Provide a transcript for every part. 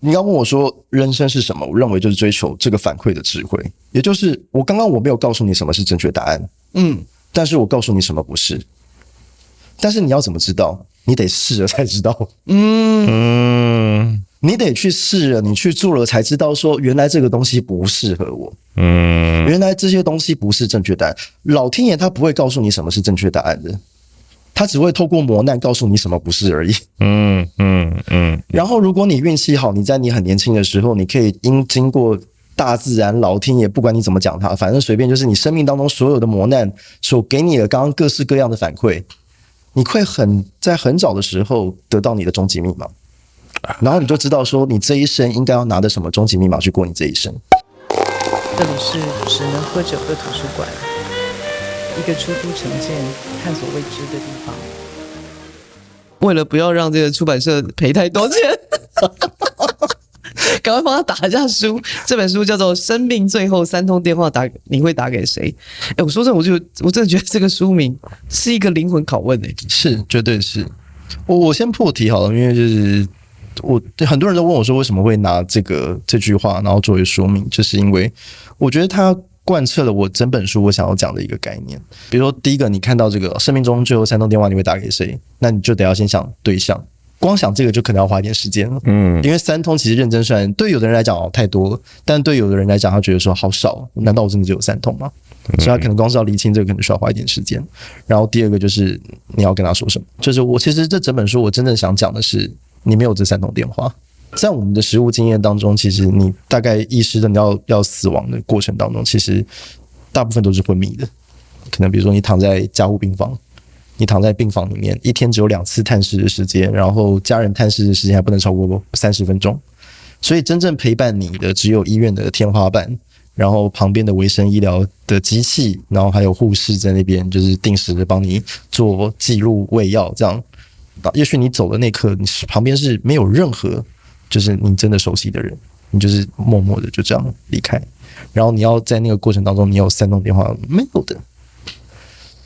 你刚问我说人生是什么，我认为就是追求这个反馈的智慧，也就是我没有告诉你什么是正确答案，但是我告诉你什么不是，但是你要怎么知道？你得试了才知道，你得去试了，你去做了才知道说原来这个东西不适合我，原来这些东西不是正确答案。老天爷他不会告诉你什么是正确答案的，他只会透过磨难告诉你什么不是而已。然后如果你运气好，你在你很年轻的时候，你可以经过大自然、老天爷，不管你怎么讲它，反正随便，就是你生命当中所有的磨难所给你的刚刚各式各样的反馈，你会在很早的时候得到你的终极密码，然后你就知道说你这一生应该要拿着什么终极密码去过你这一生。这里是只能喝酒的图书馆，一个出租成见、探索未知的地方。为了不要让这个出版社赔太多钱，赶快帮他打一下书。这本书叫做《生命最后3通电话你会打给谁》？我说真的，我真的觉得这个书名是一个灵魂拷问。是，绝对是。我先破题好了，因为就是很多人都问我说为什么会拿这句话然后作为说明，就是因为我觉得它贯彻了我整本书我想要讲的一个概念。比如说第一个，你看到这个生命中最后3通电话你会打给谁，那你就得要先想对象，光想这个就可能要花一点时间了。因为3通其实认真算对有的人来讲太多了，但对有的人来讲他觉得说好少，难道我真的只有3通吗？所以他可能光是要厘清这个可能需要花一点时间。然后第二个就是你要跟他说什么，就是我其实这整本书我真正想讲的是你没有这3通电话。在我们的实务经验当中，其实你大概意识到你要死亡的过程当中，其实大部分都是昏迷的。可能比如说你躺在加护病房，你躺在病房里面，一天只有2次探视的时间，然后家人探视的时间还不能超过30分钟，所以真正陪伴你的只有医院的天花板，然后旁边的维生医疗的机器，然后还有护士在那边就是定时的帮你做记录喂药这样。也许你走的那刻，你旁边是没有任何就是你真的熟悉的人，你就是默默的就这样离开，然后你要在那个过程当中你有3通电话没有的。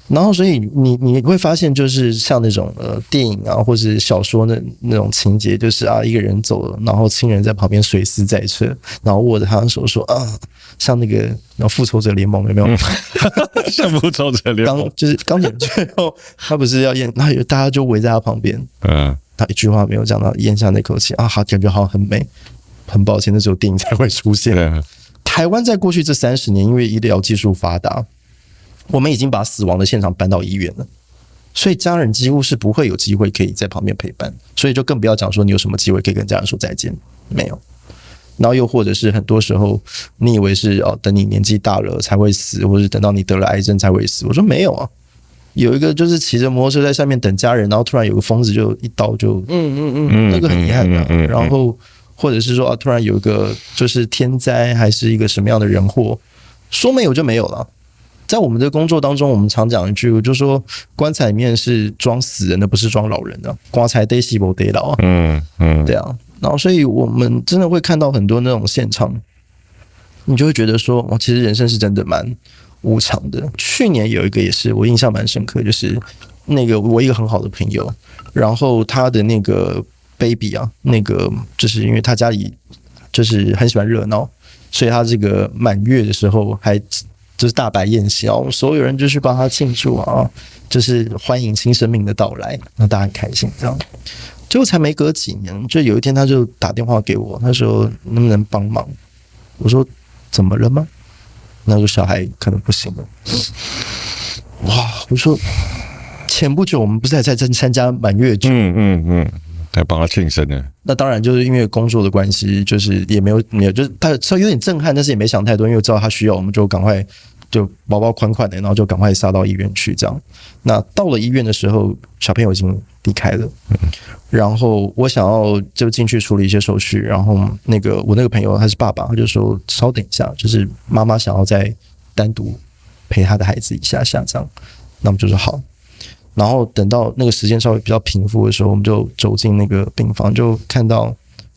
然后所以你会发现就是像那种电影啊或是小说那种情节，就是一个人走了，然后亲人在旁边水死在车，然后握着他的手说像那个复仇者联盟有没有？像复仇者联盟就是钢铁最后他不是要验，那大家就围在他旁边，他一句话没有讲到，咽下那口气好，感觉好像很美。很抱歉，那只有电影才会出现。台湾在过去这30年，因为医疗技术发达，我们已经把死亡的现场搬到医院了，所以家人几乎是不会有机会可以在旁边陪伴，所以就更不要讲说你有什么机会可以跟家人说再见，没有。然后又或者是很多时候你以为是等你年纪大了才会死，或者等到你得了癌症才会死，我说没有啊。有一个就是骑着摩托车在下面等家人，然后突然有个疯子就一刀就那个很遗憾啊。然后或者是说突然有一个就是天灾还是一个什么样的人祸，说没有就没有了。在我们的工作当中，我们常讲一句，就说棺材里面是装死人的，不是装老人的。棺材得死不得老啊。对啊。然后所以我们真的会看到很多那种现场，你就会觉得说其实人生是真的蛮无常的。去年有一个也是我印象蛮深刻，就是那个我一个很好的朋友，然后他的那个 baby 那个就是因为他家里就是很喜欢热闹，所以他这个满月的时候还就是大摆宴席，所有人就去帮他庆祝就是欢迎新生命的到来，让大家很开心这样。结果才没隔几年，就有一天他就打电话给我，他说能不能帮忙？我说怎么了吗？那个小孩可能不行了。哇！我说前不久我们不是还在参加满月酒，还帮他庆生呢。那当然就是因为工作的关系，就是也没有，就是他有点震撼，但是也没想太多，因为我知道他需要，我们就赶快就包包款款的，然后就赶快杀到医院去这样。那到了医院的时候，小朋友已经离开了，然后我想要就进去处理一些手续，然后我那个朋友他是爸爸，他就说稍等一下，就是妈妈想要再单独陪他的孩子一下下这样，那我们就说好。然后等到那个时间稍微比较平复的时候，我们就走进那个病房，就看到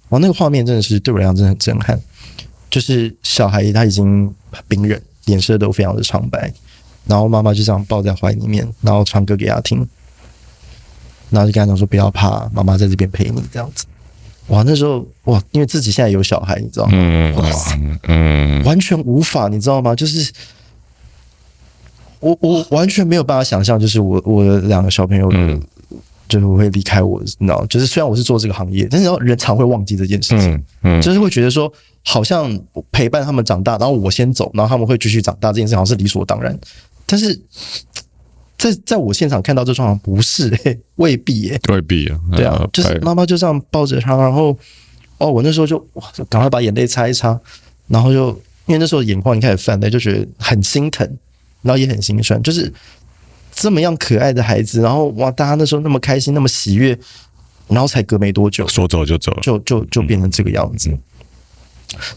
那个画面真的是对我来讲真的很震撼，就是小孩他已经冰冷，脸色都非常的苍白，然后妈妈就这样抱在怀里面，然后唱歌给他听，然后就跟他讲说不要怕，妈妈在这边陪你这样子。哇，那时候哇，因为自己现在有小孩，你知道吗？哇塞，完全无法，你知道吗？就是我完全没有办法想象，就是我的2个小朋友，就是会离开我，你知道，就是虽然我是做这个行业，但是人常会忘记这件事情，就是会觉得说，好像陪伴他们长大，然后我先走，然后他们会继续长大，这件事好像是理所当然，但是。在我现场看到这状况不是未必未必啊，对啊，就是妈妈就这样抱着他，然后我那时候就赶快把眼泪擦一擦，然后就因为那时候眼眶一开始泛泪，就觉得很心疼，然后也很心酸，就是这么样可爱的孩子，然后哇，大家那时候那么开心，那么喜悦，然后才隔没多久，说走就走，就变成这个样子。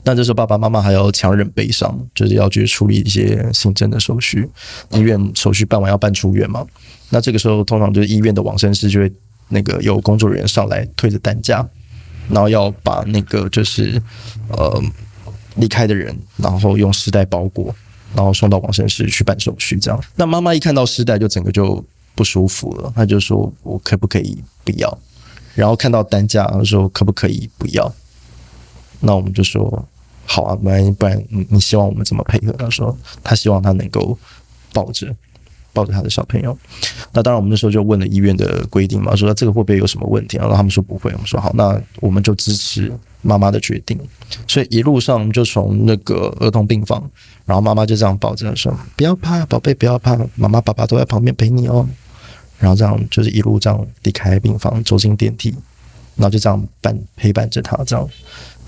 那这时候爸爸妈妈还要强忍悲伤，就是要去处理一些行政的手续，医院手续办完要办出院嘛。那这个时候通常就是医院的往生室就会有工作人员上来推着担架，然后要把那个就是离开的人，然后用尸袋包裹，然后送到往生室去办手续这样。那妈妈一看到尸袋就整个就不舒服了，她就说我可不可以不要？然后看到担架她说可不可以不要？那我们就说好啊，不然你希望我们怎么配合？他说他希望他能够抱着他的小朋友。那当然我们那时候就问了医院的规定嘛，说这个会不会有什么问题？然后他们说不会。我们说好，那我们就支持妈妈的决定。所以一路上就从那个儿童病房，然后妈妈就这样抱着说不要怕，宝贝不要怕，妈妈爸爸都在旁边陪你哦。然后这样就是一路这样离开病房，走进电梯，然后就这样陪伴着他这样。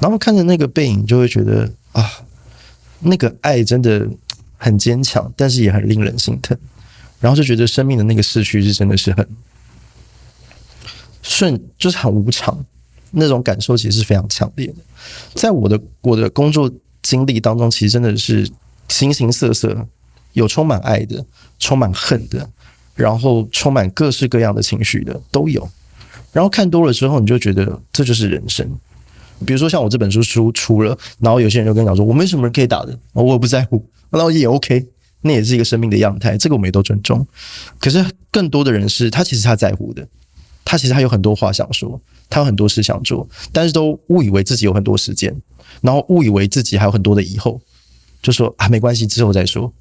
然后看着那个背影，就会觉得啊，那个爱真的很坚强，但是也很令人心疼。然后就觉得生命的那个逝去是真的是很就是很无常，那种感受其实是非常强烈的。在我的工作经历当中，其实真的是形形色色，有充满爱的，充满恨的，然后充满各式各样的情绪的都有。然后看多了之后，你就觉得这就是人生。比如说像我这本书出了，然后有些人就跟你讲说我没什么人可以打的，我也不在乎，然后也 OK， 那也是一个生命的样态，这个我们也都尊重。可是更多的人是他其实他在乎的，他其实他有很多话想说，他有很多事想做，但是都误以为自己有很多时间，然后误以为自己还有很多的以后，就说没关系，之后再说，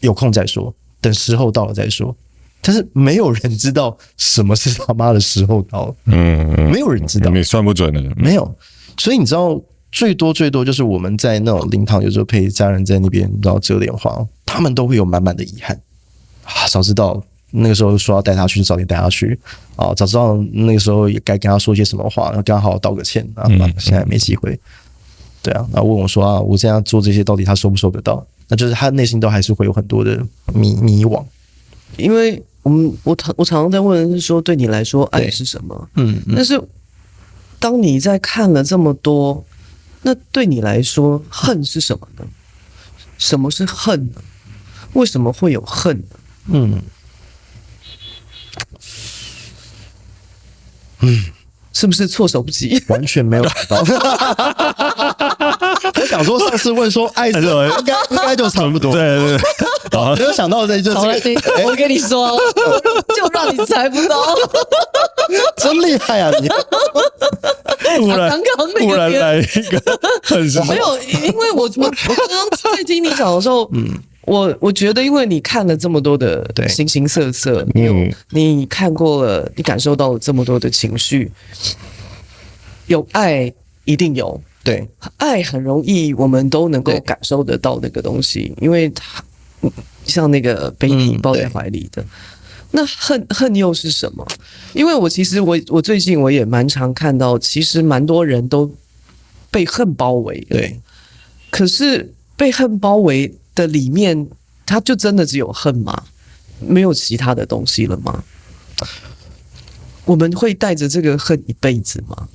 有空再说，等时候到了再说。但是没有人知道什么是他妈的时候到了，没有人知道，你算不准的，没有。所以你知道最多就是我们在那种灵堂，有时候陪家人在那边，然后折莲花，他们都会有满满的遗憾啊！早知道那个时候说要带他去，就早点带他去啊！早知道那个时候也该跟他说些什么话，然后跟他好好道个歉啊！现在没机会，对啊。然后问我说啊，我现在做这些到底他收不收得到？那就是他内心都还是会有很多的迷惘，因为我常常在问的是说，对你来说爱是什么？但是当你在看了这么多，那对你来说恨是什么呢？什么是恨呢？为什么会有恨呢？是不是措手不及？完全没有想到。我想说上次问说爱是什么，应该就差不多。对，没有想到这就我跟你说，就让你猜不到，真厉害啊你！突然来一个很什么？没有，因为我刚刚在听你讲的时候，我觉得，因为你看了这么多的形形色色，你看过了，你感受到了这么多的情绪，有爱一定有，对，爱很容易，我们都能够感受得到那个东西，因为它像那个被你抱在怀里的。那恨又是什么？因为其实我最近我也蛮常看到，其实蛮多人都被恨包围，对，可是被恨包围的里面，它就真的只有恨吗？没有其他的东西了吗？我们会带着这个恨一辈子吗？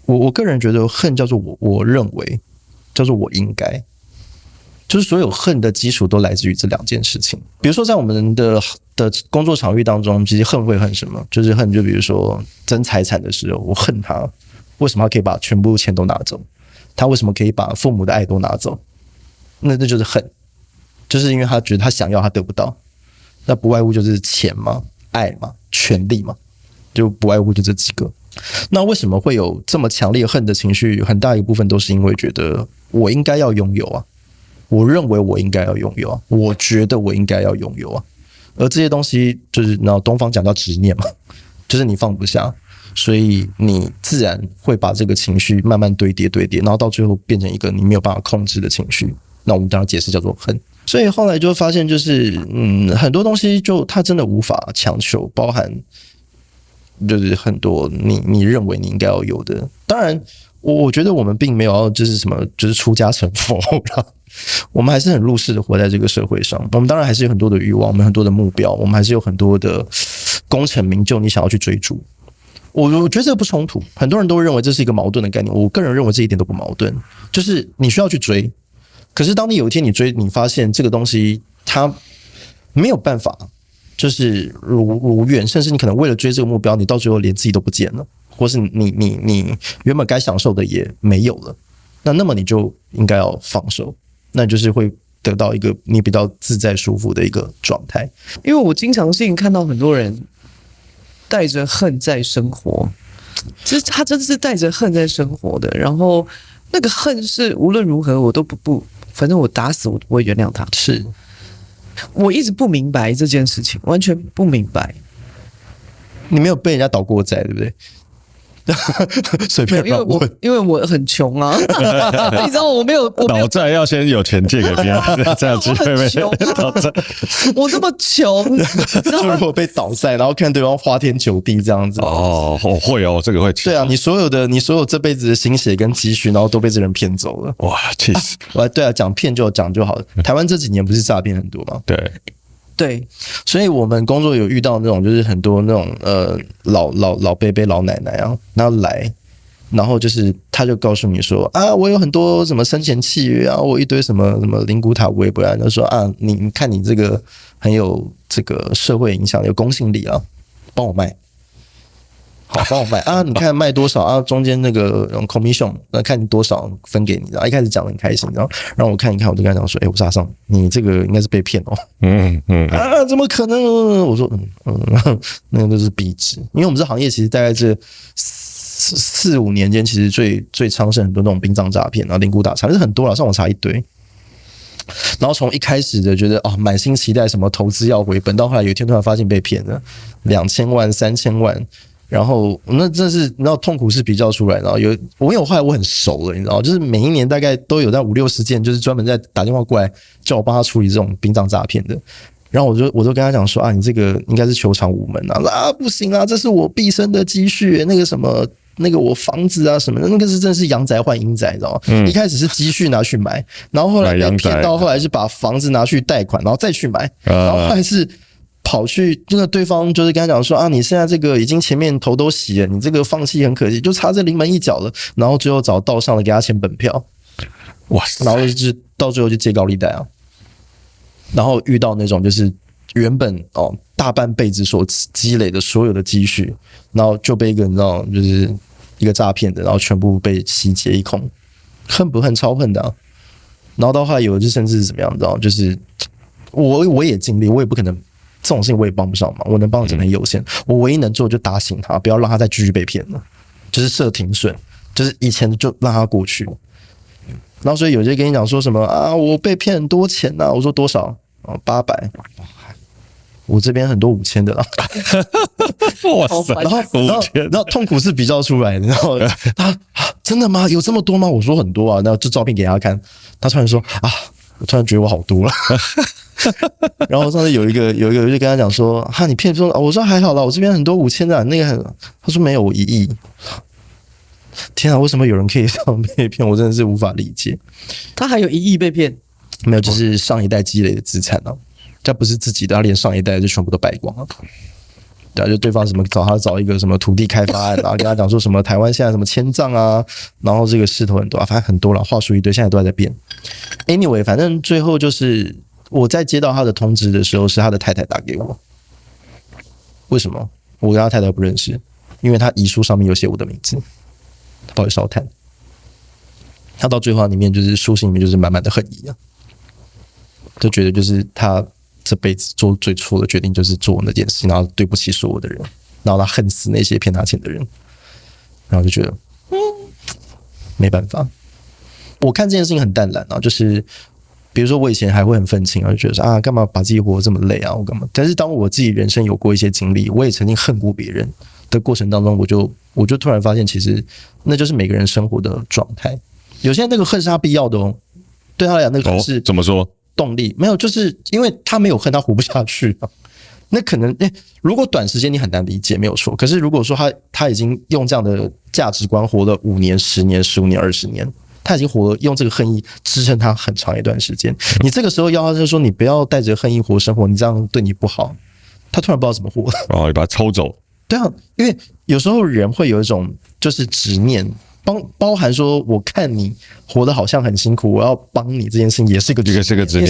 我个人觉得恨叫做我认为，叫做我应该，就是所有恨的基础都来自于这两件事情。比如说在我们的工作场域当中，其实恨会恨什么？就是恨，就比如说争财产的时候，我恨他为什么他可以把全部钱都拿走，他为什么可以把父母的爱都拿走，那就是恨，就是因为他觉得他想要他得不到，那不外乎就是钱嘛、爱嘛、权力嘛，就不外乎就这几个。那为什么会有这么强烈恨的情绪？很大一部分都是因为觉得我应该要拥有啊，我认为我应该要拥有啊，我觉得我应该要拥有啊。而这些东西就是然后东方讲到执念嘛，就是你放不下，所以你自然会把这个情绪慢慢堆叠，然后到最后变成一个你没有办法控制的情绪。那我们当然解释叫做恨。所以后来就发现，就是很多东西就它真的无法强求，包含就是很多你认为你应该要有的。当然，我觉得我们并没有要就是什么就是出家成佛啦，我们还是很入世的活在这个社会上。我们当然还是有很多的欲望，我们很多的目标，我们还是有很多的功成名就，你想要去追逐。我觉得这个不冲突，很多人都认为这是一个矛盾的概念。我个人认为这一点都不矛盾，就是你需要去追。可是当你有一天你追，你发现这个东西它没有办法就是如愿，甚至你可能为了追这个目标，你到最后连自己都不见了，或是你原本该享受的也没有了，那么你就应该要放手，那就是会得到一个你比较自在舒服的一个状态。因为我经常性看到很多人带着恨在生活，其实他真的是带着恨在生活的，然后那个恨是无论如何我都不，反正我打死我都不会原谅他。是我一直不明白这件事情，完全不明白。你没有被人家倒过债，对不对？随便乱问，因为我很穷啊，你知道我没有倒债要先有钱借给别人，这样子会倒债。我那么穷，如果被倒债，然后看对方花天酒地这样子，哦，会哦，这个会。对啊，你所有这辈子的心血跟积蓄，然后都被这人骗走了，哇，气死！对啊，讲骗就讲就好了。台湾这几年不是诈骗很多吗？对，所以我们工作有遇到那种就是很多那种老伯伯老奶奶啊，然后来，然后就是他就告诉你说啊，我有很多什么生前契约啊，我一堆什么灵骨塔微博啊，就说啊，你看你这个很有这个社会影响，有公信力啊，帮我卖。好，帮我卖啊！你看卖多少啊？中间那个 commission， 那看你多少分给你。然后一开始讲得很开心，然后让我看一看，我就跟他讲说：“我是阿尚，你这个应该是被骗哦。”啊，怎么可能？我说那个都是壁纸，因为我们这行业其实大概这4-5年间，其实最昌盛很多那种殡葬诈骗，然后灵骨塔查，是很多了，上网查一堆。然后从一开始的觉得满心期待什么投资要回本，到后来有一天突然发现被骗了，2000万、3000万。然后那真的是，你知道痛苦是比较出来，然后后来我很熟了，你知道，就是每一年大概都有在5-60件，就是专门在打电话过来叫我帮他处理这种殡葬诈骗的。然后我就跟他讲说啊，你这个应该是求偿无门啊，不行啊，这是我毕生的积蓄，那个什么那个我房子啊什么的，那个是真的是阳宅换阴宅，你知道吗？一开始是积蓄拿去买，然后后来被骗到后来是把房子拿去贷款，然后再去买，然后后来是。跑去那个对方就是跟他讲说啊，你现在这个已经前面头都洗了，你这个放弃很可惜，就差这临门一脚了。然后最后找道上的给他签本票，哇！然后就到最后就借高利贷啊。然后遇到那种就是原本大半辈子所积累的所有的积蓄，然后就被一个你知道就是一个诈骗的，然后全部被洗劫一空，恨不恨超恨的啊。然后到后来有的就甚至是怎么样，你知道，就是我也尽力，我也不可能。这种事情我也帮不上忙，我能帮的真的很有限。我唯一能做就打醒他，不要让他再继续被骗了，就是设停损，就是以前就让他过去。然后所以有些跟你讲说什么啊，我被骗很多钱呐、啊，我说多少？800，我这边很多5000的啦。哇塞！然后痛苦是比较出来的，然后真的吗？有这么多吗？我说很多啊，然后就照片给他看，他突然说啊，我突然觉得我好多了。然后上次有一个就跟他讲说哈，你骗说我说还好啦，我这边很多5000的，那个他说没有，我1亿。天啊，为什么有人可以这样被骗？我真的是无法理解。他还有1亿被骗？没有，就是上一代积累的资产啊，这不是自己的，他连上一代就全部都败光了。对啊，就对方什么找一个什么土地开发案，然后跟他讲说什么台湾现在什么迁葬啊，然后这个势头很多啊，反正很多了，话术一堆，现在都还在变。Anyway， 反正最后就是。我在接到他的通知的时候，是他的太太打给我。为什么？我跟他太太不认识，因为他遗书上面有写我的名字，不好意思，烧炭。他到最后里面就是书信里面就是满满的恨意啊，就觉得就是他这辈子做最错的决定就是做那件事，然后对不起所有的人，然后他恨死那些骗他钱的人。然后就觉得没办法。我看这件事情很淡然啊，就是比如说我以前还会很愤青啊，就觉得说啊干嘛把自己活得这么累啊，我干嘛？但是当我自己人生有过一些经历，我也曾经恨过别人的过程当中，我就突然发现，其实那就是每个人生活的状态。有些人那个恨是他必要的哦，对他来讲那个是怎么说动力？没有，就是因为他没有恨，他活不下去啊。那可能如果短时间你很难理解，没有错。可是如果说他已经用这样的价值观活了5年、10年、15年、20年，他已经活了，用这个恨意支撑他很长一段时间。你这个时候要他就说你不要带着恨意活生活，你这样对你不好。他突然不知道怎么活了，哦，你把他抽走。对啊，因为有时候人会有一种就是执念。包含说，我看你活得好像很辛苦，我要帮你这件事情也是个执念也是个执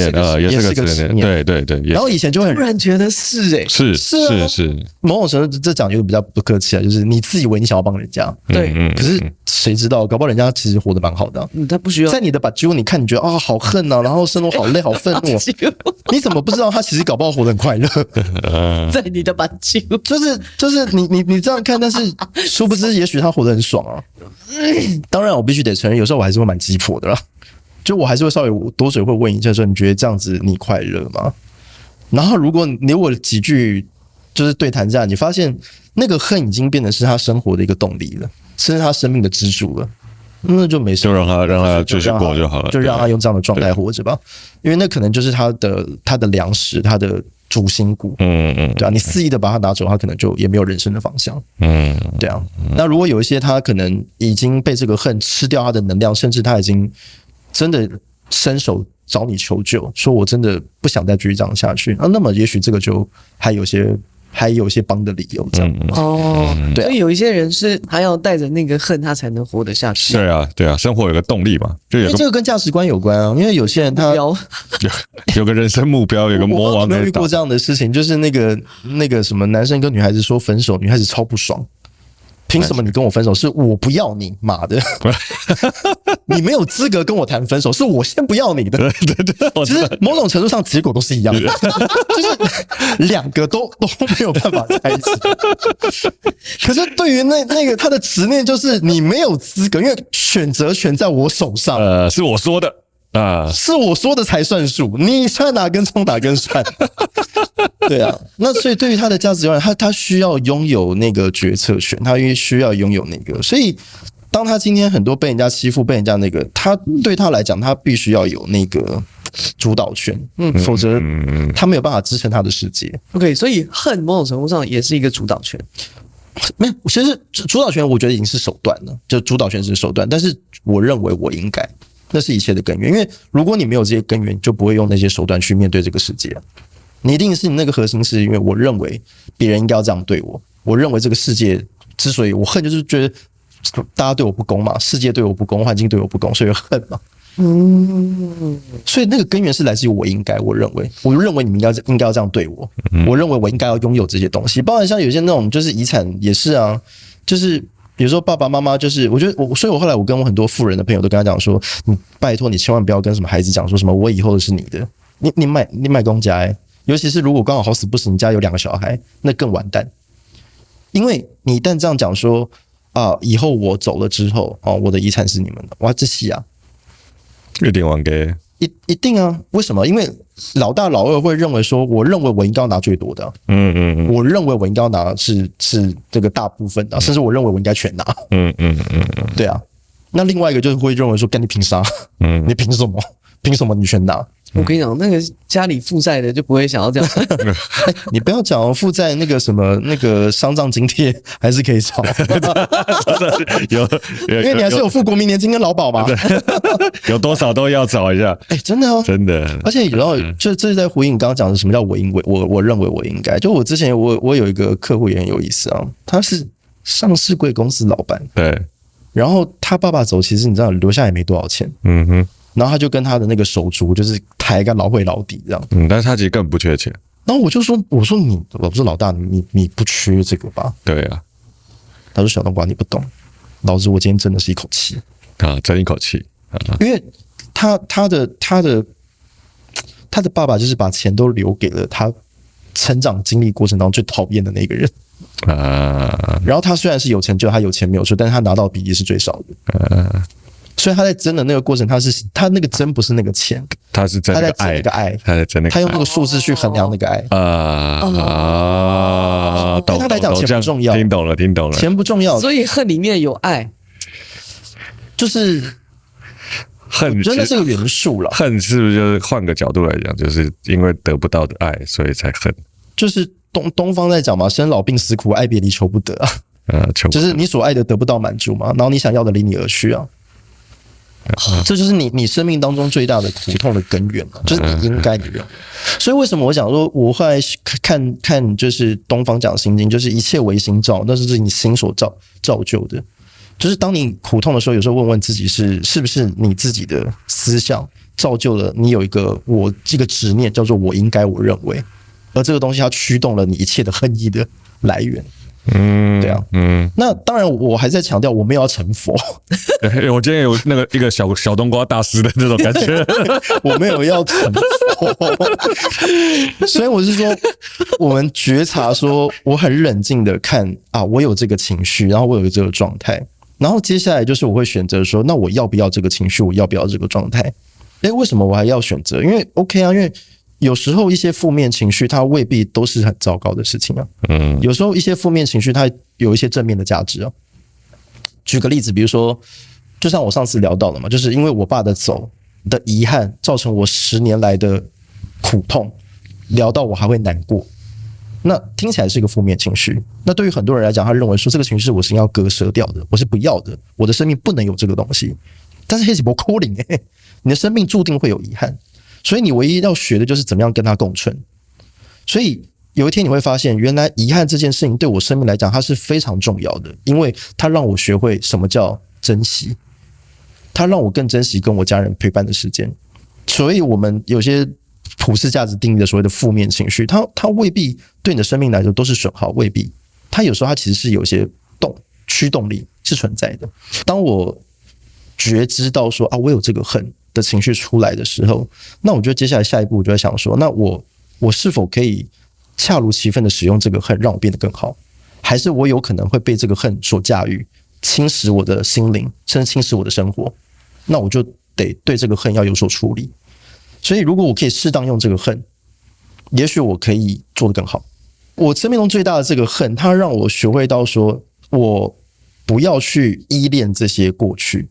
念，对。然后以前就会突然觉得是是某种程度这讲就比较不客气啊，就是你自以为你想要帮人家，对，可是谁知道，搞不好人家其实活得蛮好的，他不需要在你的把揪，你看你觉得啊好恨啊，然后生活好累好愤怒，你怎么不知道他其实搞不好活得很快乐？在你的把揪，就是你这样看，但是殊不知也许他活得很爽啊。当然，我必须得承认，有时候我还是会蛮鸡婆的啦。就我还是会稍微多嘴会问一下，说你觉得这样子你快乐吗？然后如果你有几句就是对谈下，你发现那个恨已经变成是他生活的一个动力了，甚至他生命的支柱了，那就没事，就让他继续过就好了，就让他用这样的状态活着吧，因为那可能就是他的粮食，他的主心骨，对啊，你肆意的把它拿走，他可能就也没有人生的方向，对啊。那如果有一些他可能已经被这个恨吃掉他的能量，甚至他已经真的伸手找你求救，说我真的不想再继续这样下去，那么也许这个就还有些帮的理由，这样对啊。所以有一些人是他要带着那个恨，他才能活得下去。对啊，生活有个动力嘛，就有因为这个跟价值观有关啊。因为有些人他有个人生目标，有个魔王。我没有遇过这样的事情，就是那个什么男生跟女孩子说分手，女孩子超不爽。凭什么你跟我分手？是我不要你，妈的！你没有资格跟我谈分手，是我先不要你的。对，其实某种程度上结果都是一样的，就是两个都没有办法在一起。可是对于那个他的执念，就是你没有资格，因为选择权在我手上。是我说的。是我说的才算数，你算哪根葱哪根蒜？对啊，那所以对于他的价值观，他需要拥有那个决策权，他需要拥有那个，所以当他今天很多被人家欺负，被人家那个，他对他来讲，他必须要有那个主导权，否则他没有办法支撑他的世界。OK， 所以恨某种程度上也是一个主导权。没有，其实主导权我觉得已经是手段了，就主导权是手段，但是我认为我应该。那是一切的根源，因为如果你没有这些根源，就不会用那些手段去面对这个世界。你一定是你那个核心，是因为我认为别人应该要这样对我，我认为这个世界之所以我恨，就是觉得大家对我不公嘛，世界对我不公，环境对我不公，所以恨嘛。所以那个根源是来自于我应该，我认为你们应该要这样对我，我认为我应该要拥有这些东西，包含像有些那种就是遗产也是啊，就是。比如说爸爸妈妈，就是我觉得所以我后来我跟我很多富人的朋友都跟他讲说，你拜托你千万不要跟什么孩子讲说什么我以后的是你的，你买公家尤其是如果刚好好死不死你家有2个小孩，那更完蛋，因为你一旦这样讲说以后我走了之后我的遗产是你们的，哇这戏啊，一定还给一定啊，为什么？因为老大老二会认为说，我认为我应该要拿最多的，我认为我应该要拿是这个大部分的，甚至我认为我应该全拿，对啊。那另外一个就是会认为说，干你凭啥？你凭什么？凭什么你全拿？我跟你讲，那个家里负债的就不会想要这样。你不要讲负债那个什么那个丧葬津贴还是可以找，因为你还是有付国民年金跟劳保嘛，有多少都要找一下。真的哦，真的。而且然后这是在回应你刚刚讲的什么叫我认为我应该。就我之前我有一个客户也很有意思啊，他是上市贵公司老板，对，然后他爸爸走，其实你知道留下也没多少钱，然后他就跟他的那个手足就是抬个老会老底这样，但是他其实根本不缺钱。然后我说你，我不是老大，你不缺这个吧？对啊。他说小冬瓜你不懂，老子我今天真的是一口气争一口气因为他的爸爸就是把钱都留给了他成长经历过程当中最讨厌的那个人。然后他虽然是有成就，他有钱没有错，但是他拿到比例是最少的。所以他在争的那个过程，他那个争不是那个钱，他是争那个爱，他在争那个爱，他用那个数字去衡量那个爱。对他来讲钱不重要，听懂了，钱不重要，所以恨里面有爱，就是恨真的是个元素了。恨是不是就是换个角度来讲，就是因为得不到的爱，所以才恨？就是东方在讲嘛，生老病死苦，爱别离求不得啊。就是你所爱的得不到满足嘛，然后你想要的离你而去啊。这就是你生命当中最大的苦痛的根源嘛，就是你应该你认为。所以为什么我想说，我后来看就是东方讲心经，就是一切唯心造，那是你心所造就的。就是当你苦痛的时候，有时候问问自己是不是你自己的思想造就了你有一个这个执念，叫做我应该我认为，而这个东西它驱动了你一切的恨意的来源。对啊，那当然，我还在强调，我没有要成佛。我今天有那个一个小冬瓜大师的那种感觉，我没有要成佛。所以我是说，我们觉察说，我很冷静的看啊，我有这个情绪，然后我有这个状态，然后接下来就是我会选择说，那我要不要这个情绪，我要不要这个状态？为什么我还要选择？因为 OK 啊，因为有时候一些负面情绪，它未必都是很糟糕的事情啊。有时候一些负面情绪，它有一些正面的价值啊。举个例子，比如说，就像我上次聊到的嘛，就是因为我爸的走的遗憾，造成我10年来的苦痛，聊到我还会难过。那听起来是一个负面情绪。那对于很多人来讲，他认为说这个情绪是我是要割舍掉的，我是不要的，我的生命不能有这个东西。但是黑是不可能欸，你的生命注定会有遗憾。所以你唯一要学的就是怎么样跟它共存。所以有一天你会发现，原来遗憾这件事情对我生命来讲，它是非常重要的，因为它让我学会什么叫珍惜，它让我更珍惜跟我家人陪伴的时间。所以我们有些普世价值定义的所谓的负面情绪，它未必对你的生命来说都是损耗，未必。它有时候它其实是有些驱动力是存在的。当我觉知到说啊，我有这个恨的情绪出来的时候，那我觉得接下来下一步我就在想说，那我是否可以恰如其分的使用这个恨让我变得更好，还是我有可能会被这个恨所驾驭，侵蚀我的心灵，甚至侵蚀我的生活，那我就得对这个恨要有所处理。所以如果我可以适当用这个恨，也许我可以做得更好。我生命中最大的这个恨，它让我学会到说，我不要去依恋这些过去，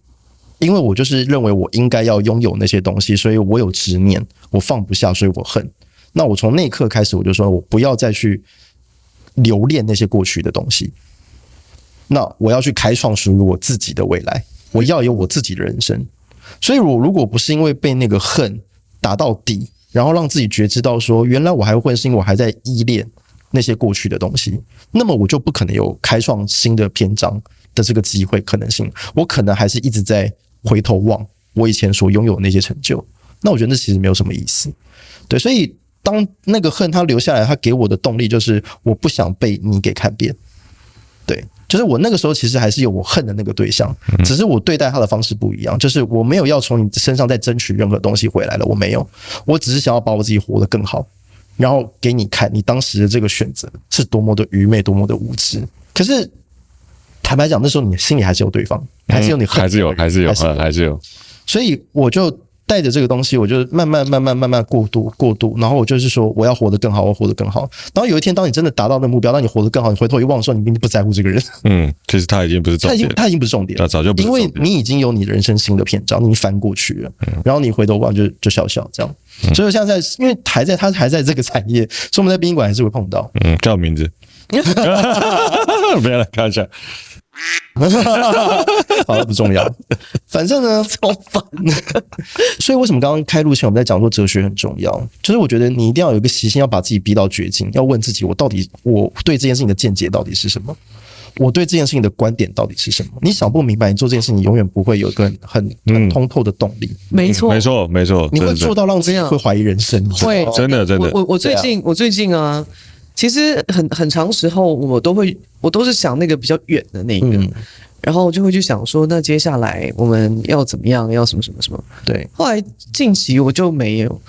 因为我就是认为我应该要拥有那些东西，所以我有执念，我放不下，所以我恨。那我从那一刻开始，我就说我不要再去留恋那些过去的东西，那我要去开创属于我自己的未来，我要有我自己的人生。所以我如果不是因为被那个恨打到底，然后让自己觉知到说原来我还会是因为我还在依恋那些过去的东西，那么我就不可能有开创新的篇章的这个机会可能性，我可能还是一直在回头望我以前所拥有的那些成就，那我觉得那其实没有什么意思。对，所以当那个恨它留下来，它给我的动力就是我不想被你给看扁。对，就是我那个时候其实还是有我恨的那个对象，只是我对待他的方式不一样，就是我没有要从你身上再争取任何东西回来了，我没有，我只是想要把我自己活得更好，然后给你看你当时的这个选择是多么的愚昧，多么的无知。可是坦白讲，那时候你心里还是有对方，还是有你恨，还是有。所以我就带着这个东西，我就慢慢过渡，然后我就是说我要活得更好，我要活得更好。然后有一天，当你真的达到那个目标，当你活得更好，你回头一望的时候，你并不在乎这个人。其实他已经不是重点，他已经不是重点，他早就不是重点，因为你已经有你人生新的篇章，你翻过去了，然后你回头望就笑笑这样。所以我现在因为他还在这个产业，所以我们在殡仪馆还是会碰到。叫名字，不要来开玩笑。好了，不重要。反正呢，超烦。所以为什么刚刚开录前我们在讲说哲学很重要？就是我觉得你一定要有一个习性，要把自己逼到绝境，要问自己：我对这件事情的见解到底是什么？我对这件事情的观点到底是什么？你想不明白，你做这件事情永远不会有一个很通透的动力。没错，你会做到让自己会怀疑人生。会，真的。我最近啊。其实很长时候我都是想那个比较远的那个，然后就会去想说，那接下来我们要怎么样，要什么什么什么。对，后来近期我就没有，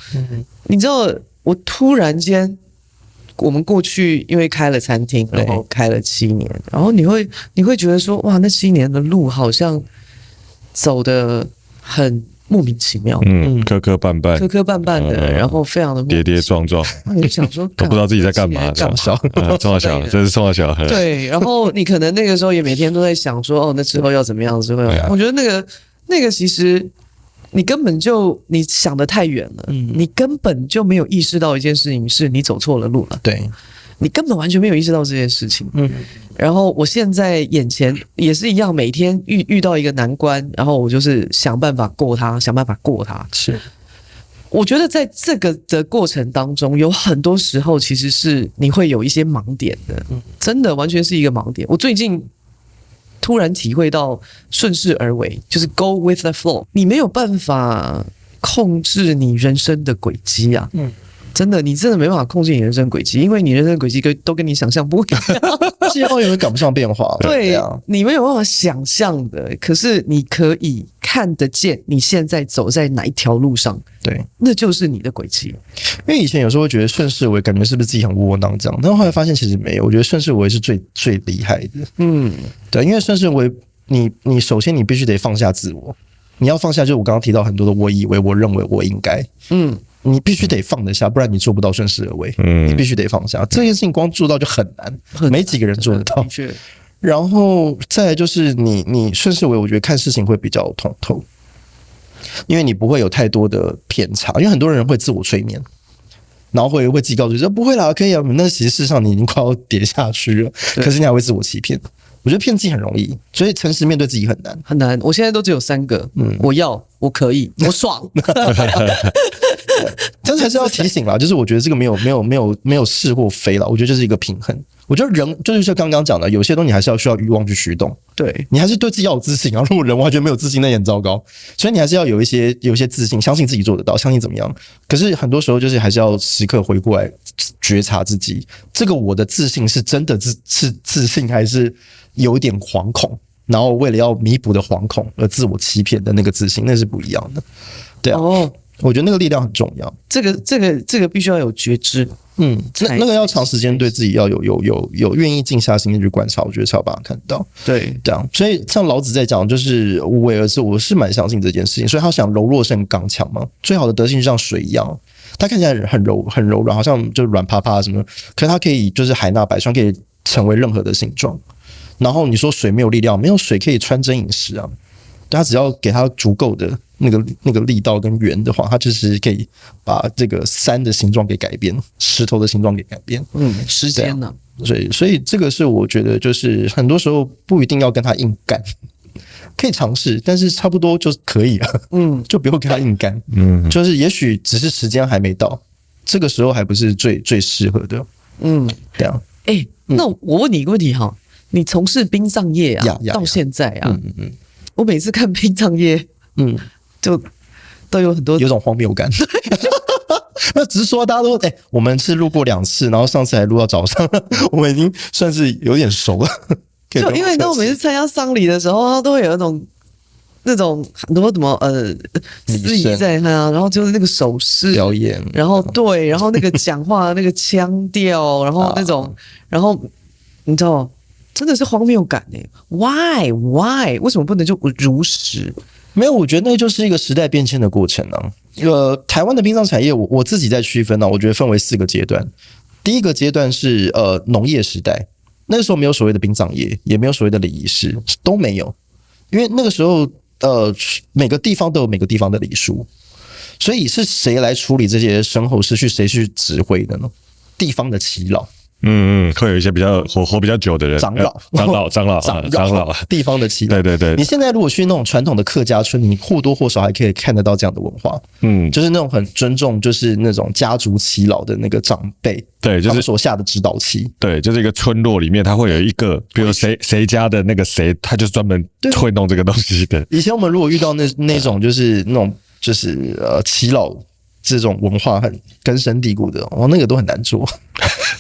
你知道，我突然间我们过去因为开了餐厅，然后开了7年，然后你会觉得说，哇，那7年的路好像走得很莫名其妙，磕磕绊绊的，然后非常的跌跌撞撞，你想说都不知道自己在干嘛，干小，冲小，真是冲到小。对，然后你可能那个时候也每天都在想说，哦，那之后要怎么样？之后我觉得那个其实你根本就你想得太远了，你根本就没有意识到一件事情是你走错了路了，对。你根本完全没有意识到这件事情，然后我现在眼前也是一样，每天遇到一个难关，然后我就是想办法过它。是，我觉得在这个的过程当中，有很多时候其实是你会有一些盲点的，真的完全是一个盲点。我最近突然体会到顺势而为，就是 go with the flow， 你没有办法控制你人生的轨迹啊。真的，你真的没办法控制你人生轨迹，因为你人生轨迹都跟你想象不一样，气候永远赶不上变化。对啊，你没有办法想象的，可是你可以看得见你现在走在哪一条路上，对，那就是你的轨迹。因为以前有时候会觉得顺势而为，感觉是不是自己很窝囊这样，但后来发现其实没有，我觉得顺势而为是最厉害的。对，因为顺势而为，你首先你必须得放下自我，你要放下就是我刚刚提到很多的我以为、我认为、我应该，你必须得放得下，不然你做不到顺势而为。你必须得放下这件事情，光做到就很难，没几个人做得到。然后再来就是你顺势而为，我觉得看事情会比较通透，因为你不会有太多的偏差。因为很多人会自我催眠，然后会自己告诉自己说不会啦，可以啊。那其实事实上你已经快要跌下去了，可是你还会自我欺骗。我觉得骗自己很容易，所以诚实面对自己很难，很难。我现在都只有3个，我可以，我爽。但是还是要提醒啦，就是我觉得这个没有是或非啦，我觉得这是一个平衡。我觉得人就是像刚刚讲的，有些东西还是要需要欲望去驱动。对，你还是对自己要有自信啊。如果人完全没有自信，那也很糟糕。所以你还是要有一些自信，相信自己做得到，相信怎么样。可是很多时候就是还是要时刻回过来觉察自己，这个我的自信是真的是自信，还是有一点惶恐？然后为了要弥补的惶恐而自我欺骗的那个自信，那是不一样的。对啊。我觉得那个力量很重要，这个必须要有觉知，那个要长时间对自己要有愿意静下心去观察，我觉得才有办法看到。对，这样，所以像老子在讲就是无为而治，我是蛮相信这件事情，所以他想柔弱胜刚强嘛，最好的德性就像水一样，它看起来很柔软，好像就软趴趴什么，可是它可以就是海纳百川，可以成为任何的形状。然后你说水没有力量，没有水可以穿针引石啊，它只要给它足够的那个力道跟圆的话，它就是可以把这个山的形状给改变，石头的形状给改变。时间呢？所以这个是我觉得就是很多时候不一定要跟他硬干，可以尝试，但是差不多就可以了。就不用跟他硬干。就是也许只是时间还没到，这个时候还不是最适合的。这样。那我问你一个问题哈，你从事殡葬业啊，到现在啊，我每次看殡葬业，就都有很多有种荒谬感。那只是说大家都我们是录过2次，然后上次还录到早上，我们已经算是有点熟了。就因为我每次参加丧礼的时候，都会有那种很多什么司仪在那，然后就是那个手势表演，然后对，然后那个讲话那个腔调，然后那种，然后你知道，真的是荒谬感Why？ 为什么不能就如实？没有，我觉得那就是一个时代变迁的过程啊。台湾的殡葬产业，我自己在区分我觉得分为4个阶段。第一个阶段是农业时代，那个时候没有所谓的殡葬业，也没有所谓的礼仪师，都没有，因为那个时候每个地方都有每个地方的礼数，所以是谁来处理这些身后事，谁去指挥的呢？地方的耆老。会有一些比较活比较久的人，长老，地方的耆老。对，你现在如果去那种传统的客家村，你或多或少还可以看得到这样的文化。就是那种很尊重，就是那种家族耆老的那个长辈，对，就是他们所下的指导期。对，就是一个村落里面，他会有一个，比如谁家的那个谁，他就专门会弄这个东西的。以前我们如果遇到那种就是那种就是耆老这种文化很根深蒂固的，那个都很难做。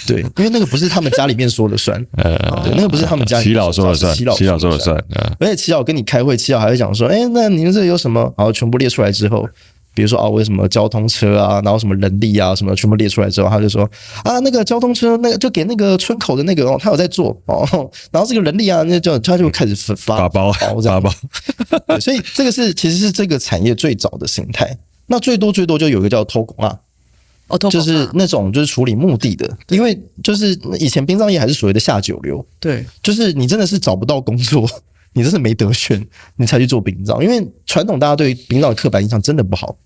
对，因为那个不是他们家里面说了算，对，那个不是他们家里面说了算，耆老说了算，而且耆老跟你开会，耆老还会讲说，那你们这有什么？然后全部列出来之后，比如说为什么交通车啊，然后什么人力啊什么全部列出来之后，他就说那个交通车那个就给那个村口的那个他有在做然后这个人力啊，那就他就开始发包这样。对，所以这个其实是这个产业最早的形态。那最多就有一个叫偷工啊。就是那种就是处理墓地的，因为就是以前殡葬业还是所谓的下九流，对，就是你真的是找不到工作，你真的没得选，你才去做殡葬，因为传统大家对殡葬的刻板印象真的不好，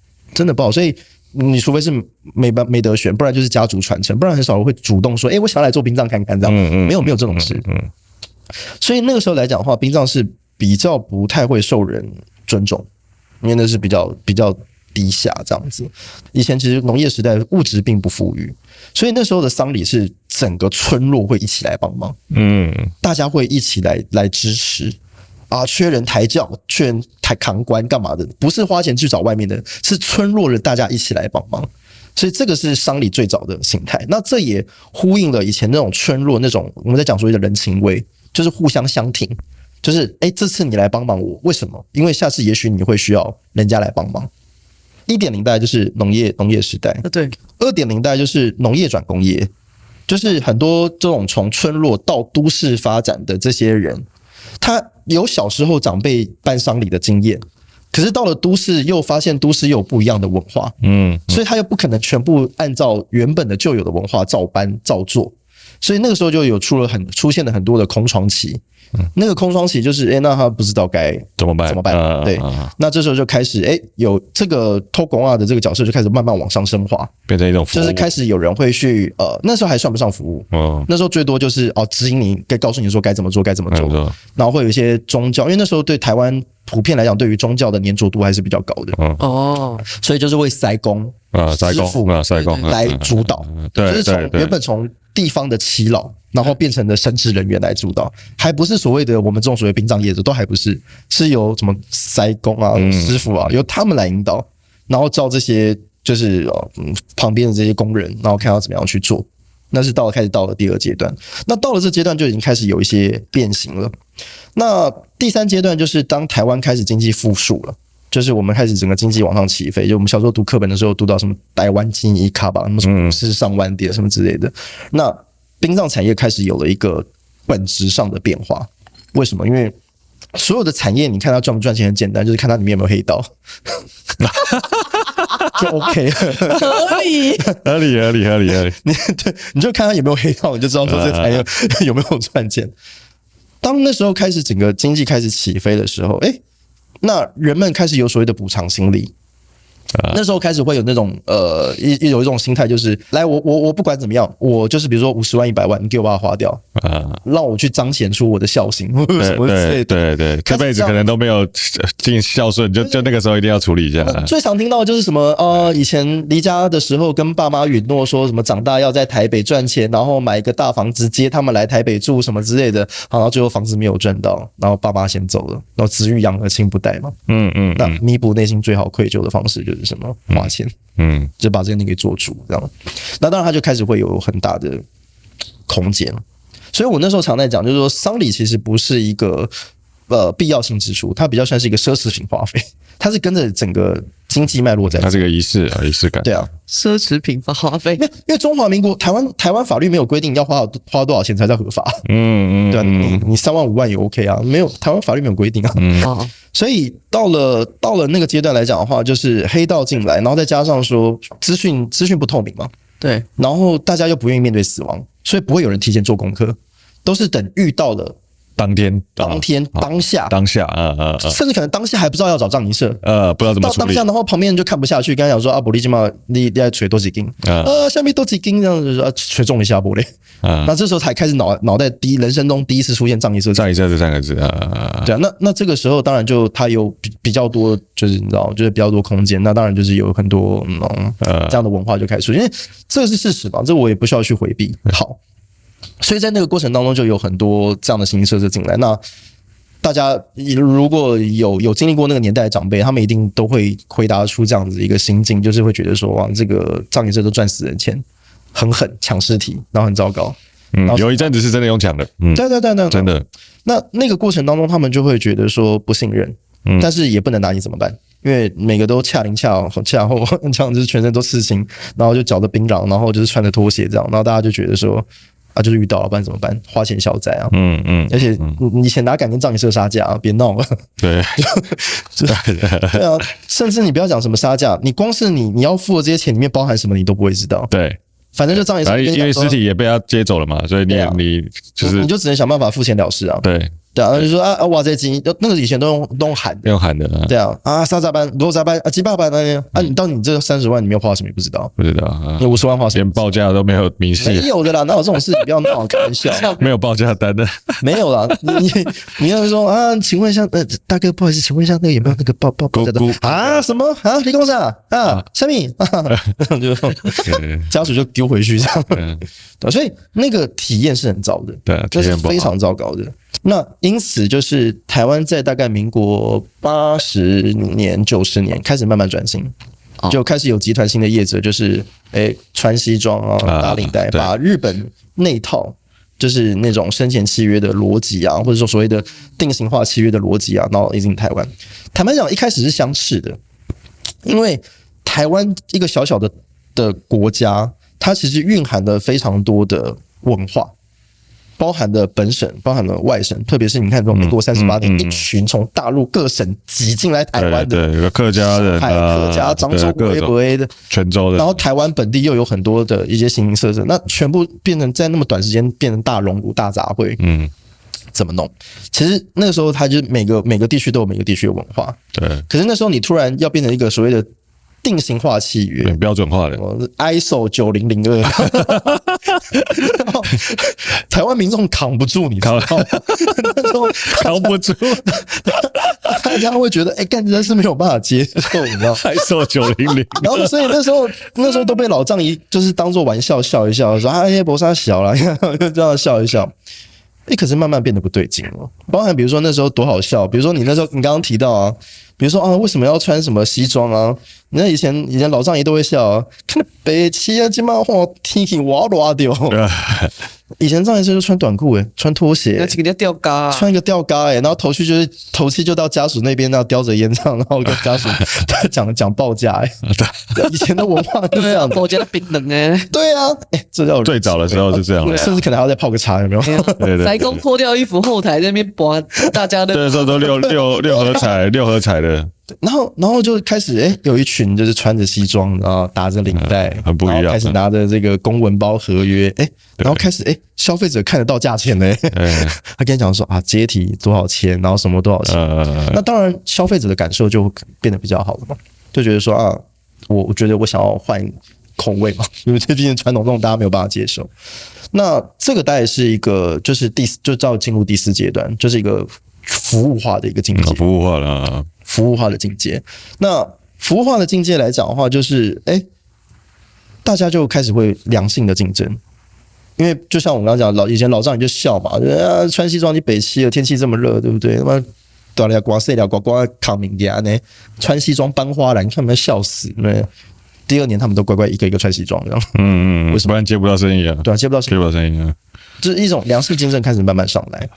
所以你除非是没得选，不然就是家族传承，不然很少人会主动说，我想要来做殡葬看看这样，没有这种事，所以那个时候来讲的话，殡葬是比较不太会受人尊重，因为那是比较低下这样子。以前其实农业时代物质并不富裕，所以那时候的丧礼是整个村落会一起来帮忙，大家会一起来支持缺人抬轿，缺人抬扛棺干嘛的，不是花钱去找外面的，是村落人大家一起来帮忙。所以这个是丧礼最早的形态。那这也呼应了以前那种村落那种我们在讲所谓的人情味，就是互相相挺，就是这次你来帮忙我，为什么？因为下次也许你会需要人家来帮忙。1.0代就是农业时代，对。2.0代就是农业转工业，就是很多这种从村落到都市发展的这些人，他有小时候长辈办丧礼的经验，可是到了都市又发现都市又有不一样的文化，所以他又不可能全部按照原本的旧有的文化照搬照做，所以那个时候就有出现了很多的空窗期。那个空窗期就是那他不知道该怎么办，对，那这时候就开始有这个偷工的这个角色就开始慢慢往上升华，变成一种服务，就是开始有人会去那时候还算不上服务，那时候最多就是指引你，告诉你说该怎么做，然后会有一些宗教，因为那时候对台湾普遍来讲，对于宗教的粘着度还是比较高的，所以就是会塞工师傅来主导，就是原本从地方的耆老，然后变成了神职人员来主导，还不是所谓的我们这种所谓殡葬业者，都还不是，是由什么塞工师傅由他们来引导，然后照这些就是旁边的这些工人，然后看要怎么样去做。那是开始到了第2阶段，那到了这阶段就已经开始有一些变形了。那第3阶段就是当台湾开始经济复苏了。就是我们开始整个经济往上起飞，就我们小时候读课本的时候读到什么台湾经济卡吧，什么股市上万点什么之类的。那殡葬产业开始有了一个本质上的变化，为什么？因为所有的产业，你看它赚不赚钱很简单，就是看它里面有没有黑道，就 OK 了，合理。你就看它有没有黑道，你就知道说这个产业有没有赚钱。当那时候开始整个经济开始起飞的时候，那人们开始有所谓的补偿心理，那时候开始会有那种有一种心态，就是来我不管怎么样，我就是比如说50万100万，你给我把它花掉，让我去彰显出我的孝心，对，这辈子可能都没有尽孝顺，就那个时候一定要处理一下。最常听到的就是什么以前离家的时候跟爸妈允诺说什么长大要在台北赚钱，然后买一个大房子接他们来台北住什么之类的，然后最后房子没有赚到，然后爸妈先走了，然后子欲养而亲不待嘛，那弥补内心最好愧疚的方式就是什么？花钱，就把这个东西给做主，这样。那当然他就开始会有很大的空间，所以我那时候常在讲，就是说丧礼其实不是一个必要性支出，它比较算是一个奢侈品花费，它是跟着整个经济脉络在。它是个仪式感。对啊，奢侈品花费，因为中华民国台湾法律没有规定要花多少钱才叫合法，对啊，你3万5万也 OK 啊，没有台湾法律没有规定啊，所以到了那个阶段来讲的话，就是黑道进来，然后再加上说资讯不透明嘛，对，然后大家又不愿意面对死亡，所以不会有人提前做功课，都是等遇到了。当天当下，甚至可能当下还不知道要找葬仪社，不知道怎么处理。到当下，然后旁边人就看不下去，跟他讲说啊，玻璃今嘛你在锤多几斤，下面多几斤这样子说，锤中一下玻璃。那这时候才开始脑袋人生中第一次出现葬仪社这3个字对啊，那这个时候当然就他有比较多，就是你知道，就是比较多空间。那当然就是有很多这样的文化就开始出现，因为这个是事实嘛，这我也不需要去回避。好。所以在那个过程当中，就有很多这样的形形色色进来。那大家如果有经历过那个年代的长辈，他们一定都会回答出这样子一个心境，就是会觉得说，哇，这个葬仪社都赚死人钱，很狠，抢尸体，然后很糟糕。有一阵子是真的用抢的。对，真的。那个过程当中，他们就会觉得说不信任，但是也不能拿你怎么办。因为每个都恰后这样就是全身都刺青，然后就脚的冰壤，然后就是穿着拖鞋这样，然后大家就觉得说啊，就是遇到了，不然怎么办？花钱消灾啊！而且你以前哪敢跟葬仪社杀价啊？别闹了。对，对啊，甚至你不要讲什么杀价，你光是你要付的这些钱里面包含什么，你都不会知道。对。反正就葬仪社，因为尸体也被他接走了嘛，所以你你就只能想办法付钱了事啊。对啊，就说啊，哇，这金那个以前都用喊的，用喊的。对啊，3咋班5咋班啊，7、8班啊，你到你这30万你没有花什么也不知道，不知道啊，有50万花什么？连报价都没有明细，没有的啦，哪有这种事？不要闹，开玩笑，没有报价单的，没有啦。你要说啊，请问一下，大哥，不好意思，请问一下那个有没有那个报价单啊？什么啊？离公啥啊？什么？就家属就丢回去这样。对，所以那个体验是很糟的，对，这是非常糟糕的。那因此就是台湾在大概民国80年、90年开始慢慢转型，就开始有集团性的业者，就是穿西装啊、打领带，把日本那套就是那种生前契约的逻辑啊，或者说所谓的定型化契约的逻辑啊，然后引进台湾。坦白讲，一开始是相斥的，因为台湾一个小小的国家，它其实蕴含了非常多的文化。包含的本省，包含的外省，特别是你看，从民国38年，一群从大陆各省挤进来台湾的，对，客家人、客家、漳州、微博的、泉州的，然后台湾本地又有很多的一些形形色色，那全部变成在那么短时间变成大熔炉、大杂烩，怎么弄？其实那个时候，它就是每个地区都有每个地区的文化，对。可是那时候你突然要变成一个所谓的定型化契约，标准化的 ISO 9002，台湾民众扛不住，你知道吗？那时候扛不住，大家会觉得，干真的是没有办法接受，你知道 ISO 900，然后所以那时候都被老藏姨就是当做玩笑笑一笑，说博沙小了，就这样笑一笑。可是慢慢变得不对劲了，包含比如说那时候多好笑，比如说你那时候你刚刚提到啊，比如说啊为什么要穿什么西装啊？你看以前老藏爷都会笑啊，看到北七啊，今晚晃天气哇乱掉。以前藏爷就穿短裤穿拖鞋，那几个吊嘎，穿一个吊嘎然后头七就到家属那边，然后叼着烟唱，然后跟家属讲报价以前的文化就这样，报价冰冷对啊，这叫最早的时候是这样，甚至可能还要再泡个茶，有没有？对，塞工脱掉衣服，后台在那边播大家的，对，那时候都六合彩的。然后就开始有一群就是穿着西装，然后打着领带，很不一样，然后开始拿着这个公文包合约，然后开始消费者看得到价钱呢，他跟你讲说啊阶梯多少钱，然后什么多少钱，那当然消费者的感受就变得比较好了嘛，就觉得说啊我觉得我想要换口味嘛，因为这毕竟传统这种大家没有办法接受。那这个大概是一个就是就照进入第4阶段，就是一个服务化的一个境界，服务化了。服务化的境界，那服务化的境界来讲的话，就是大家就开始会良性的竞争，因为就像我刚刚讲，以前老丈人就笑嘛，穿西装你北七了，天气这么热，对不对？他妈大家刮碎了，刮扛名家呢，穿西装搬花篮，看他们笑死，对。第2年他们都乖乖一个一个穿西装，这样，为什么？不然接不到生意啊？对啊，接不到生意啊，就是一种良性竞争开始慢慢上来，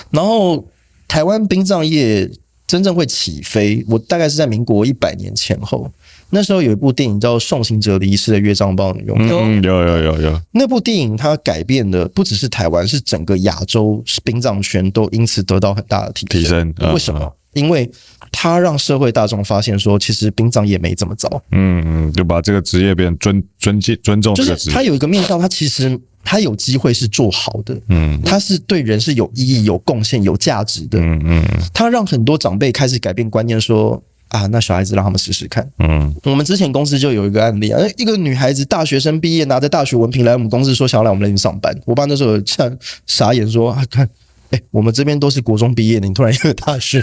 然后台湾殡葬业真正会起飞，我大概是在民国100年前后。那时候有一部电影叫《送行者离世的乐章报》，有。那部电影它改变的不只是台湾，是整个亚洲殡葬圈都因此得到很大的提升。为什么？因为它让社会大众发现说，其实殡葬业没这么糟。就把这个职业变尊重这个职业。就是它有一个面向，它其实它有机会是做好的，它是对人是有意义、有贡献、有价值的，它让很多长辈开始改变观念，说啊，那小孩子让他们试试看。我们之前公司就有一个案例啊，一个女孩子大学生毕业，拿着大学文凭来我们公司说想要来我们那边上班，我爸那时候傻眼说看。我们这边都是国中毕业的，你突然一个大学，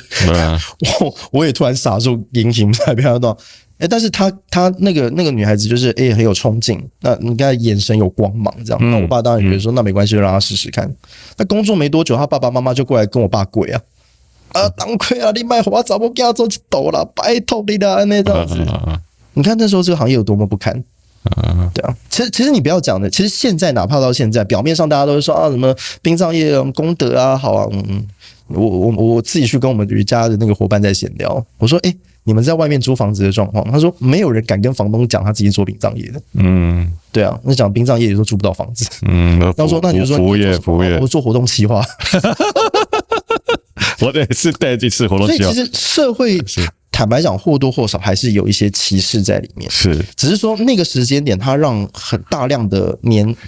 我也突然傻住，引起不太漂亮。但是她那个女孩子就是很有冲劲，那你看眼神有光芒这样。那我爸当然觉得说那没关系，就让她试试看。那工作没多久，她爸爸妈妈就过来跟我爸跪啊，当亏啊，你卖我早不给他做一斗了，拜托你了，那这样子。你看那时候这个行业有多么不堪。对啊，其实你不要讲的，其实现在哪怕到现在，表面上大家都是说啊什么殡葬业功德啊好啊，我自己去跟我们瑜伽的那个伙伴在闲聊，我说你们在外面租房子的状况。他说没有人敢跟房东讲他自己做殡葬业的。对啊，那讲殡葬业有时候租不到房子。他说那你就说服务业，我做活动企划。我得是带一次活动企划。所以其实社会坦白讲或多或少还是有一些歧视在里面。是，只是说那个时间点，它让很大量的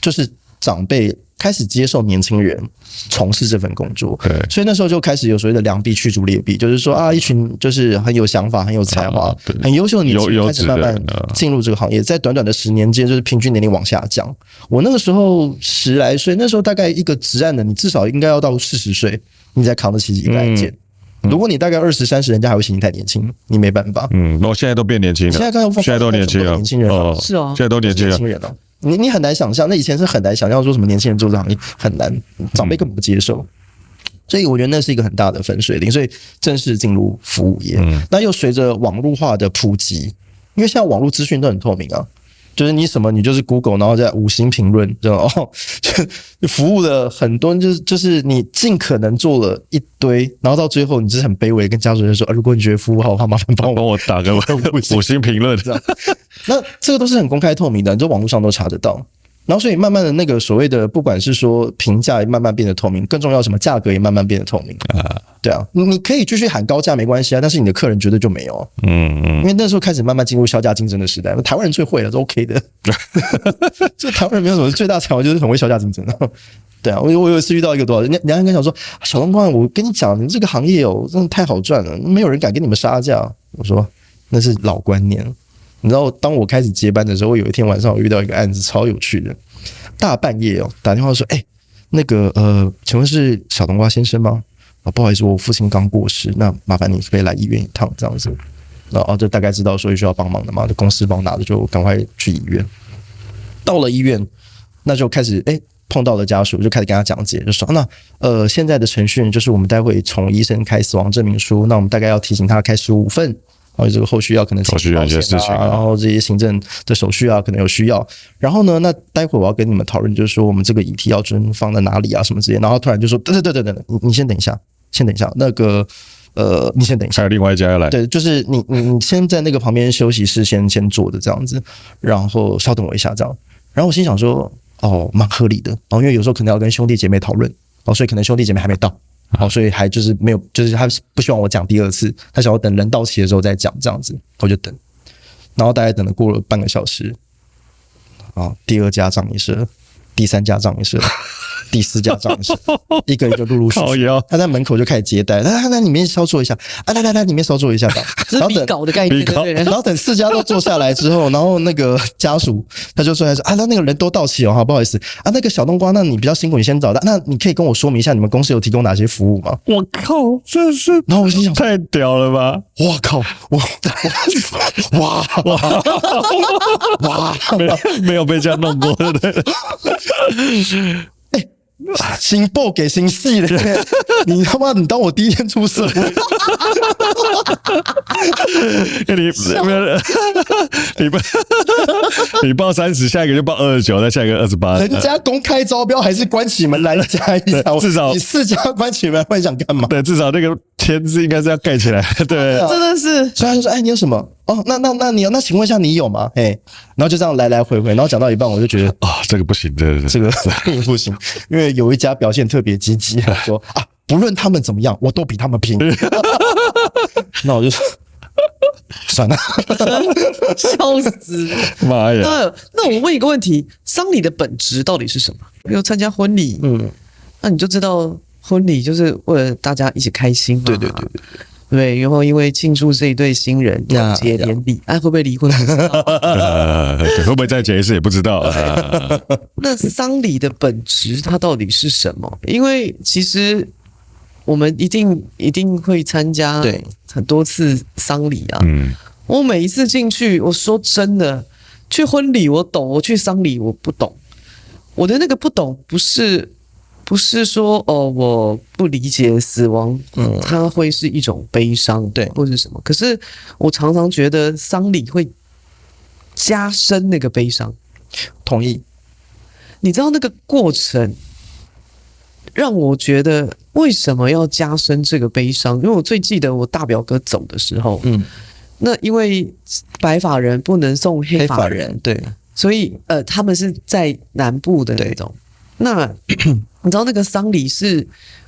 就是长辈开始接受年轻人从事这份工作，对，所以那时候就开始有所谓的良币驱逐劣币，就是说啊，一群就是很有想法、很有才华、很优秀的年轻人开始慢慢进入这个行业，在短短的10年间，就是平均年龄往下降。我那个时候10来岁，那时候大概一个职案的，你至少应该要到40岁，你才扛得起一个案件。如果你大概20、30，人家还会嫌你太年轻，你没办法。我现在都变年轻了，现在都年轻了，年轻人是啊，现在都年轻人了。你很难想象，那以前是很难想象说什么年轻人做这行业很难，长辈根本不接受，所以我觉得那是一个很大的分水岭，所以正式进入服务业。那又随着网络化的普及，因为现在网络资讯都很透明啊，就是你什么你就是 Google， 然后再5星评论，这种就服务了很多，就是你尽可能做了一堆，然后到最后你就是很卑微，跟家属人说，如果你觉得服务好的话，麻烦帮我打个5星评论，这样。那这个都是很公开透明的，你在网络上都查得到。然后所以慢慢的那个所谓的不管是说评价也慢慢变得透明，更重要什么价格也慢慢变得透明。对啊，你可以继续喊高价没关系啊，但是你的客人绝对就没有。因为那时候开始慢慢进入销价竞争的时代，台湾人最会了，都 OK 的。就台湾人没有什么最大才华，就是很会销价竞争。对啊，我有一次遇到一个多少人家跟讲说，小东光，我跟你讲，你这个行业真的太好赚了，没有人敢跟你们杀价。我说那是老观念。你知道，当我开始接班的时候，我有一天晚上我遇到一个案子，超有趣的。大半夜打电话说，那个请问是小冬瓜先生吗？不好意思，我父亲刚过世，那麻烦你可以来医院一趟这样子。然后就大概知道说需要帮忙的嘛，就公司帮我拿着，就赶快去医院。到了医院，那就开始碰到了家属，就开始跟他讲解，就说那现在的程序就是我们待会从医生开死亡证明书，那我们大概要提醒他开15份。然后这个后续要可能后续有一些事情，然后这些行政的手续啊，可能有需要。然后呢，那待会我要跟你们讨论，就是说我们这个议题要放在哪里啊，什么之类。然后突然就说，等，你先等一下，那个你先等一下，还有另外一家要来。对，就是你先在那个旁边休息室先坐的这样子，然后稍等我一下这样。然后我心想说，蛮合理的。因为有时候可能要跟兄弟姐妹讨论，所以可能兄弟姐妹还没到。所以还就是没有，就是他不希望我讲第2次，他想要等人到齐的时候再讲这样子，我就等，然后大概等了过了半个小时，第2家葬仪社，第3家葬仪社，第4家葬仪社，一个一个陆陆续续，他在门口就开始接待，来里面稍坐一下，来里面稍坐一下吧，然后等稿的概念，然后等4家都坐下来之后，然后那个家属他就说那个人都到齐哦，不好意思那个小冬瓜，那你比较辛苦，你先找那你可以跟我说明一下你们公司有提供哪些服务吗？我靠，这是，然后我心想太屌了吧！我靠，哇，没有被这样弄过，对不对？新报给新戏的，你他妈你当我第一天出社会？你报30，下一个就报29，再下一个28。人家公开招标还是关起门来加一下，至少你4家关起门会想干嘛？对，至少那个签字应该是要盖起来。对，真的是。所以他就说，你有什么？那你有？那请问一下你有吗？然后就这样来来回回，然后讲到一半，我就觉得这个不行，对，这个不行，因为有一家表现特别积极，说不论他们怎么样，我都比他们拼。那我就说算了，笑死！妈呀！那我问一个问题：丧礼的本质到底是什么？比如参加婚礼，那你就知道婚礼就是为了大家一起开心嘛。对，然后因为庆祝这一对新人永结连理，会不会离婚不知道，会不会再结一次也不知道。那丧礼的本质它到底是什么？因为其实我们一定会参加很多次丧礼啊。我每一次进去，我说真的，去婚礼我懂，我去丧礼我不懂。我的那个不懂不是说我不理解死亡，它会是一种悲伤，对，或是什么。可是我常常觉得丧礼会加深那个悲伤。同意。你知道那个过程让我觉得为什么要加深这个悲伤？因为我最记得我大表哥走的时候，那因为白发人不能送黑发人，对，所以他们是在南部的那种。那你知道那个丧礼是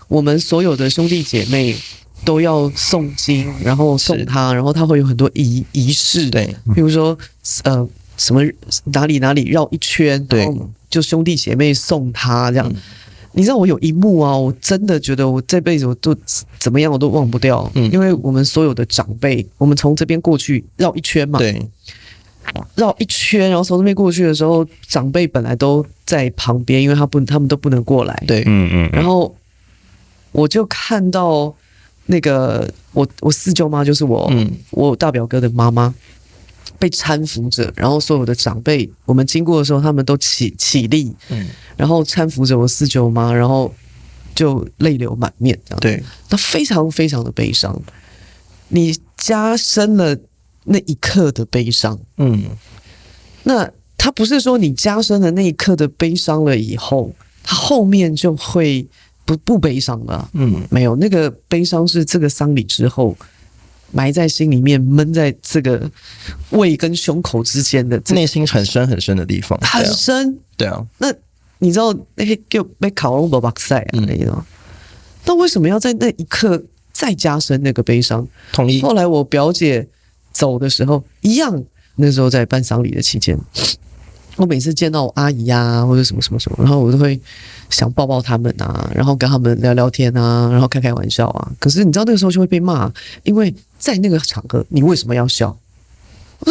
我们所有的兄弟姐妹都要诵经，然后送他，然后他会有很多仪式，对，比如说什么哪里哪里绕一圈，对，就兄弟姐妹送他这样。你知道我有一幕啊，我真的觉得我这辈子我都怎么样我都忘不掉，因为我们所有的长辈，我们从这边过去绕一圈嘛，对，绕一圈，然后从这边过去的时候，长辈本来都在旁边，因为他们都不能过来，对，然后我就看到那个我四舅妈就是我大表哥的妈妈。被搀扶着，然后所有的长辈，我们经过的时候，他们都起立，然后搀扶着我四舅妈，然后就泪流满面，这样，对，那非常非常的悲伤，你加深了那一刻的悲伤，那他不是说你加深了那一刻的悲伤了以后，他后面就会不悲伤了，没有，那个悲伤是这个丧礼之后。埋在心里面，闷在这个胃跟胸口之间的内心很深很深的地方，很深。对啊，那你知道那些就被烤龙伯巴塞啊，你知道？那为什么要在那一刻再加深那个悲伤？同意。后来我表姐走的时候，一样，那时候在办丧礼的期间，我每次见到我阿姨啊，或者什么什么什么，然后我都会想抱抱他们啊，然后跟他们聊聊天啊，然后开开玩笑啊。可是你知道那个时候就会被骂，因为在那个场合，你为什么要笑？我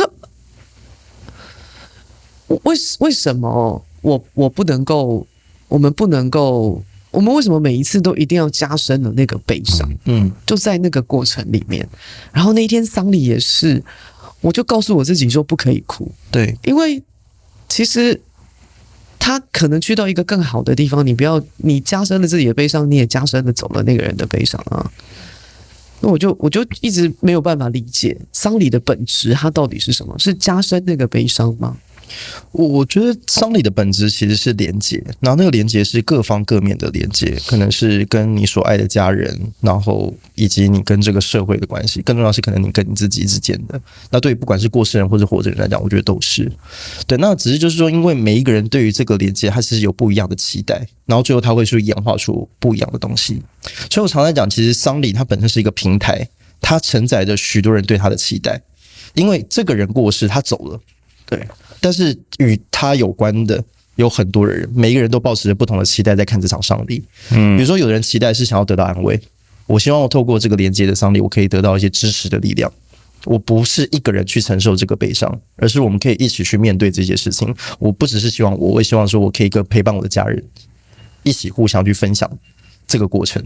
说，为什么我不能够，我们不能够，我们为什么每一次都一定要加深了那个悲伤？就在那个过程里面。然后那一天丧礼也是，我就告诉我自己说不可以哭，对，因为其实他可能去到一个更好的地方，你加深了自己的悲伤，你也加深了走了那个人的悲伤啊。那我就一直没有办法理解丧礼的本质，它到底是什么？是加深那个悲伤吗？我觉得丧礼的本质其实是连结，然后那个连结是各方各面的连结，可能是跟你所爱的家人，然后以及你跟这个社会的关系，更重要是可能你跟你自己之间的。那对于不管是过世人或者活着人来讲，我觉得都是对。那只是就是说，因为每一个人对于这个连结，他其实有不一样的期待，然后最后他会去演化出不一样的东西。所以我常在讲，其实丧礼它本身是一个平台，它承载着许多人对他的期待，因为这个人过世，他走了，对。但是与他有关的有很多人，每一个人都抱持着不同的期待在看这场丧礼。比如说有人期待是想要得到安慰，我希望我透过这个连接的丧礼，我可以得到一些支持的力量。我不是一个人去承受这个悲伤，而是我们可以一起去面对这些事情。我不只是希望我也希望说我可以跟陪伴我的家人一起互相去分享这个过程。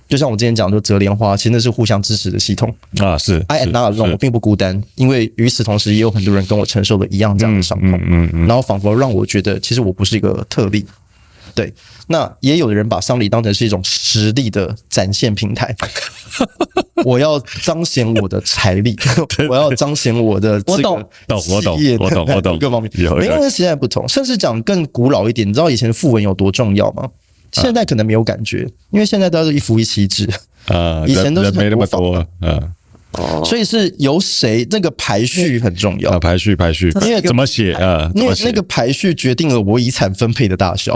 就像我之前讲，就折莲花，其实那是互相支持的系统啊。是 I am not alone， 我并不孤单，因为与此同时也有很多人跟我承受了一样这样的伤痛，然后仿佛让我觉得其实我不是一个特例。对，那也有的人把丧礼当成是一种实力的展现平台，我要彰显我的财力，我要彰显我的这个企业的各方面，每个人期待不同，甚至讲更古老一点，你知道以前讣文有多重要吗？现在可能没有感觉，因为现在都是一夫一妻制，以前都是没那么多，所以是由谁这个排序很重要，排序，因为怎么写因为那个排序决定了我遗产分配的大小，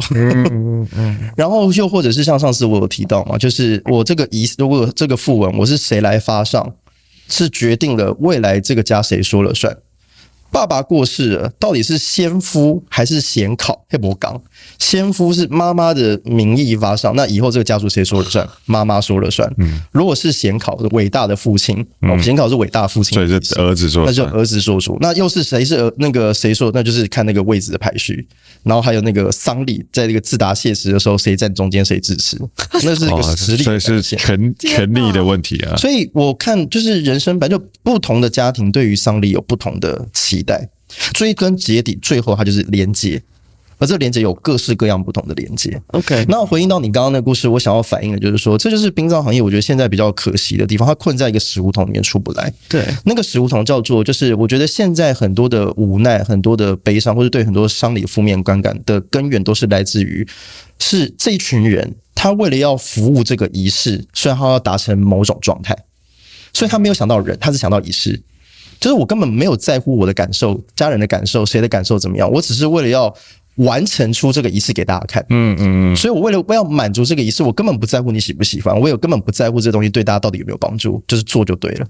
然后又或者是像上次我有提到嘛，就是我这个如果这个讣文我是谁来发上，是决定了未来这个家谁说了算。爸爸过世了，到底是先夫还是先考？黑伯刚，先夫是妈妈的名义发上，那以后这个家族谁说了算？妈妈说了算。如果是先考，伟大的父亲，先考是伟大的父亲，所以是儿子说了算，那就儿子说出。那又是谁是那个谁说？那就是看那个位置的排序，然后还有那个丧礼，在这个自答谢词的时候，谁站中间谁支持，那是一个实力的展现，所以是权力的问题啊。所以我看就是人生本来就不同的家庭对于丧礼有不同的期待，追根结底，最后它就是连结，而这个连结有各式各样不同的连结。OK， 那回应到你刚刚那个故事，我想要反映的就是说，这就是殡葬行业，我觉得现在比较可惜的地方，它困在一个死胡同里面出不来。对，那个死胡同叫做，就是我觉得现在很多的无奈、很多的悲伤，或者对很多丧礼负面观感的根源，都是来自于是这一群人，他为了要服务这个仪式，虽然他要达成某种状态，所以他没有想到人，他只想到仪式。就是我根本没有在乎我的感受、家人的感受、谁的感受怎么样，我只是为了要完成出这个仪式给大家看。所以我为了要满足这个仪式，我根本不在乎你喜不喜欢，我也根本不在乎这东西对大家到底有没有帮助，就是做就对了。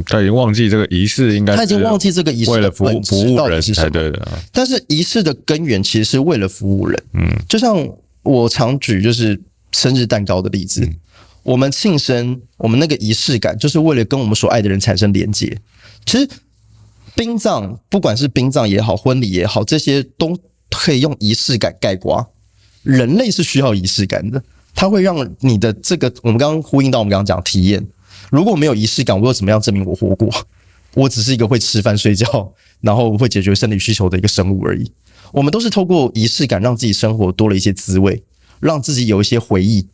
他已经忘记这个仪式应该是他已经忘记这个仪式的本质到底是什么。对的。但是仪式的根源其实是为了服务人。就像我常举就是生日蛋糕的例子，我们庆生，我们那个仪式感就是为了跟我们所爱的人产生连结。其实殡葬，不管是殡葬也好，婚礼也好，这些都可以用仪式感概括。人类是需要仪式感的，它会让你的这个，我们刚刚呼应到我们刚刚讲体验，如果没有仪式感，我又怎么样证明我活过？我只是一个会吃饭睡觉，然后会解决生理需求的一个生物而已。我们都是透过仪式感让自己生活多了一些滋味，让自己有一些回忆。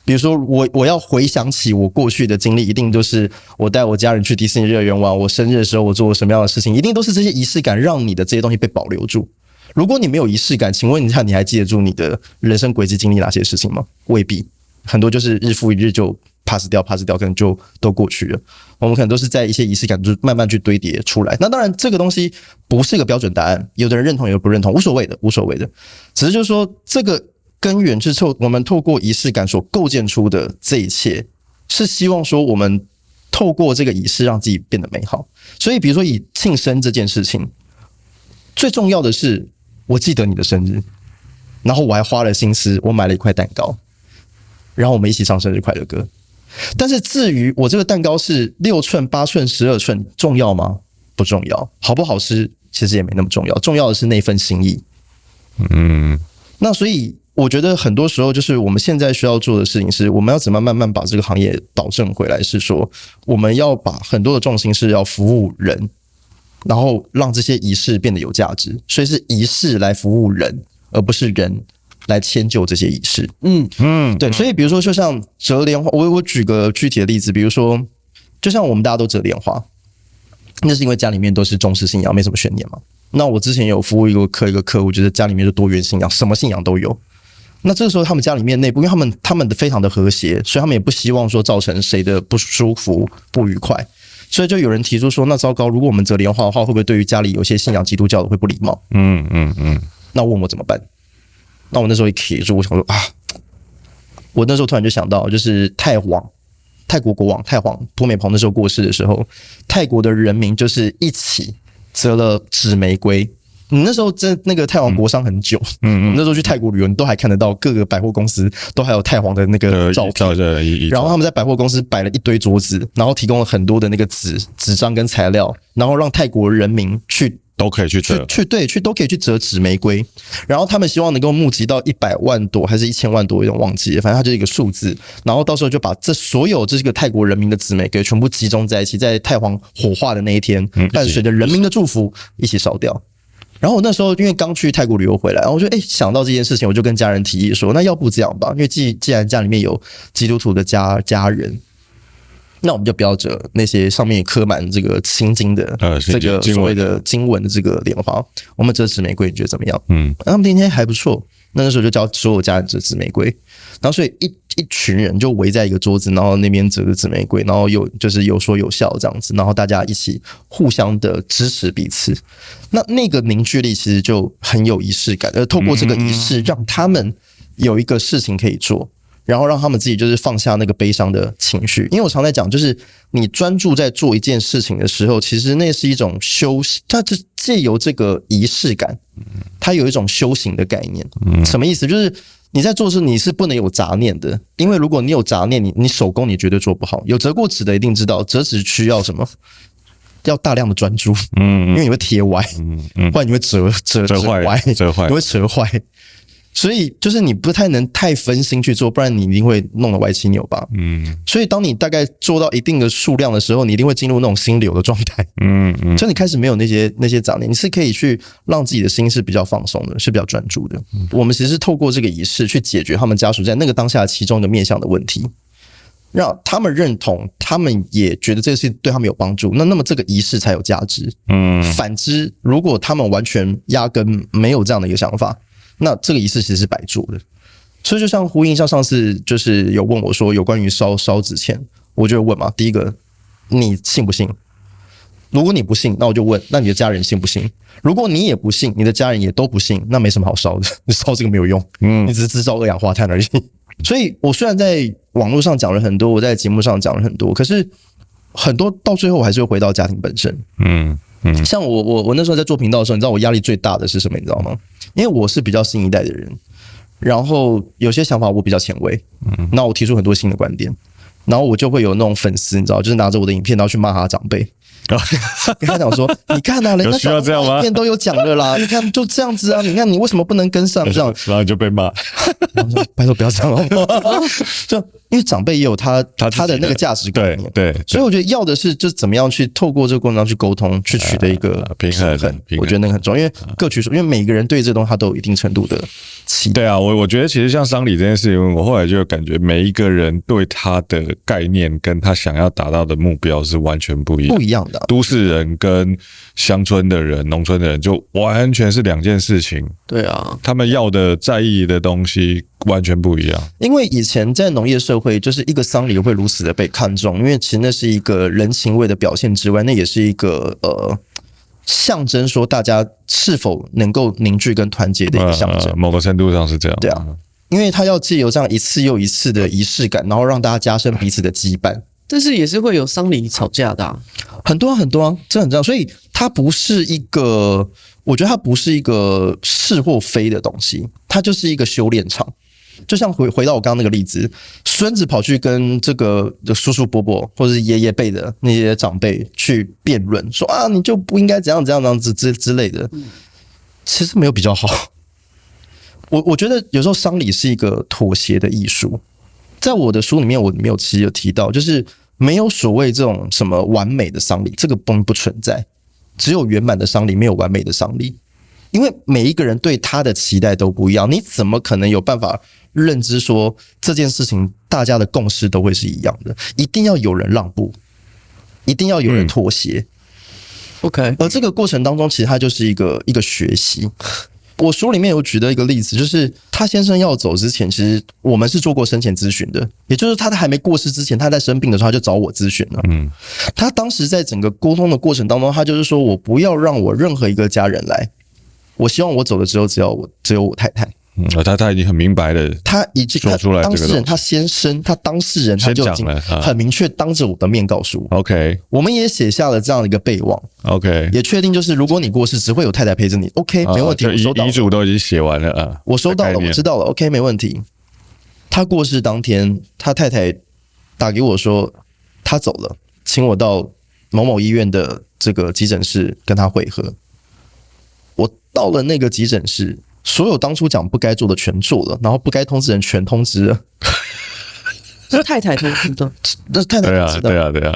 比如说我要回想起我过去的经历，一定都是我带我家人去迪士尼乐园玩，我生日的时候我做了什么样的事情，一定都是这些仪式感让你的这些东西被保留住。如果你没有仪式感，请问一下，你还记得住你的人生轨迹经历哪些事情吗？未必，很多就是日复一日就 pass 掉，可能就都过去了。我们可能都是在一些仪式感就慢慢去堆叠出来。那当然，这个东西不是一个标准答案，有的人认同，有的人不认同，无所谓的。只是就是说，这个根源是我们透过仪式感所构建出的这一切，是希望说我们透过这个仪式让自己变得美好。所以，比如说以庆生这件事情，最重要的是我记得你的生日，然后我还花了心思，我买了一块蛋糕，然后我们一起唱生日快乐歌。但是至于我这个蛋糕是6寸、8寸、12寸，重要吗？不重要。好不好吃其实也没那么重要，重要的是那份心意。那所以我觉得很多时候就是我们现在需要做的事情是，我们要怎么慢慢把这个行业导正回来，是说我们要把很多的重心是要服务人，然后让这些仪式变得有价值。所以是仪式来服务人，而不是人来迁就这些仪式。对。所以比如说就像折莲花，我举个具体的例子，比如说就像我们大家都折莲花，那是因为家里面都是中式信仰，没什么悬念嘛。那我之前有服务一个客户，就是家里面就多元信仰，什么信仰都有。那这个时候他们家里面内部，因为他们非常的和谐，所以他们也不希望说造成谁的不舒服不愉快，所以就有人提出说，那糟糕，如果我们折莲花的话，会不会对于家里有些信仰基督教的会不礼貌？那问我怎么办？那我那时候一卡住，我想说我那时候突然就想到，就是泰国国王太皇多美蓬那时候过世的时候，泰国的人民就是一起折了纸玫瑰。你那时候在那个泰皇国商很久，我们那时候去泰国旅游，你都还看得到各个百货公司都还有泰皇的那个照片，然后他们在百货公司摆了一堆桌子，然后提供了很多的那个纸张跟材料，然后让泰国人民去都可以去折，都可以去折纸玫瑰，然后他们希望能够募集到100万朵还是1000万朵，有点忘记了，反正它就是一个数字，然后到时候就把所有这个泰国人民的纸玫瑰全部集中在一起，在太皇火化的那一天，伴随着人民的祝福一起烧掉。然后我那时候因为刚去泰国旅游回来，然后我就想到这件事情，我就跟家人提议说，那要不这样吧，因为既然家里面有基督徒的家人，那我们就不要折那些上面刻满这个心经的这个所谓的经文的这个莲花，我们折纸玫瑰，你觉得怎么样？他们今天还不错。那时候就教所有家人折纸玫瑰，然后所以一群人就围在一个桌子，然后那边折着纸玫瑰，然后就是有说有笑这样子，然后大家一起互相的支持彼此。那个凝聚力其实就很有仪式感，而透过这个仪式，让他们有一个事情可以做。然后让他们自己就是放下那个悲伤的情绪，因为我常在讲，就是你专注在做一件事情的时候，其实那是一种修行，它就借由这个仪式感，它有一种修行的概念。什么意思？就是你在做事你是不能有杂念的，因为如果你有杂念，你手工你绝对做不好。有折过纸的一定知道，折纸需要什么？要大量的专注，因为你会贴歪，不然你会折歪，你会折坏。所以就是你不太能太分心去做，不然你一定会弄得歪七扭八。所以当你大概做到一定的数量的时候，你一定会进入那种心流的状态。就你开始没有那些杂念，你是可以去让自己的心是比较放松的，是比较专注的。我们其实是透过这个仪式去解决他们家属在那个当下其中一个面向的问题，让他们认同，他们也觉得这个事对他们有帮助，那么这个仪式才有价值。反之，如果他们完全压根没有这样的一个想法，那这个仪式其实是白做的。所以就像呼应像上次就是有问我说有关于烧纸钱，我就会问嘛，第一个你信不信？如果你不信，那我就问，那你的家人信不信？如果你也不信，你的家人也都不信，那没什么好烧的，你烧这个没有用，你只是制造二氧化碳而已。所以我虽然在网络上讲了很多，我在节目上讲了很多，可是很多到最后我还是会回到家庭本身。像我那时候在做频道的时候，你知道我压力最大的是什么？你知道吗？因为我是比较新一代的人，然后有些想法我比较前卫，那我提出很多新的观点，然后我就会有那种粉丝，你知道，就是拿着我的影片，然后去骂他长辈。跟他讲说，你看啊，人家需要这样吗？影片都有讲了啦，你看就这样子啊，你看你为什么不能跟上这样？然后就被骂，然后说拜托不要这样好不好？就因为长辈也有他的那个价值观念，对，所以我觉得要的是就怎么样去透过这个过程中去沟通，去取得一个平衡，我觉得那个很重要，因为各取所，因为每个人对这个东西他都有一定程度的期待。对啊，我觉得其实像丧礼这件事情，我后来就感觉每一个人对他的概念跟他想要达到的目标是完全不一样的。都市人跟乡村的人、农村的人就完全是两件事情。对啊，他们要的、在意的东西完全不一样。因为以前在农业社会，就是一个丧礼会如此的被看重，因为其实那是一个人情味的表现之外，那也是一个象征说大家是否能够凝聚跟团结的一个象征。某个程度上是这样。对啊，因为他要借由这样一次又一次的仪式感，然后让大家加深彼此的羁绊。但是也是会有丧礼吵架的啊，很多很多，这很重要。所以它不是一个，我觉得它不是一个是或非的东西，它就是一个修炼场。就像回到我刚刚那个例子，孙子跑去跟这个叔叔伯伯或者是爷爷辈的那些长辈去辩论，说啊你就不应该怎样怎样怎样之类的，其实没有比较好。我觉得有时候丧礼是一个妥协的艺术。在我的书里面，我里面其实有提到，就是没有所谓这种什么完美的丧礼，这个不存在，只有圆满的丧礼，没有完美的丧礼。因为每一个人对他的期待都不一样，你怎么可能有办法认知说这件事情大家的共识都会是一样的？一定要有人让步，一定要有人妥协。OK， 而这个过程当中，其实它就是一个学习。我书里面有举的一个例子，就是他先生要走之前，其实我们是做过生前咨询的，也就是他在还没过世之前，他在生病的时候他就找我咨询了。他当时在整个沟通的过程当中，他就是说我不要让我任何一个家人来，我希望我走了之后只有我太太。他已经很明白的，他已经说出来这个东西，当事人他先生，他当事人他就已经很明确当着我的面告诉我。OK， 我们也写下了这样的一个备忘。OK， 也确定就是如果你过世，只会有太太陪着你。OK， 没问题，我收到了。遗嘱都已经写完了啊，我收到了，我知道了。OK， 没问题。他过世当天，他太太打给我说他走了，请我到某某医院的这个急诊室跟他会合。我到了那个急诊室。所有当初讲不该做的全做了，然后不该通知人全通知了。是太太通知的，那太太知道。对啊。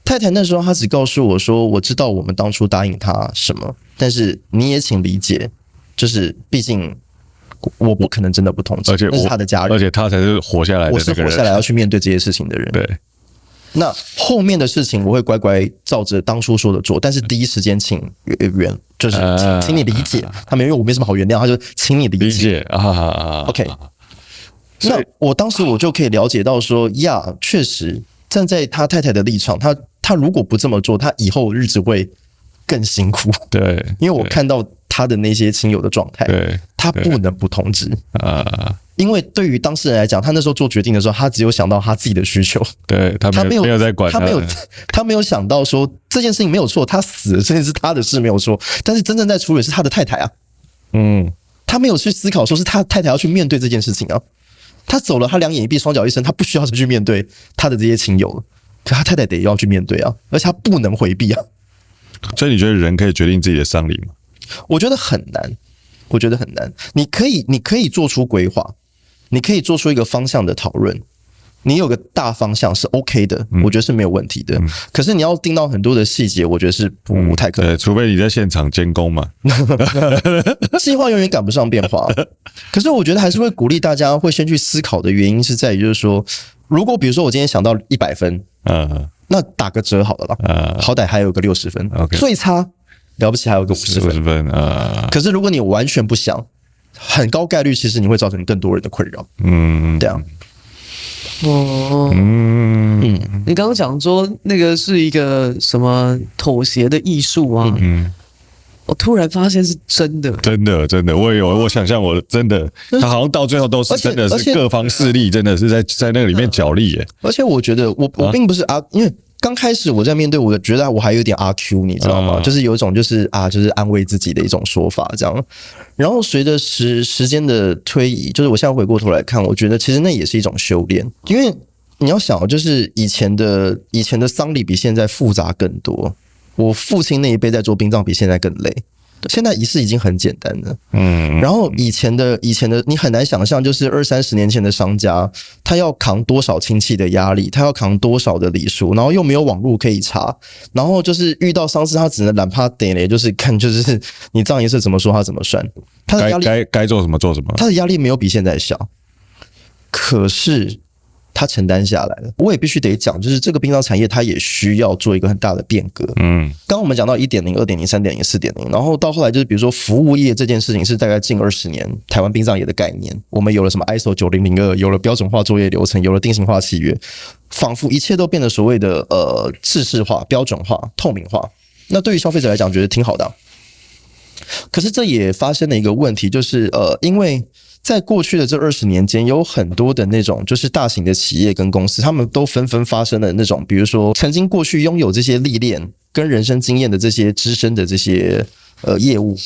太太那时候她只告诉我说：“我知道我们当初答应她什么，但是你也请理解，就是毕竟我不可能真的不通知，而且那是她的家人，而且她才是活下来的那个人，我是活下来要去面对这些事情的人。”对。那后面的事情我会乖乖照着当初说的做，但是第一时间请就是请你理解他们，因为我没什么好原谅，他就请你理解啊。OK， 那我当时我就可以了解到说，呀，确实站在他太太的立场，他如果不这么做，他以后日子会更辛苦。对，因为我看到他的那些亲友的状态，对，他不能不通知啊。因为对于当事人来讲，他那时候做决定的时候，他只有想到他自己的需求，对，他没有在管，他没有想到说这件事情没有错，他死了这件事他的事没有错，但是真正在处理的是他的太太啊，他没有去思考说是他太太要去面对这件事情啊，他走了，他两眼一闭，双脚一伸，他不需要去面对他的这些亲友了，可他太太得要去面对啊，而且他不能回避啊。所以你觉得人可以决定自己的丧礼吗？我觉得很难，我觉得很难。你可以做出规划。你可以做出一个方向的讨论，你有个大方向是 OK 的，我觉得是没有问题的。可是你要盯到很多的细节，我觉得是不太可能。对，除非你在现场监工嘛。计划永远赶不上变化。可是我觉得还是会鼓励大家会先去思考的原因是在于，就是说，如果比如说我今天想到100分，那打个折好了啦，好歹还有个60分，最差了不起还有个50分啊。可是如果你完全不想，很高概率，其实你会造成更多人的困扰。对啊。你刚刚讲说那个是一个什么妥协的艺术啊？我突然发现是真的，真的，我想象我真的，他好像到最后都是真的是各方势力真的是在那个里面角力耶。而且我觉得我并不是因为刚开始我在面对，我觉得我还有点阿 Q， 你知道吗？就是有一种就是安慰自己的一种说法这样。然后随着时间的推移，就是我现在回过头来看，我觉得其实那也是一种修炼，因为你要想，就是以前的丧礼比现在复杂更多。我父亲那一辈在做殡葬比现在更累。现在仪式已经很简单了，然后以前的你很难想象，就是20-30年前的商家，他要扛多少亲戚的压力，他要扛多少的礼数，然后又没有网络可以查，然后就是遇到丧事，他只能懒趴点嘞，就是看就是你葬仪社怎么说他怎么算，他的压力该做什么做什么，他的压力没有比现在小，可是他承担下来了。我也必须得讲，就是这个殡葬产业它也需要做一个很大的变革。刚刚我们讲到 1.0、2.0、3.0、4.0， 然后到后来就是比如说服务业这件事情是大概近20年台湾殡葬业的概念。我们有了什么 ISO 9002，有了标准化作业流程，有了定型化契约，仿佛一切都变得所谓的制式化、标准化、透明化。那对于消费者来讲，觉得挺好的。可是这也发生了一个问题，就是因为在过去的这20年间，有很多的那种就是大型的企业跟公司，他们都纷纷发生了那种，比如说曾经过去拥有这些历练跟人生经验的这些资深的这些业务，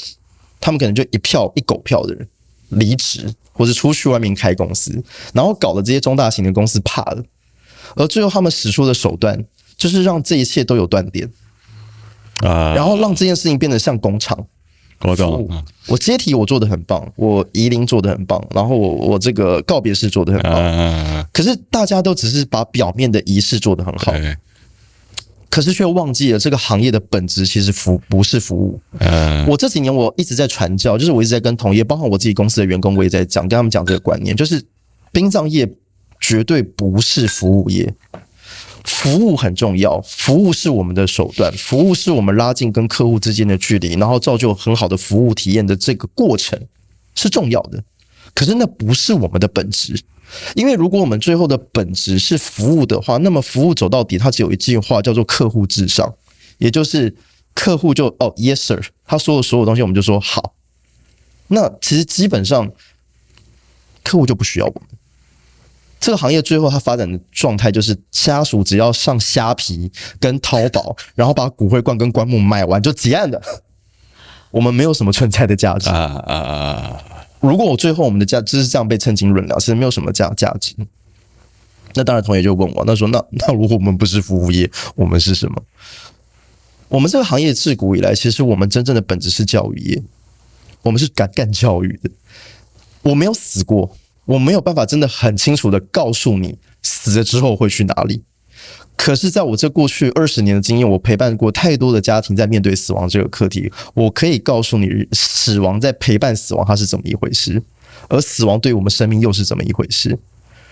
他们可能就一狗票的人离职，或是出去外面开公司，然后搞得这些中大型的公司怕了，而最后他们使出的手段就是让这一切都有断点然后让这件事情变得像工厂。我懂，我接体我做得很棒，我移灵做得很棒，然后我这个告别式做得很棒，可是大家都只是把表面的仪式做得很好，可是却忘记了这个行业的本质其实不是服务。我这几年我一直在传教，就是我一直在跟同业，包括我自己公司的员工，我也在讲，跟他们讲这个观念，就是殡葬业绝对不是服务业。服务很重要，服务是我们的手段，服务是我们拉近跟客户之间的距离，然后造就很好的服务体验的这个过程是重要的。可是那不是我们的本质，因为如果我们最后的本质是服务的话，那么服务走到底，它只有一句话叫做客户至上，也就是客户就yes sir， 他说的所有东西我们就说好。那其实基本上客户就不需要我们。这个行业最后它发展的状态就是家属只要上虾皮跟淘宝，然后把骨灰罐跟棺木买完就结案的，我们没有什么存在的价值如果最后我们的价就是这样被称斤论了，其实没有什么价值。那当然同学就问我，那说那如果我们不是服务业，我们是什么？我们这个行业自古以来，其实我们真正的本质是教育业，我们是干教育的。我没有死过，我没有办法真的很清楚的告诉你死了之后会去哪里。可是在我这过去20年的经验，我陪伴过太多的家庭在面对死亡这个课题，我可以告诉你死亡在陪伴死亡它是怎么一回事，而死亡对我们生命又是怎么一回事。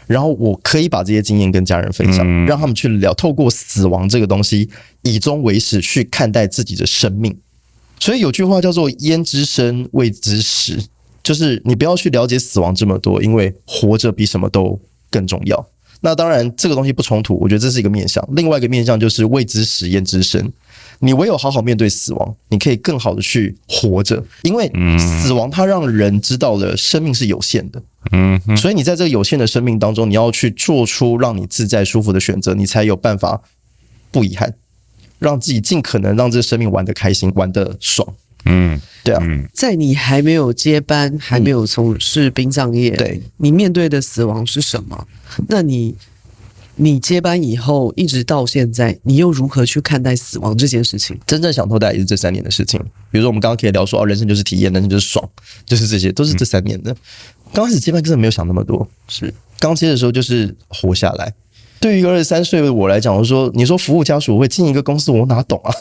然后我可以把这些经验跟家人分享，让他们去聊，透过死亡这个东西以终为始去看待自己的生命。所以有句话叫做焉知生未知死，就是你不要去了解死亡这么多，因为活着比什么都更重要。那当然这个东西不冲突，我觉得这是一个面向。另外一个面向就是未知死焉知生，你唯有好好面对死亡，你可以更好的去活着，因为死亡它让人知道了生命是有限的。所以你在这个有限的生命当中，你要去做出让你自在舒服的选择，你才有办法不遗憾，让自己尽可能让这个生命玩得开心，玩得爽。对啊。在你还没有接班，还没有从事殡葬业，对，你面对的死亡是什么？那你接班以后一直到现在，你又如何去看待死亡这件事情？真正想透大概也是这3年的事情。比如说我们刚刚可以聊说人生就是体验，人生就是爽，就是这些都是这3年的。刚开始接班真的没有想那么多，是刚接的时候就是活下来。对于一个23岁的我来讲，我说你说服务家属我会进一个公司，我哪懂啊？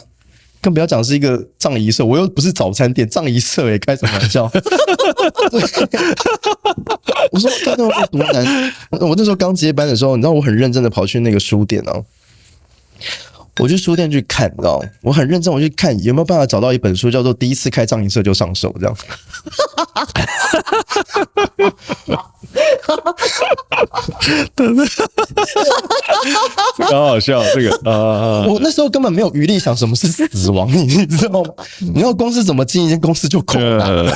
更不要讲是一个葬仪社，我又不是早餐店，葬仪社开什么玩笑？我说看到有多难。我那时候刚接班的时候，你知道我很认真的跑去那个书店啊，我去书店去看，你知道我很认真，我去看有没有办法找到一本书叫做《第一次开葬仪社就上手》这样。好好笑这个我那时候根本没有余力想什么是死亡，你知道吗？你知道公司怎么经营一间公司就够了，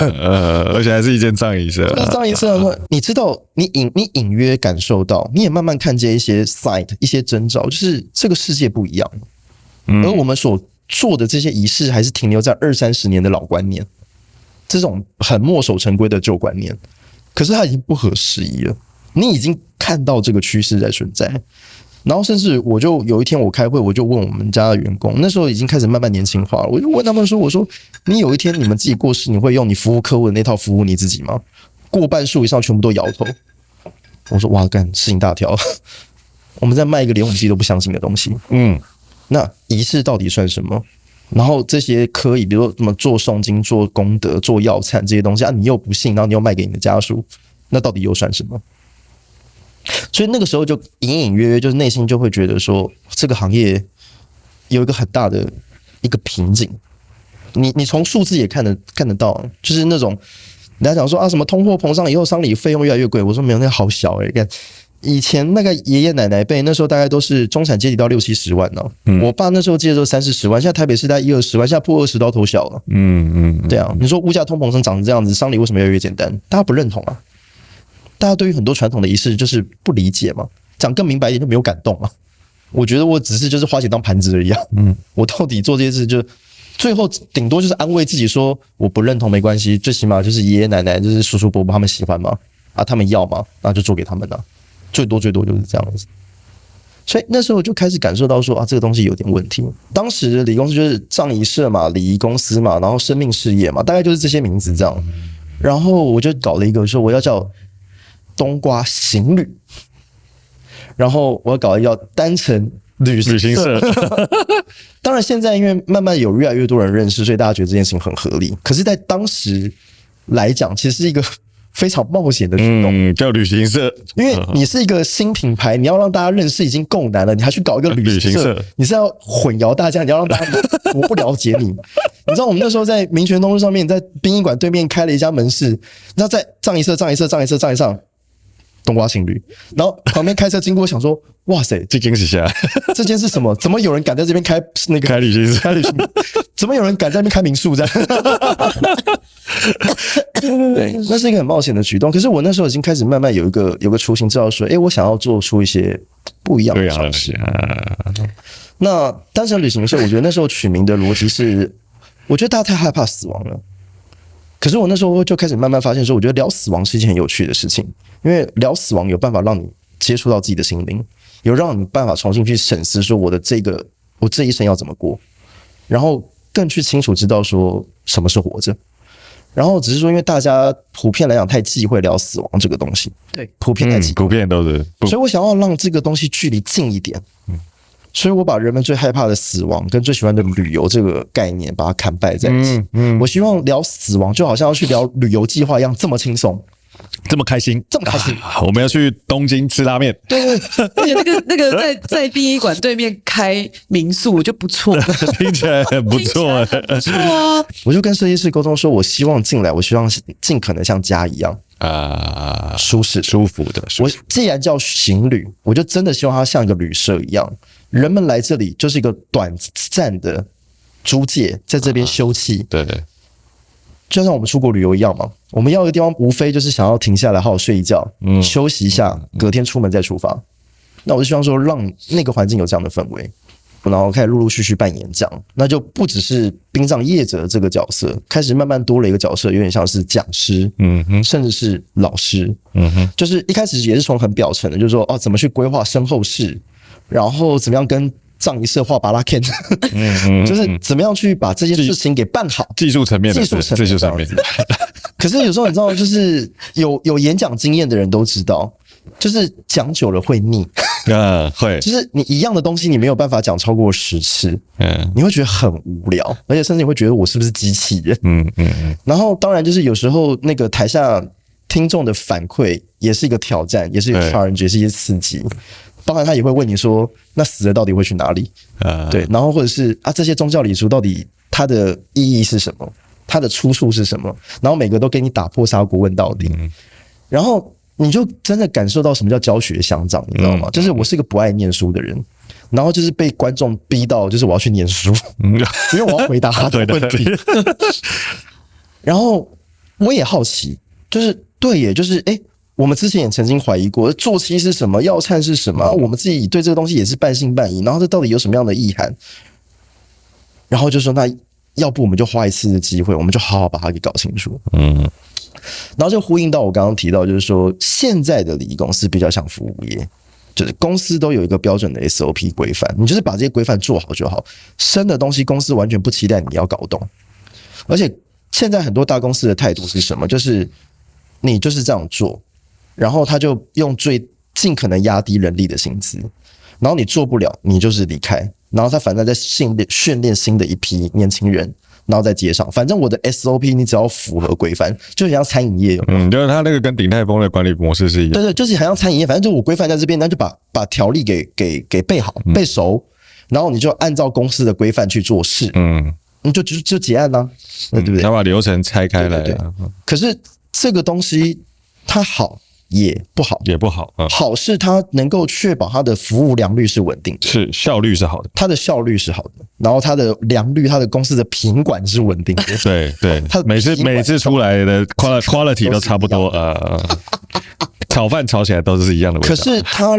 而且还是一间葬仪社。葬仪社，你知道，你隐约感受到，你也慢慢看见一些 sign， 一些征兆，就是这个世界不一样，而我们所做的这些仪式还是停留在20-30年的老观念，这种很墨守成规的旧观念，可是它已经不合时宜了。你已经看到这个趋势在存在，然后甚至我就有一天我开会，我就问我们家的员工，那时候已经开始慢慢年轻化了，我就问他们说：“我说你有一天你们自己过世，你会用你服务客户的那套服务你自己吗？”过半数以上全部都摇头。我说：“哇，干，事情大条，我们在卖一个连我们自己都不相信的东西。”那仪式到底算什么？然后这些可以，比如说什么做诵经、做功德、做药忏这些东西啊，你又不信，然后你又卖给你的家属，那到底又算什么？所以那个时候就隐隐约约，就是内心就会觉得说，这个行业有一个很大的一个瓶颈。你从数字也看得到，就是那种人家讲说啊，什么通货膨胀以后丧礼费用越来越贵，我说没有，那好小看以前那个爷爷奶奶辈那时候大概都是中产阶级到60-70万呢，我爸那时候接的时候30-40万，现在台北市大概10-20万，现在破20刀头小了。对啊，你说物价通膨长成这样子，丧礼为什么越来越简单？大家不认同啊。大家对于很多传统的仪式就是不理解嘛，讲更明白一点就没有感动嘛。我觉得我只是就是花钱当盘子而已啊。我到底做这些事就最后顶多就是安慰自己说我不认同没关系，最起码就是爷爷奶奶就是叔叔伯伯他们喜欢嘛，啊他们要嘛，那就做给他们了，最多就是这样子。所以那时候我就开始感受到说啊这个东西有点问题。当时的礼仪公司就是葬仪社嘛，礼仪公司嘛，然后生命事业嘛，大概就是这些名字这样。然后我就搞了一个说我要叫冬瓜行旅，然后我要搞一个叫单程旅行社。当然现在因为慢慢有越来越多人认识，所以大家觉得这件事情很合理。可是在当时来讲其实是一个非常冒险的举动，叫旅行社，因为你是一个新品牌，你要让大家认识已经够难了，你还去搞一个旅行社，你是要混淆大家，你要让大家我不了解你。你知道我们那时候在民权东路上面，在殡仪馆对面开了一家门市，你知道在葬仪社冬瓜情侣，然后旁边开车经过，想说：“哇塞，这间是啥？这间是什么？怎么有人敢在这边开那个开旅行社？怎么有人敢在那边开民宿？这样？”对，那是一个很冒险的举动。可是我那时候已经开始慢慢有一个雏形，知道说，我想要做出一些不一样的尝试。那单程旅行社，我觉得那时候取名的逻辑是，我觉得大家太害怕死亡了。可是我那时候就开始慢慢发现说，我觉得聊死亡是一件很有趣的事情，因为聊死亡有办法让你接触到自己的心灵，有让你办法重新去审视说我这一生要怎么过，然后更去清楚知道说什么是活着。然后只是说，因为大家普遍来讲太忌讳聊死亡这个东西，对，普遍太忌讳，普遍都是，所以我想要让这个东西距离近一点。所以我把人们最害怕的死亡跟最喜欢的旅游这个概念把它砍败在一起。我希望聊死亡就好像要去聊旅游计划一样，这么轻松，这么开心，这么开心。我们要去东京吃拉面。对，而且那个在殡仪馆对面开民宿就不错，听起来很不错，不错啊。我就跟设计师沟通说，我希望进来，我希望尽可能像家一样舒适舒服的。我既然叫行旅，我就真的希望它像一个旅社一样。人们来这里就是一个短暂的租借，在这边休憩。对，就像我们出国旅游一样嘛，我们要的地方无非就是想要停下来好好睡一觉，休息一下，隔天出门再出发。那我就希望说，让那个环境有这样的氛围，然后开始陆陆续续办演讲，那就不只是殡葬业者这个角色，开始慢慢多了一个角色，有点像是讲师，甚至是老师，就是一开始也是从很表层的，就是说怎么去规划身后事。然后怎么样跟葬仪社画巴拉 Ken， 就是怎么样去把这些事情给办好，技术层面。可是有时候你知道，就是有演讲经验的人都知道，就是讲久了会腻会，就是你一样的东西你没有办法讲超过10次，你会觉得很无聊，而且甚至你会觉得我是不是机器人？然后当然就是有时候那个台下听众的反馈也是一个挑战，也是一个 challenge， 也是一些刺激。包含他也会问你说，那死了到底会去哪里？对，然后或者是这些宗教礼俗到底它的意义是什么？它的出处是什么？然后每个都给你打破砂锅问到底。然后你就真的感受到什么叫教学相长，你知道吗？就是我是一个不爱念书的人，然后就是被观众逼到，就是我要去念书，因为我要回答他的问题。然后我也好奇，就是对耶，就是我们之前也曾经怀疑过，做期是什么，药膳是什么，我们自己对这个东西也是半信半疑，然后这到底有什么样的意涵？然后就说那要不我们就花一次的机会，我们就好好把它给搞清楚。然后就呼应到我刚刚提到，就是说现在的礼仪公司比较像服务业，就是公司都有一个标准的 SOP 规范，你就是把这些规范做好就好。深的东西公司完全不期待你要搞懂。而且现在很多大公司的态度是什么？就是你就是这样做，然后他就用尽可能压低人力的薪资，然后你做不了，你就是离开，然后他反正在训练新的一批年轻人。然后再接上，反正我的 SOP 你只要符合规范，就像餐饮业有没有？就是他那个跟鼎泰丰的管理模式是一样。对，就是好像餐饮业，反正就我规范在这边，那就把条例给背好、背熟，然后你就按照公司的规范去做事，你就结案啦，对不对？他把流程拆开来。对。可是这个东西它好也不好，好是它能够确保它的服务良率是稳定的，是效率是好的，它的效率是好的，然后它的良率，它的公司的品管是稳定的。对，它每次出来的 quality 都差不多，炒饭炒起来都是一样的味道。可是它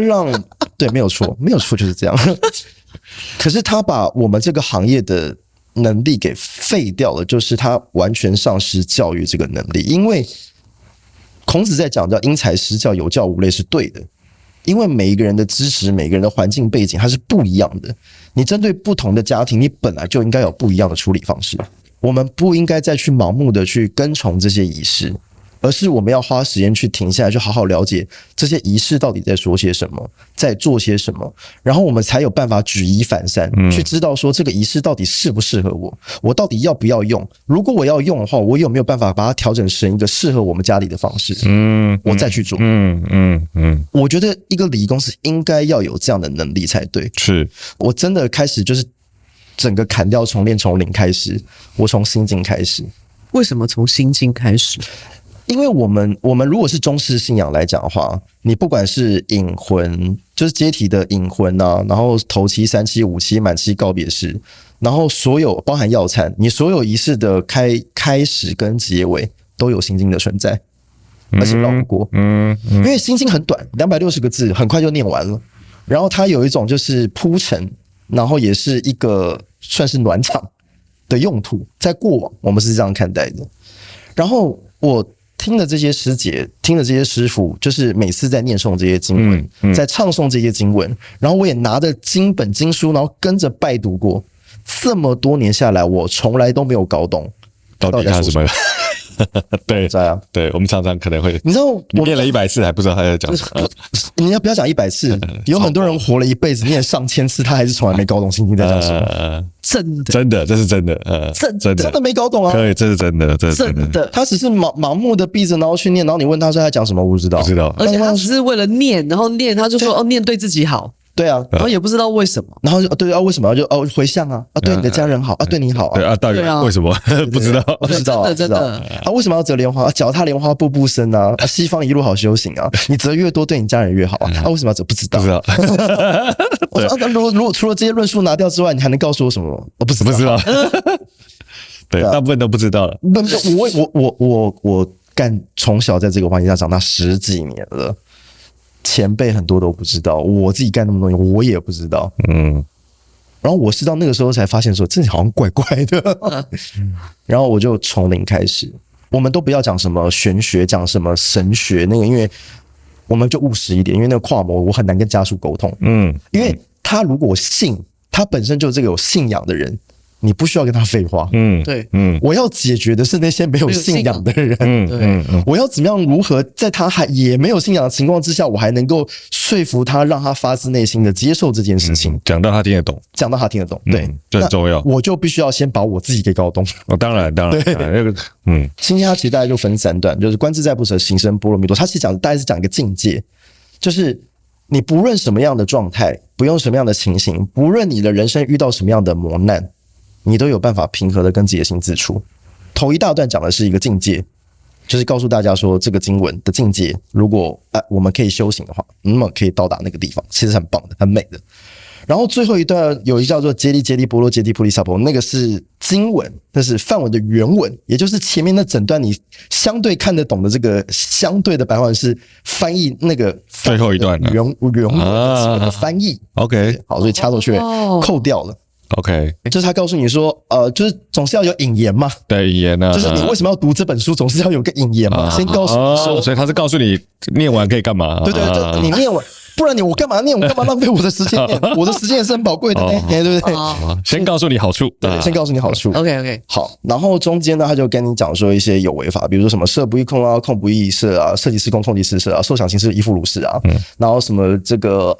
对，没有错就是这样。可是它把我们这个行业的能力给废掉了，就是它完全丧失教育这个能力，因为。孔子在讲叫因材施教，有教无类是对的，因为每一个人的知识、每个人的环境背景它是不一样的。你针对不同的家庭，你本来就应该有不一样的处理方式。我们不应该再去盲目的去跟从这些仪式，而是我们要花时间去停下来，去好好了解这些仪式到底在说些什么，在做些什么，然后我们才有办法举一反三，去知道说这个仪式到底适不适合我，我到底要不要用？如果我要用的话，我有没有办法把它调整成一个适合我们家里的方式？我再去做。我觉得一个礼仪公司应该要有这样的能力才对。是我真的开始就是整个砍掉重练从零开始，我从心经开始。为什么从心经开始？因为我们如果是中式信仰来讲的话，你不管是引魂，就是接体的引魂啊，然后头七、三七、五七、满七告别式，然后所有包含药餐，你所有仪式的开始跟结尾都有心经的存在，而且绕不过。因为心经很短，260个字，很快就念完了。然后它有一种就是铺陈，然后也是一个算是暖场的用途，在过往我们是这样看待的。然后我听了这些师姐，听了这些师傅，就是每次在念诵这些经文，在唱诵这些经文，然后我也拿着经本经书，然后跟着拜读过，这么多年下来，我从来都没有搞懂到底他什么。对，对，我们常常可能会，你知道，你念了100次还不知道他在讲什么。你要不要讲100次？有很多人活了一辈子，念上千次，他还是从来没搞懂心经在讲什么。真的，这是真的，真的没搞懂啊！对，这是真的，真的。他只是盲目的闭着，然后去念，然后你问他说他讲什么，我不知道，而且他只是为了念，然后念，他就说念对自己好。对啊，然后也不知道为什么，然后对啊，为什么就回向啊，对你的家人好啊，对你好啊，对啊，到底为什么不知道？不知道，真的啊，为什么要折莲花？脚踏莲花步步生啊，西方一路好修行啊，你折越多，对你家人越好啊，为什么要折？不知道。我说如果除了这些论述拿掉之外，你还能告诉我什么？我不知道。对，大部分都不知道了。我干从小在这个环境下长大10几年了。前辈很多都不知道，我自己干那么多年，我也不知道。然后我是到那个时候才发现说，这好像怪怪的。然后我就从零开始，我们都不要讲什么玄学，讲什么神学，那个，因为我们就务实一点，因为那个跨模我很难跟家属沟通。因为他如果信，他本身就是这个有信仰的人。你不需要跟他废话，对，我要解决的是那些没有信仰的人，我要怎么样如何在他也没有信仰的情况之下，我还能够说服他，让他发自内心的接受这件事情，讲到他听得懂，对，这很重要。我就必须要先把我自己给搞懂。当然，那个，心经它其实大概就分3段，就是观自在不舍，行深般若蜜多。它其实大概是讲一个境界，就是你不论什么样的状态，不用什么样的情形，不论你的人生遇到什么样的磨难。你都有办法平和的跟自己的心自处。头一大段讲的是一个境界，就是告诉大家说这个经文的境界，如果我们可以修行的话，那么可以到达那个地方，其实很棒的，很美的。然后最后一段有一叫做揭谛揭谛波罗揭谛菩提萨婆，那个是经文，那是梵文的原文，也就是前面那整段你相对看得懂的这个相对的白话文是翻译那个最后一段原文的翻译。OK， 好，所以掐头去尾扣掉了。OK， 就是他告诉你说，就是总是要有引言嘛。对，引言啊，就是你为什么要读这本书，总是要有个引言嘛。先告诉你说，所以他是告诉你念完可以干嘛？对对对，你念完。不然我干嘛念？我干嘛浪费我的时间念？我的时间也是很宝贵的，对不对？先告诉你好处，对，先告诉你好处。OK， 好，然后中间呢，他就跟你讲说一些有为法，比如说什么色不异空啊，空不异色啊，色即是空，空即是色啊，受想行识亦复如是啊。然后什么这个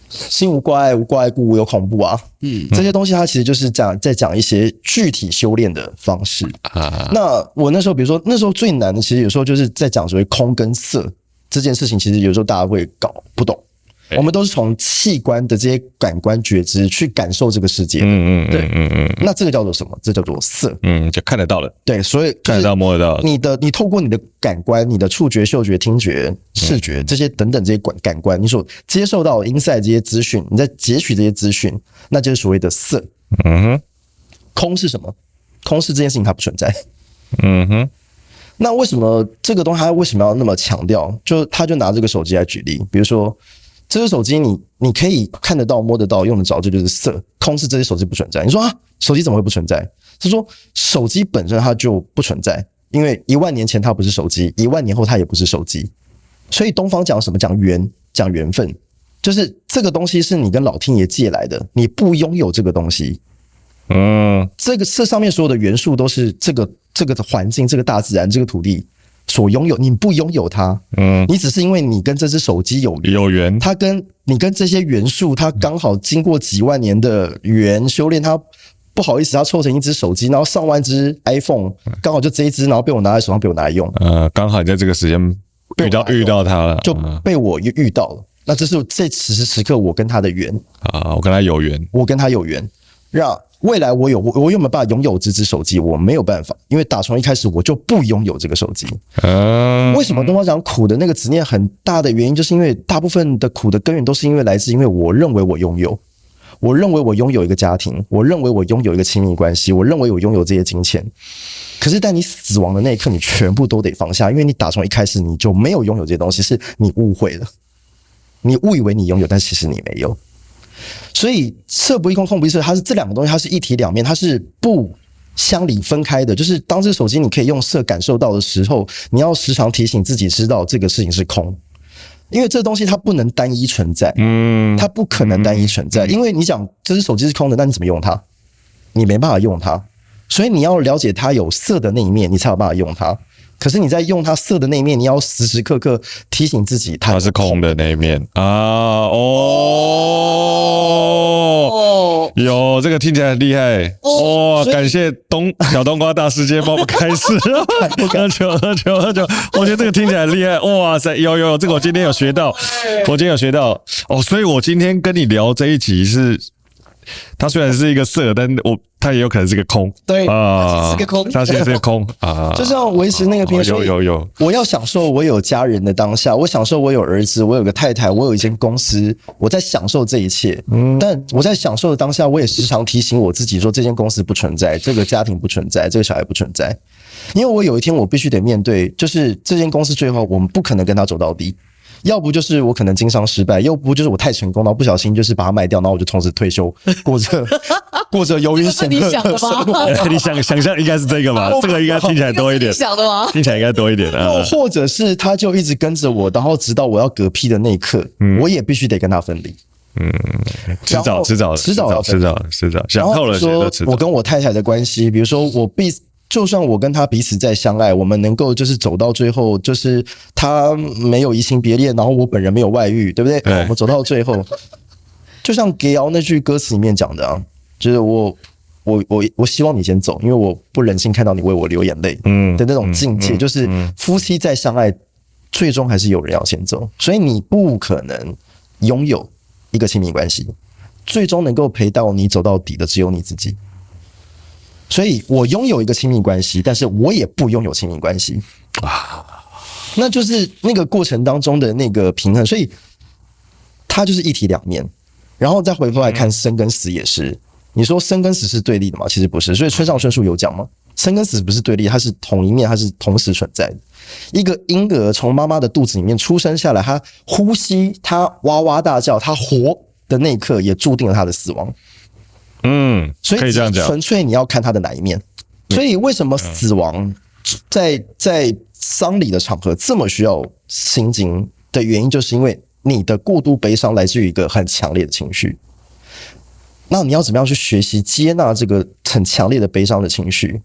心无挂碍，无挂碍故无有恐怖啊。这些东西它其实就是在讲一些具体修炼的方式。那我那时候，比如说那时候最难的，其实有时候就是在讲所谓空跟色。这件事情其实有时候大家会搞不懂，我们都是从器官的这些感官觉知去感受这个世界。对，那这个叫做什么？这叫做色。就看得到了。对，所以看得到、摸得到。你透过你的感官，你的触觉、嗅觉、听觉、视觉这些等等这些感官，你所接受到的 inside 这些资讯，你在截取这些资讯，那就是所谓的色。空是什么？空是这件事情它不存在。那为什么这个东西他为什么要那么强调？他就拿这个手机来举例，比如说这个手机你可以看得到、摸得到、用得着，这就是色。空是这些手机不存在。你说手机怎么会不存在？他说手机本身它就不存在，因为10000年前它不是手机，10000年后它也不是手机。所以东方讲什么？讲缘分，就是这个东西是你跟老天爷借来的，你不拥有这个东西。这上面所有的元素都是这个环境、这个大自然、这个土地所拥有，你不拥有它。你只是因为你跟这只手机有缘，它你跟这些元素，它刚好经过几万年的缘修炼，它不好意思，它凑成一只手机，然后上万只 iPhone， 刚好就这一只，然后被我拿在手上，被我拿来用。刚好你在这个时间遇到它了，就被我遇到了。那这是这此时此刻我跟他的缘啊，我跟他有缘，让未来我有没有办法拥有这只手机？我没有办法，因为打从一开始我就不拥有这个手机。为什么东方讲苦的那个执念很大的原因，就是因为大部分的苦的根源都是因为来自因为我认为我拥有，我认为我拥有一个家庭，我认为我拥有一个亲密关系，我认为我拥有这些金钱。可是在你死亡的那一刻，你全部都得放下，因为你打从一开始你就没有拥有这些东西，是你误会了，你误以为你拥有，但其实你没有。所以色不异空，空不异色，它是这两个东西，它是一体两面，它是不相离分开的。就是当这个手机你可以用色感受到的时候，你要时常提醒自己知道这个事情是空，因为这东西它不能单一存在，它不可能单一存在，因为你讲这只手机是空的，那你怎么用它？你没办法用它，所以你要了解它有色的那一面，你才有办法用它。可是你在用它色的那一面，你要时时刻刻提醒自己它是空的那一面啊！有这个听起来很厉害哇！感谢小冬瓜大师今天帮我们开示，喝酒，我觉得这个听起来很厉害哇塞！有这个我今天有学到，哦，所以我今天跟你聊这一集是。它虽然是一个色，但它也有可能是个空。对啊，是个空，它现在是个空啊。就是要维持那个平衡。有。我要享受我有家人的当下，我享受我有儿子，我有个太太，我有一间公司，我在享受这一切。但我在享受的当下，我也时常提醒我自己说，这间公司不存在，这个家庭不存在，这个小孩不存在。因为我有一天我必须得面对，就是这间公司最后我们不可能跟他走到底。要不就是我可能经商失败，要不就是我太成功，然后不小心就是把它卖掉，然后我就从此退休，过着游云显赫的生活。你想象应该是这个吧？这个应该听起来多一点。想的吗？听起来应该多一点啊。或者是他就一直跟着我，然后直到我要嗝屁的那一刻，我也必须得跟他分离。迟早，想透了说我跟我太太的关系，比如说就算我跟他彼此再相爱，我们能够就是走到最后，就是他没有移情别恋，然后我本人没有外遇，对不对？我们走到最后，就像给瑶那句歌词里面讲的啊，就是我希望你先走，因为我不忍心看到你为我流眼泪的那种境界，就是夫妻再相爱，最终还是有人要先走，所以你不可能拥有一个亲密关系，最终能够陪到你走到底的只有你自己。所以我拥有一个亲密关系，但是我也不拥有亲密关系啊。那就是那个过程当中的那个平衡，所以它就是一体两面。然后再回头来看生跟死也是，你说生跟死是对立的吗？其实不是。所以村上春树有讲吗？生跟死不是对立，它是同一面，它是同时存在的。一个婴儿从妈妈的肚子里面出生下来，他呼吸，他哇哇大叫，他活的那一刻也注定了他的死亡。所以可以这样讲，纯粹你要看他的哪一面。所以为什么死亡在丧礼的场合这么需要心经的原因，就是因为你的过度悲伤来自于一个很强烈的情绪。那你要怎么样去学习接纳这个很强烈的悲伤的情绪？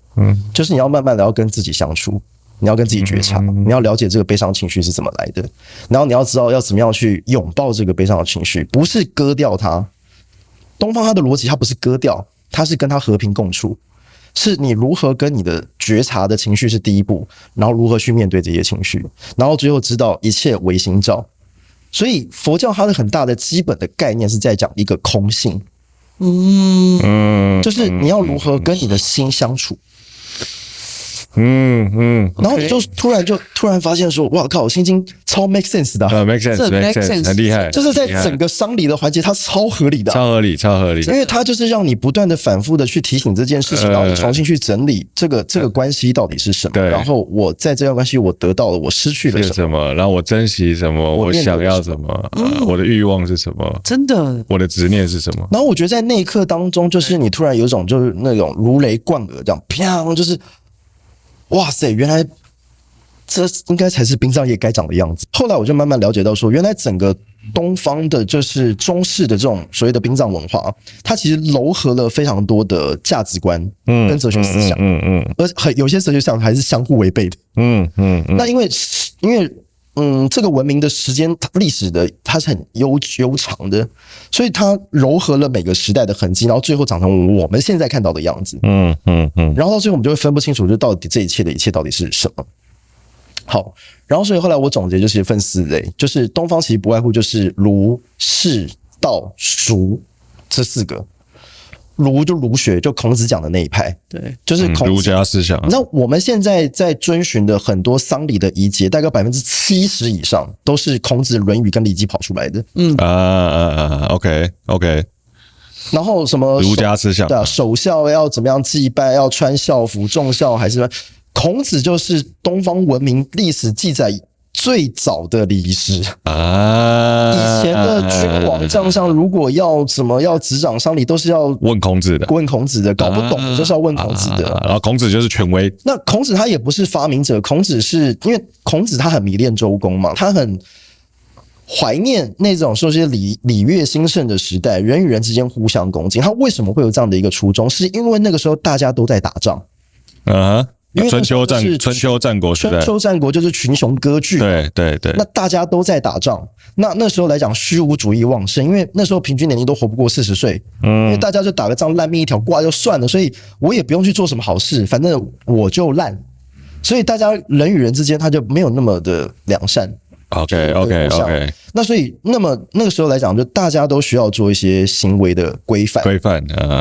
就是你要慢慢的要跟自己相处，你要跟自己觉察，你要了解这个悲伤情绪是怎么来的，然后你要知道要怎么样去拥抱这个悲伤的情绪，不是割掉它。东方它的逻辑，它不是割掉，它是跟它和平共处，是你如何跟你的觉察的情绪是第一步，然后如何去面对这些情绪，然后最后知道一切唯心造。所以佛教它的很大的基本的概念是在讲一个空性。就是你要如何跟你的心相处。然后就突然发现说，哇靠，心经超 make sense 的，make sense， 很厉害，就是在整个丧礼的环节，它超合理的，超合理，因为它就是让你不断的反复的去提醒这件事情，然后你重新去整理这个关系到底是什么，然后我在这段关系我得到了，我失去了什么，然后我珍惜什么，我想要什么，我的欲望是什么，真的，我的执念是什么。然后我觉得在那一刻当中，就是你突然有一种就是那种如雷贯耳这样，砰，就是。哇塞，原来这应该才是殡葬业该长的样子。后来我就慢慢了解到说，原来整个东方的就是中式的这种所谓的殡葬文化，它其实糅合了非常多的价值观跟哲学思想，而有些哲学思想还是相互违背的。那因为这个文明的时间历史的它是很悠长的，所以它糅合了每个时代的痕迹，然后最后长成我们现在看到的样子。然后到最后我们就会分不清楚，就到底这一切的一切到底是什么。好，然后所以后来我总结就是分四类，就是东方其实不外乎就是儒、释、道、儒这四个。儒就儒学，就孔子讲的那一派，对，就是孔子儒家思想。那我们现在在遵循的很多丧礼的仪节，大概70%以上都是孔子、论语跟礼记跑出来的。OK。然后什么儒家思想，对啊，守孝要怎么样祭拜，要穿孝服，重孝还是什么？孔子就是东方文明历史记载最早的礼仪师啊！以前的君王将相如果要执掌丧礼，都是要问孔子的，搞不懂就是要问孔子的。然后孔子就是权威。那孔子他也不是发明者，孔子是因为孔子他很迷恋周公嘛，他很怀念那种说是礼乐兴盛的时代，人与人之间互相恭敬。他为什么会有这样的一个初衷？是因为那个时候大家都在打仗。因为春秋战国时代，春秋战国就是群雄割据，对。那大家都在打仗，那时候来讲虚无主义旺盛，因为那时候平均年龄都活不过40岁，因为大家就打个仗烂命一条挂就算了，所以我也不用去做什么好事，反正我就烂，所以大家人与人之间他就没有那么的良善。OK。那所以那个时候来讲，就大家都需要做一些行为的规范。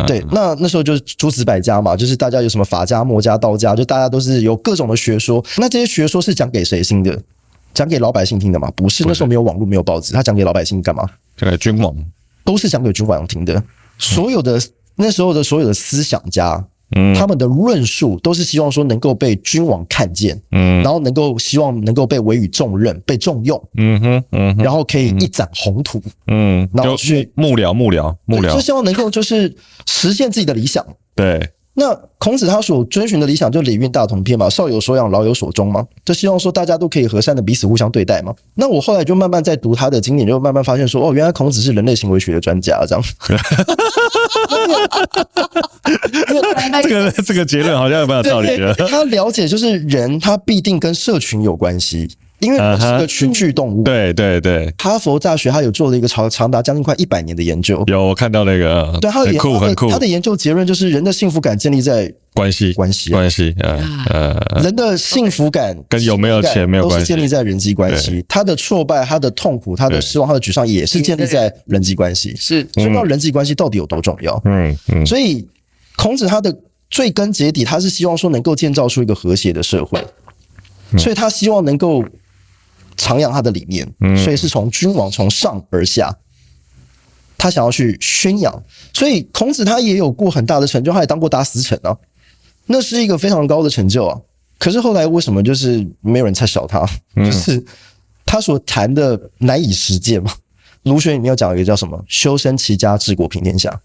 对，那时候就是诸子百家嘛，就是大家有什么法家、墨家、道家，就大家都是有各种的学说。那这些学说是讲给谁听的？讲给老百姓听的吗？不是，那时候没有网络，没有报纸，他讲给老百姓干嘛？讲给君王，都是讲给君王听的。那时候的所有的思想家。他们的论述都是希望说能够被君王看见，然后希望能够被委以重任、被重用，然后可以一展宏图，然后去幕僚，就希望能够就是实现自己的理想。对。那孔子他所遵循的理想就礼运大同篇嘛，少有所养，老有所终嘛，就希望说大家都可以和善的彼此互相对待嘛。那我后来就慢慢在读他的经典，就慢慢发现说，原来孔子是人类行为学的专家，这样。这个结论好像有蛮有道理的。他了解就是人，他必定跟社群有关系。因为我是个群居动物。对。哈佛大学他有做了一个长达将近快100年的研究。有，我看到那个。对，很酷。他的研究结论就是人的幸福感建立在关系。人的幸福感跟有没有钱没有关系，都是建立在人际关系。他的挫败、他的痛苦、他的失望、他的沮丧也是建立在人际关系。是，所以到人际关系到底有多重要？所以孔子他的最根结底，他是希望说能够建造出一个和谐的社会，所以他希望能够徜徉他的理念，所以是从君王从上而下，他想要去宣扬。所以孔子他也有过很大的成就，他也当过大司臣啊，那是一个非常高的成就啊。可是后来为什么就是没有人太小他？就是他所谈的难以实践嘛。儒学里面有讲一个叫什么？修身齐家治国平天下。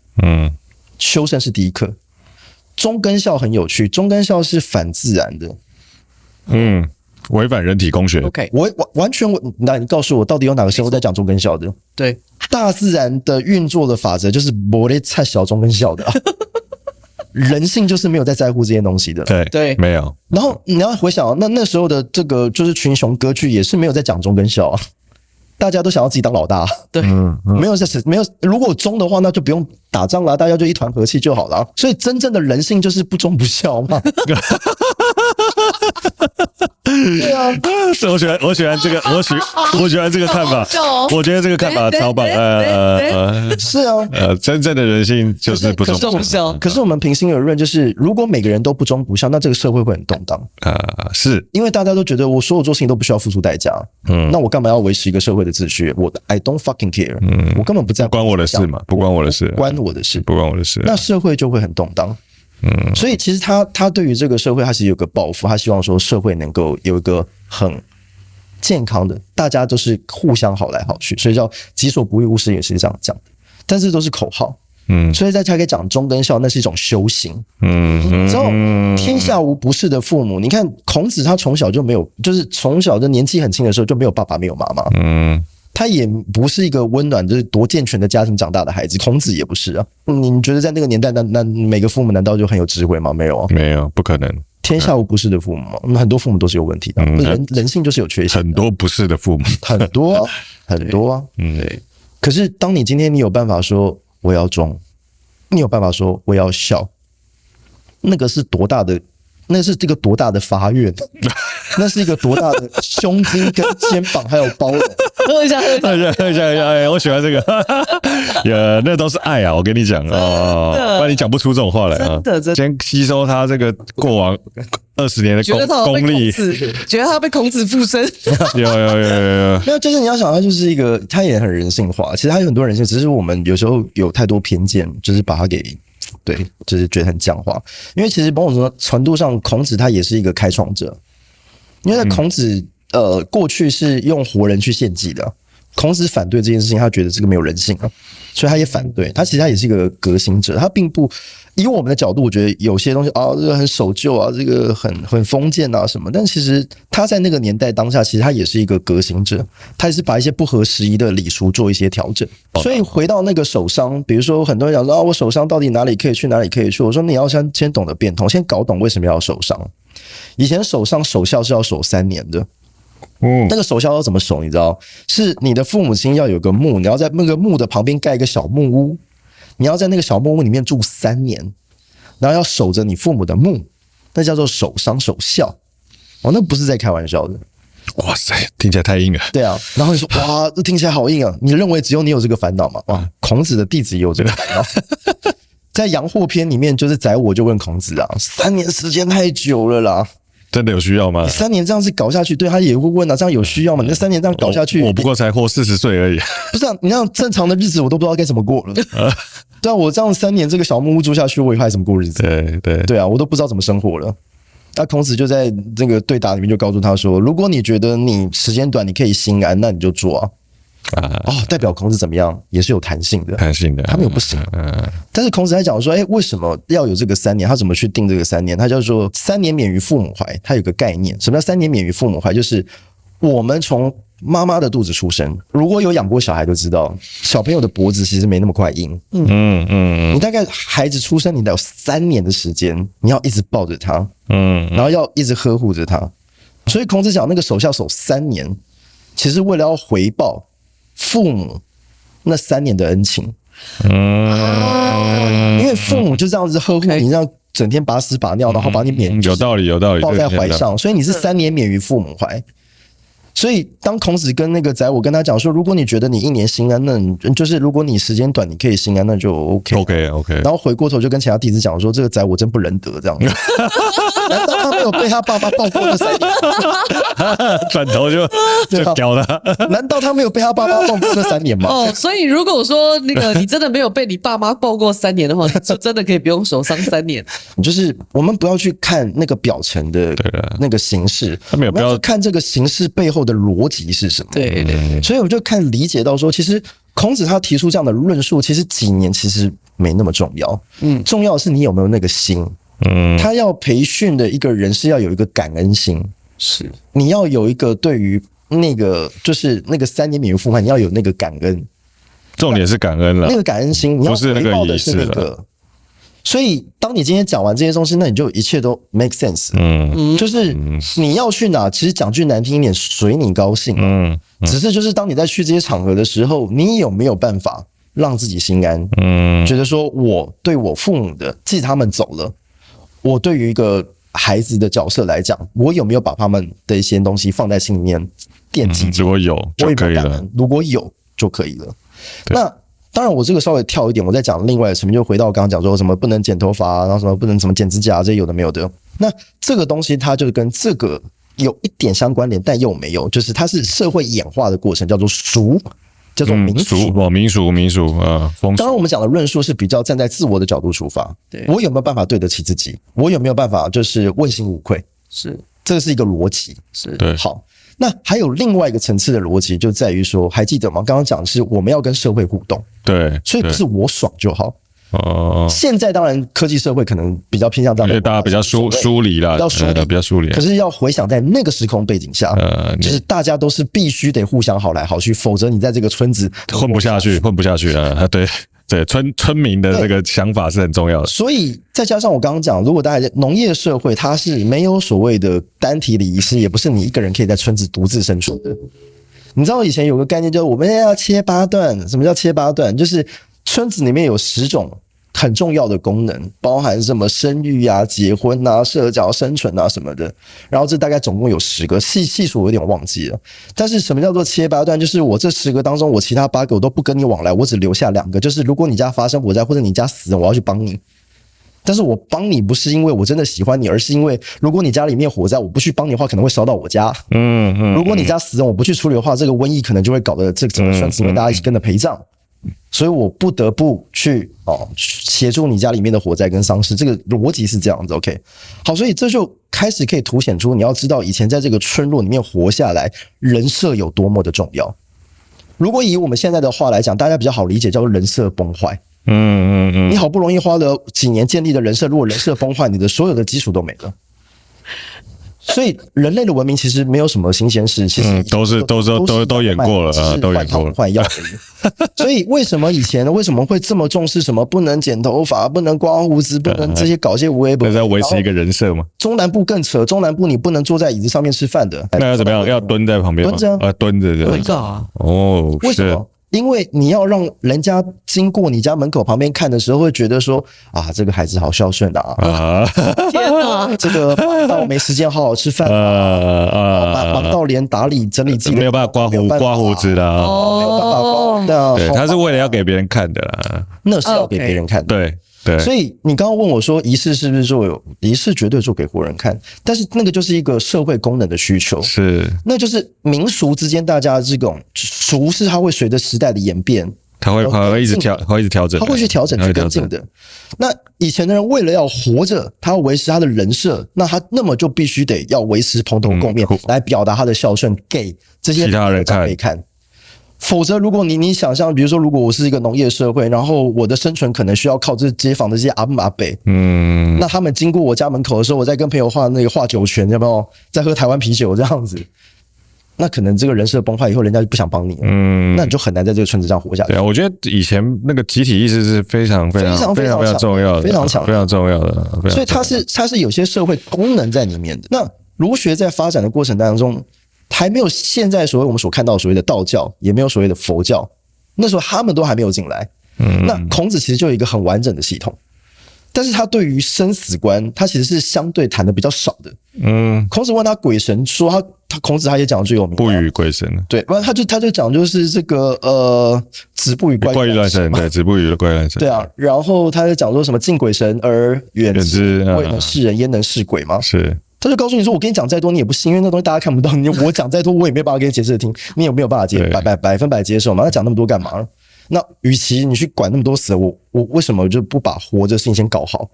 修身是第一课。忠跟孝很有趣，忠跟孝是反自然的。违反人体工学。OK， 我完全那你告诉我，到底有哪个生物在讲忠跟孝的？对，大自然的运作的法则就是没在太小忠跟孝的、啊。人性就是没有在乎这些东西的。对，没有。然后你要回想，那时候的这个就是群雄割据，也是没有在讲忠跟孝啊。大家都想要自己当老大，对，没有。如果忠的话，那就不用打仗了，大家就一团和气就好了。所以真正的人性就是不忠不孝嘛。对啊，我喜欢这个，我喜欢这个看法。我觉得这个看法超棒。是啊，真正的人性就是不忠不孝。可是我们平心而论，就是如果每个人都不忠不孝，那这个社会会很动荡。是因为大家都觉得我所有做事情都不需要付出代价。那我干嘛要维持一个社会的秩序？I don't fucking care。我根本不在乎，不关我的事嘛，不关我的事，关我的事，不关我的事。那社会就会很动荡。所以其实他对于这个社会，他是有个抱负，他希望说社会能够有一个很健康的，大家都是互相好来好去，所以叫己所不欲，勿施也是这样讲的。但是都是口号。所以在他可以讲忠跟孝，那是一种修行。之后天下无不是的父母。你看孔子他从小就没有，就是从小的年纪很轻的时候就没有爸爸没有妈妈。他也不是一个温暖就是多健全的家庭长大的孩子，孔子也不是啊。你觉得在那个年代，那每个父母难道就很有智慧吗？没有啊，没有，不可能。天下无不是的父母嘛，那很多父母都是有问题的，人性就是有缺陷。很多不是的父母，很多啊，很多啊。对。可是当你今天你有办法说我要忠，你有办法说我要孝，那个是多大的？那是这个多大的发愿？那是一个多大的胸襟跟肩膀还有包容？喝一下，哎，我喜欢这个，那都是爱啊！我跟你讲哦，不然你讲不出这种话来啊！真的，先吸收他这个过往20年的功力，觉得他被孔子附身。有，没有，就是你要想，他就是一个，他也很人性化。其实他有很多人性，只是我们有时候有太多偏见，就是把他给。对，就是觉得很僵化。因为其实某种程度上，孔子他也是一个开创者。因为孔子过去是用活人去献祭的，孔子反对这件事情，他觉得这个没有人性啊，所以他也反对。他其实他也是一个革新者，他并不以我们的角度，我觉得有些东西啊，这个很守旧啊，这个很封建啊什么。但其实他在那个年代当下，其实他也是一个革新者，他也是把一些不合时宜的礼俗做一些调整。所以回到那个守丧，比如说很多人讲说啊，我守丧到底哪里可以去，哪里可以去？我说你要先懂得变通，先搞懂为什么要守丧。以前守丧守孝是要守3年的。那个守孝要怎么守？你知道，是你的父母亲要有个墓，你要在那个墓的旁边盖一个小木屋，你要在那个小木屋里面住3年，然后要守着你父母的墓，那叫做守丧守孝。那不是在开玩笑的。哇塞，听起来太硬了。对啊，然后你说哇，这听起来好硬啊！你认为只有你有这个烦恼吗？哇，孔子的弟子也有这个烦恼。在阳货篇里面，就是宰我就问孔子啊，3年时间太久了啦。真的有需要吗？3年这样子搞下去，对他也会问啊，这样有需要吗？你3年这样搞下去，我不过才活40岁而已。不是啊，你让正常的日子我都不知道该怎么过了。对啊，我这样3年这个小木屋住下去，我以后还怎么过日子？对啊，我都不知道怎么生活了。那孔子就在这个对答里面就告诉他说，如果你觉得你时间短，你可以心安，那你就做啊。代表孔子怎么样？也是有弹性的，他没有不行。但是孔子在讲说，为什么要有这个3年？他怎么去定这个3年？他叫做3年免于父母怀。他有个概念，什么叫3年免于父母怀？就是我们从妈妈的肚子出生，如果有养过小孩都知道，小朋友的脖子其实没那么快硬。你大概孩子出生，你得有3年的时间，你要一直抱着他，然后要一直呵护着他。所以孔子讲那个守孝守3年，其实为了要回报父母那3年的恩情。因为父母就这样子呵护你，这样整天把屎把尿，然后把你有道理抱在怀上，所以你是3年免于父母怀。所以当孔子跟那个宰我跟他讲说，如果你觉得你1年心安，那就是如果你时间短，你可以心安，那就 OK。然后回过头就跟其他弟子讲说，这个宰我真不仁德，这样子。难道他没有被他爸爸抱过那3年？转头就屌了。难道他没有被他爸爸抱过那3年吗？所以如果说那个你真的没有被你爸妈抱过3年的话，你就真的可以不用守丧3年。就是我们不要去看那个表层的那个形式，我们要去看这个形式背后的逻辑是什么。对，所以我就理解到说，其实孔子他提出这样的论述，其实几年其实没那么重要。重要的是你有没有那个心。他要培训的一个人是要有一个感恩心，是你要有一个对于那个就是那个3年免于负债，你要有那个感恩。重点是感恩了，那个感恩心，你要回报的是那个。所以，当你今天讲完这些东西，那你就一切都 make sense。就是你要去哪，其实讲句难听一点，随你高兴。只是就是当你在去这些场合的时候，你有没有办法让自己心安？觉得说我对我父母的，即使他们走了，我对于一个孩子的角色来讲，我有没有把他们的一些东西放在心里面惦记？如果有就可以了。如果有就可以了。那当然，我这个稍微跳一点，我再讲另外的层面，就回到我刚刚讲说什么不能剪头发，然后什么不能什么剪指甲，这些有的没有的。那这个东西它就跟这个有一点相关联，但又没有，就是它是社会演化的过程，叫做俗，叫做民俗。民俗风俗。当然，我们讲的论述是比较站在自我的角度出发，我有没有办法对得起自己？我有没有办法就是问心无愧？是，这个是一个逻辑。是，对，好。那还有另外一个层次的逻辑，就在于说，还记得吗？刚刚讲的是我们要跟社会互动，对，所以不是我爽就好。现在当然科技社会可能比较偏向这样，因为大家比较疏离啦，比较疏离。可是要回想在那个时空背景下，就是大家都是必须得互相好来好去，否则你在这个村子混不下去啊！对，村民的这个想法是很重要的。所以再加上我刚刚讲，如果大家农业社会，它是没有所谓的单体礼仪师，也不是你一个人可以在村子独自生存的。你知道以前有个概念，就是我们要切8段。什么叫切8段？就是村子里面有10种很重要的功能，包含什么生育啊、结婚啊、社交、生存啊什么的。然后这大概总共有10个，细数我有点忘记了。但是什么叫做切8段？就是我这10个当中，我其他8个我都不跟你往来，我只留下2个。就是如果你家发生火灾或者你家死人，我要去帮你。但是我帮你不是因为我真的喜欢你，而是因为如果你家里面火灾，我不去帮你的话，可能会烧到我家。如果你家死人，我不去处理的话，这个瘟疫可能就会搞得这个整个村子里面大家一起跟着陪葬。所以我不得不去协助你家里面的火灾跟丧事，这个逻辑是这样子。OK， 好，所以这就开始可以凸显出你要知道以前在这个村落里面活下来，人设有多么的重要。如果以我们现在的话来讲，大家比较好理解，叫做人设崩坏。你好不容易花了几年建立的人设，如果人设崩坏，你的所有的基础都没了。所以人类的文明其实没有什么新鲜事，其实都演过了，都演过了，换药而已。所以为什么以前为什么会这么重视什么不能剪头发、不能刮胡子、不能这些搞些无为不？那在维持一个人设吗？中南部更扯，中南部你不能坐在椅子上面吃饭的，那要怎么样？要蹲在旁边吗？蹲着对啊。为什么？因为你要让人家经过你家门口旁边看的时候，会觉得说啊，这个孩子好孝顺啊！天哪，这个忙到没时间好好吃饭忙到连打理整理自己没有办法刮胡子啦，没有办法刮。对，他是为了要给别人看的啦，那是要给别人看的。对，所以你刚刚问我说，仪式是不是做有仪式绝对做给活人看？但是那个就是一个社会功能的需求，那就是民俗之间大家这种俗是它会随着时代的演变，它会一直调整，它会去调整去跟进的。那以前的人为了要活着，他要维持他的人设，那么就必须得要维持蓬头垢面，来表达他的孝顺给这些其他人看。否则，如果你想象，比如说，如果我是一个农业社会，然后我的生存可能需要靠这街坊的这些阿姆阿伯，那他们经过我家门口的时候，我在跟朋友画酒泉，有没有在喝台湾啤酒这样子？那可能这个人设崩坏以后，人家就不想帮你了，那你就很难在这个村子上活下去。对啊，我觉得以前那个集体意识是非常重要的，非常强，非常重要的。所以它是有些社会功能在里面的。那儒学在发展的过程当中，还没有现在所谓我们所看到所谓的道教，也没有所谓的佛教，那时候他们都还没有进来。那孔子其实就有一个很完整的系统。但是他对于生死观，他其实是相对谈的比较少的。孔子问他鬼神说他孔子他也讲最有名，不与鬼神。对，他就讲就是这个子不语怪异乱神，对，子不语怪异乱神。对啊，然后他就讲说什么敬鬼神而远之，未能视人焉能视鬼吗？是。他就告诉你说，我跟你讲再多你也不信，因为那东西大家看不到。我讲再多我也没有办法给你解释的听，你也没有办法百分百接受嘛？那讲那么多干嘛？那与其你去管那么多死，我为什么就不把活着事情先搞好？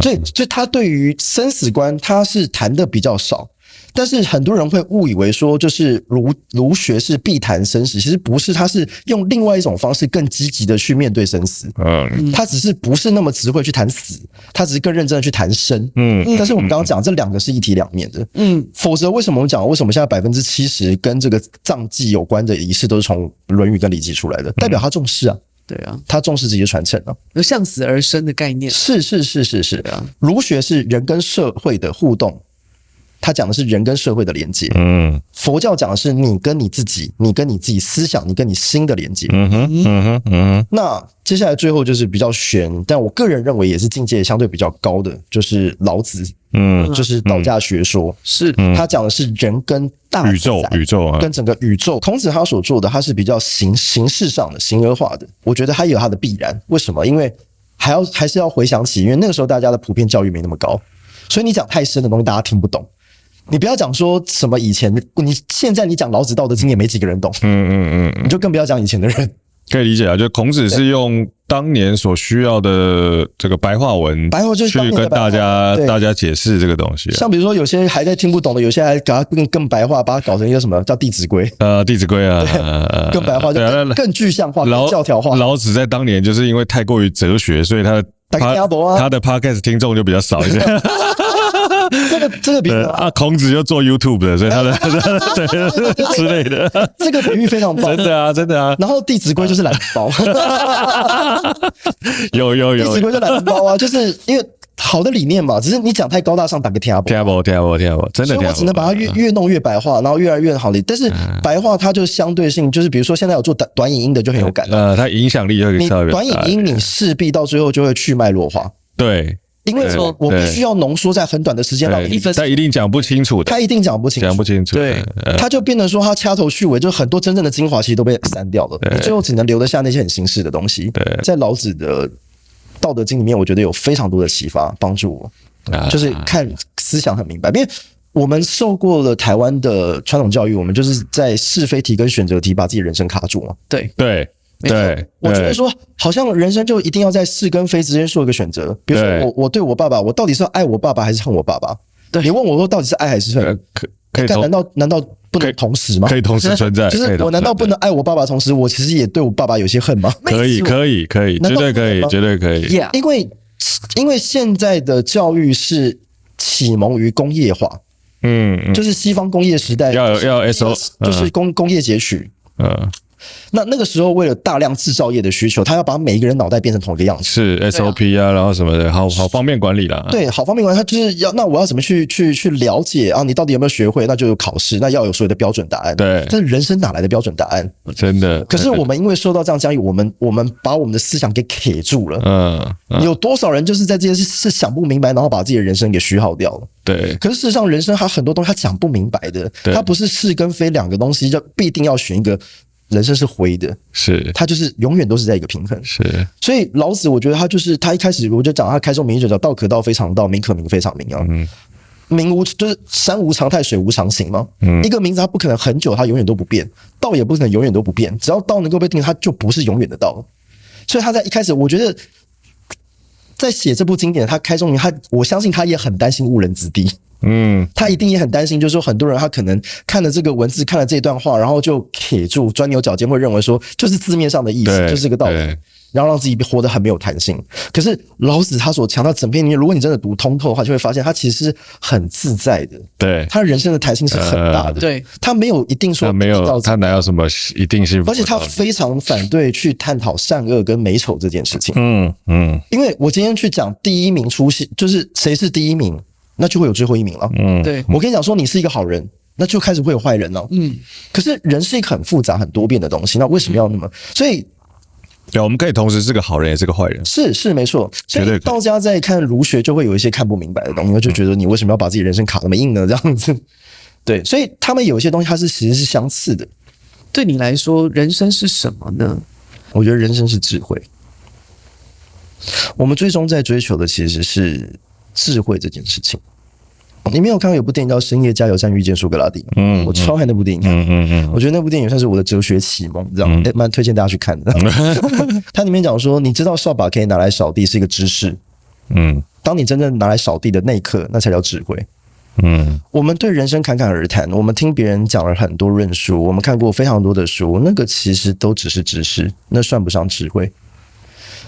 所以他对于生死观他是谈的比较少。但是很多人会误以为说，就是儒学是必谈生死，其实不是，他是用另外一种方式更积极的去面对生死。他只是不是那么只会去谈死，他只是更认真的去谈生。但是我们刚刚讲这两个是一体两面的。否则为什么我们讲为什么现在70%跟这个葬祭有关的仪式都是从《论语》跟《礼记》出来的，代表他重视啊。对啊，他重视这些传承啊，有向死而生的概念。是。儒学是人跟社会的互动。他讲的是人跟社会的连接，佛教讲的是你跟你自己思想，你跟你心的连接。那接下来最后就是比较玄，但我个人认为也是境界相对比较高的，就是老子，就是道家学说，是他讲的是人跟大宇宙跟整个宇宙。孔子他所做的，他是比较形式上的、形而化的，我觉得他也有他的必然。为什么？因为还是要回想起，因为那个时候大家的普遍教育没那么高，所以你讲太深的东西大家听不懂。你不要讲说什么以前，现在你讲老子道德经也没几个人懂，你就更不要讲以前的人。可以理解啊，就孔子是用当年所需要的这个白话文，去跟大家解释这个东西。像比如说有些还在听不懂的，有些还给它更白话，把它搞成一个什么叫《弟子规》弟子规啊，更白话，就更具象化、更教条化。老子在当年就是因为太过于哲学，所以他的 podcast 听众就比较少一些。这个比喻孔子就做 YouTube 的，所以他的对之类的，这个比喻非常棒，真的啊。然后《弟子规》就是懒人包，有《弟子规》就懒人包啊，就是因为好的理念嘛，只是你讲太高大上，打个听不，真的。所以我只能把它越弄越白话，然后越来越好理。但是白话它就相对性，就是比如说现在有做短影音的就很有感，它影响力会稍微。短影音你势必到最后就会去脉络化，对。因为我必须要浓缩在很短的时间让你，他一定讲不清楚的，对，他就变成说他掐头去尾，就很多真正的精华其实都被删掉了，你最后只能留得下那些很形式的东西。在老子的《道德经》里面，我觉得有非常多的启发，帮助我，就是看思想很明白。因为我们受过了台湾的传统教育，我们就是在是非题跟选择题把自己人生卡住嘛。对，我觉得说好像人生就一定要在是跟非之间做一个选择。比如说我对我爸爸，我到底是要爱我爸爸还是恨我爸爸？你问我说到底是爱还是恨？难道不能同时吗？可以同时存在。就是我难道不能爱我爸爸，同时我其实也对我爸爸有些恨吗？可以，绝对可以。因为现在的教育是启蒙于工业化，就是西方工业时代要 SO， 就是工业截取，那个时候为了大量制造业的需求，他要把每一个人脑袋变成同一个样子，是 SOP 啊，然后什么的，好方便管理啦。对，好方便管理，他就是要那我要怎么去了解啊？你到底有没有学会？那就有考试，那要有所有的标准答案。对，但是人生哪来的标准答案？真的。可是我们因为受到这样教育，我们把我们的思想给卡住了。有多少人就是在这件事是想不明白，然后把自己的人生给虚耗掉了？对。可是事实上，人生它很多东西他讲不明白的，它不是是跟非两个东西，就必定要选一个。人生是灰的，是他就是永远都是在一个平衡，是。所以老子，我觉得他一开始我就讲他开宗明义就叫道可道非常道，名可名非常名啊。名无就是山无常态，水无常形嘛。一个名字它不可能很久，它永远都不变；道也不可能永远都不变。只要道能够被定，它就不是永远的道。所以他在一开始，我觉得在写这部经典，他开宗明义，我相信他也很担心误人子弟。他一定也很担心，就是说很多人他可能看了这个文字，看了这段话，然后就卡住，钻牛角尖，会认为说就是字面上的意思，就是这个道理，然后让自己活得很没有弹性。可是老子他所强调整篇里面，如果你真的读通透的话，就会发现他其实是很自在的，对，他人生的弹性是很大的，对，他没有一定说他哪有什么一定性，而且他非常反对去探讨善恶跟美丑这件事情。因为我今天去讲第一名出现，就是谁是第一名。那就会有最后一名了。对，我跟你讲说，你是一个好人，那就开始会有坏人了。可是人是一个很复杂、很多变的东西，那为什么要那么？所以对，我们可以同时是个好人也是个坏人，是没错。所以道家在看儒学就会有一些看不明白的东西，就觉得你为什么要把自己人生卡那么硬呢？这样子，对，所以他们有一些东西它是其实是相似的。对你来说，人生是什么呢？我觉得人生是智慧。我们最终在追求的其实是智慧这件事情。你没有看过有部电影叫《深夜加油站遇见苏格拉底》？我超爱那部电影。我觉得那部电影算是我的哲学启蒙，这样蛮推荐大家去看的。它里面讲说，你知道扫把可以拿来扫地是一个知识，当你真正拿来扫地的那一刻，那才叫智慧。我们对人生侃侃而谈，我们听别人讲了很多论述，我们看过非常多的书，那个其实都只是知识，那算不上智慧。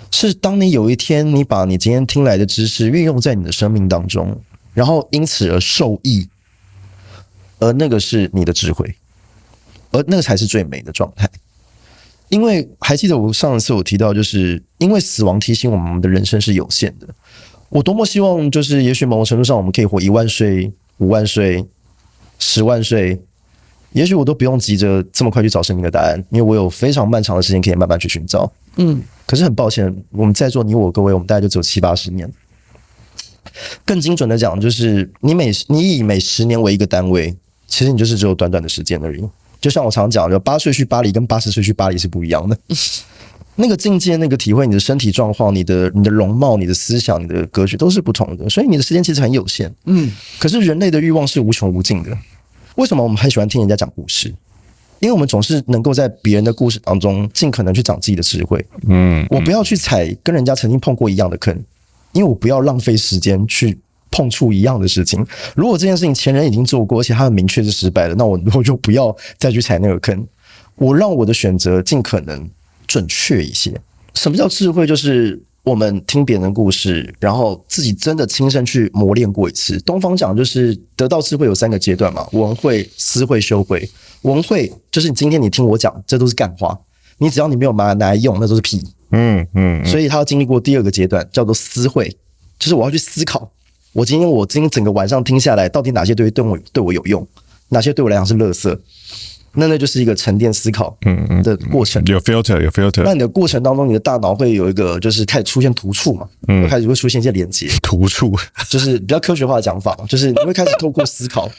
是当你有一天你把你今天听来的知识运用在你的生命当中，然后因此而受益，而那个是你的智慧，而那个才是最美的状态。因为还记得我上一次我提到，就是因为死亡提醒我们的人生是有限的。我多么希望，就是也许某种程度上我们可以活1万岁、5万岁、10万岁，也许我都不用急着这么快去找生命的答案，因为我有非常漫长的时间可以慢慢去寻找。可是很抱歉，我们在座你我各位，我们大概就只有70-80年。更精准的讲，就是你以每10年为一个单位，其实你就是只有短短的时间而已。就像我常讲的，8岁去巴黎跟80岁去巴黎是不一样的。那个境界、那个体会，你的身体状况、你的容貌、你的思想、你的格局都是不同的，所以你的时间其实很有限。可是人类的欲望是无穷无尽的。为什么我们很喜欢听人家讲故事？因为我们总是能够在别人的故事当中尽可能去长自己的智慧。我不要去踩跟人家曾经碰过一样的坑，因为我不要浪费时间去碰触一样的事情。如果这件事情前人已经做过，而且他很明确是失败了，那我就不要再去踩那个坑。我让我的选择尽可能准确一些。什么叫智慧？就是我们听别人的故事，然后自己真的亲身去磨练过一次。东方讲就是得到智慧有3个阶段嘛：闻慧、思慧、修慧。闻慧就是今天你听我讲，这都是干话，你只要你没有拿来用，那都是屁。所以他要经历过第2个阶段，叫做思慧，就是我要去思考，我今天整个晚上听下来，到底哪些对我有用，哪些对我来讲是垃圾。那就是一个沉淀思考的过程。有 filter。那你的过程当中，你的大脑会有一个，就是开始出现突触嘛，开始会出现一些连结。突触就是比较科学化的讲法，就是你会开始透过思考，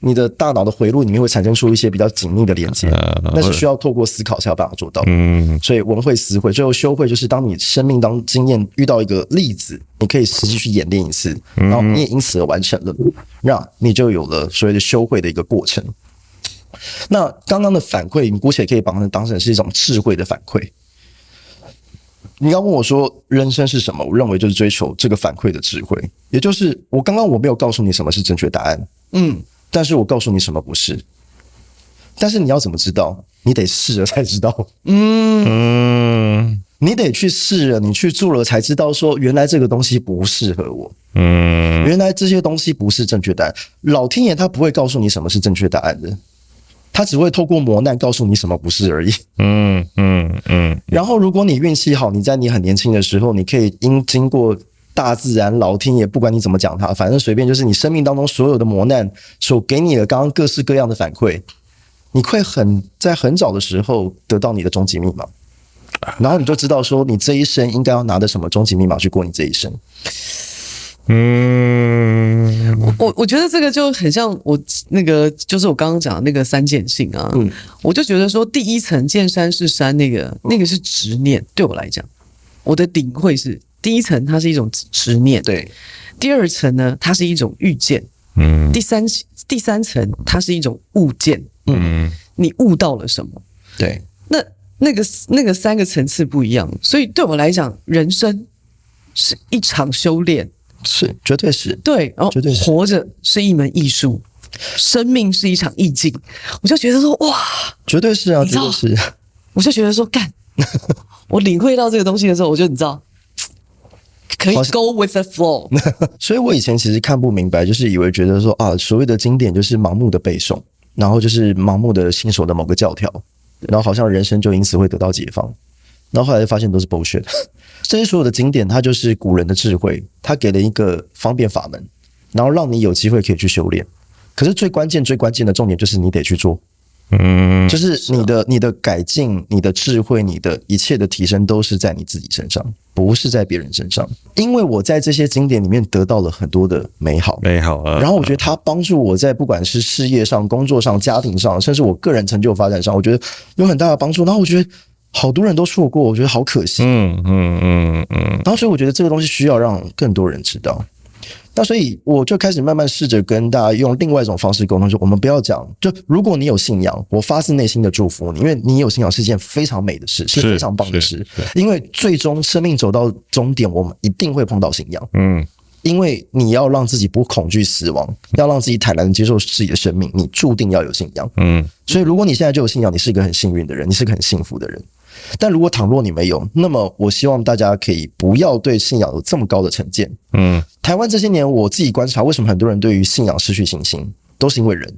你的大脑的回路里面会产生出一些比较紧密的连接，那是需要透过思考才有办法做到。所以闻慧、思慧，最后修慧，就是当你生命当经验遇到一个例子，你可以实际去演练一次，然后你也因此而完成了，那你就有了所谓的修慧的一个过程。那刚刚的反馈，你姑且可以把它当成是一种智慧的反馈。你要问我说人生是什么，我认为就是追求这个反馈的智慧，也就是我没有告诉你什么是正确答案，但是我告诉你什么不是。但是你要怎么知道？你得试了才知道。你得去试了，你去做了才知道说原来这个东西不适合我。原来这些东西不是正确答案。老天爷他不会告诉你什么是正确答案的，他只会透过磨难告诉你什么不是而已。然后如果你运气好，你在你很年轻的时候，你可以经过大自然、老天爷，不管你怎么讲它，反正随便，就是你生命当中所有的磨难所给你的刚刚各式各样的反馈，你会在很早的时候得到你的终极密码，然后你就知道说你这一生应该要拿着什么终极密码去过你这一生。我觉得这个就很像我那个，就是我刚刚讲的那个三件性啊。我就觉得说，第一层见山是山，那个是执念，对我来讲，我的领会是第一层，它是一种执念，对；第2层呢，它是一种遇见，第三层，它是一种物见，你悟到了什么？对，那个3个层次不一样，所以对我来讲，人生是一场修炼。是，绝对是。对，然后活着是一门艺术，生命是一场意境。我就觉得说，哇，绝对是啊，绝对是。我就觉得说，干，我领会到这个东西的时候，我就你知道，可以 go with the flow。所以我以前其实看不明白，就是以为觉得说啊，所谓的经典就是盲目的背诵，然后就是盲目的信守的某个教条，然后好像人生就因此会得到解放。然后后来就发现都是 bullshit。这些所有的经典，它就是古人的智慧，它给了一个方便法门，然后让你有机会可以去修炼。可是最关键的重点就是你得去做，就是你的改进、你的智慧、你的一切的提升都是在你自己身上，不是在别人身上。因为我在这些经典里面得到了很多的美好，然后我觉得它帮助我在不管是事业上、工作上、家庭上，甚至我个人成就发展上，我觉得有很大的帮助。然后我觉得好多人都错过，我觉得好可惜。然后所以我觉得这个东西需要让更多人知道。那所以我就开始慢慢试着跟大家用另外一种方式沟通，就我们不要讲，就如果你有信仰，我发自内心的祝福你，因为你有信仰是一件非常美的事，是非常棒的事。因为最终生命走到终点，我们一定会碰到信仰。因为你要让自己不恐惧死亡，要让自己坦然的接受自己的生命，你注定要有信仰。所以如果你现在就有信仰，你是一个很幸运的人，你是个很幸福的人。但如果倘若你没有，那么我希望大家可以不要对信仰有这么高的成见。台湾这些年我自己观察，为什么很多人对于信仰失去信心，都是因为人，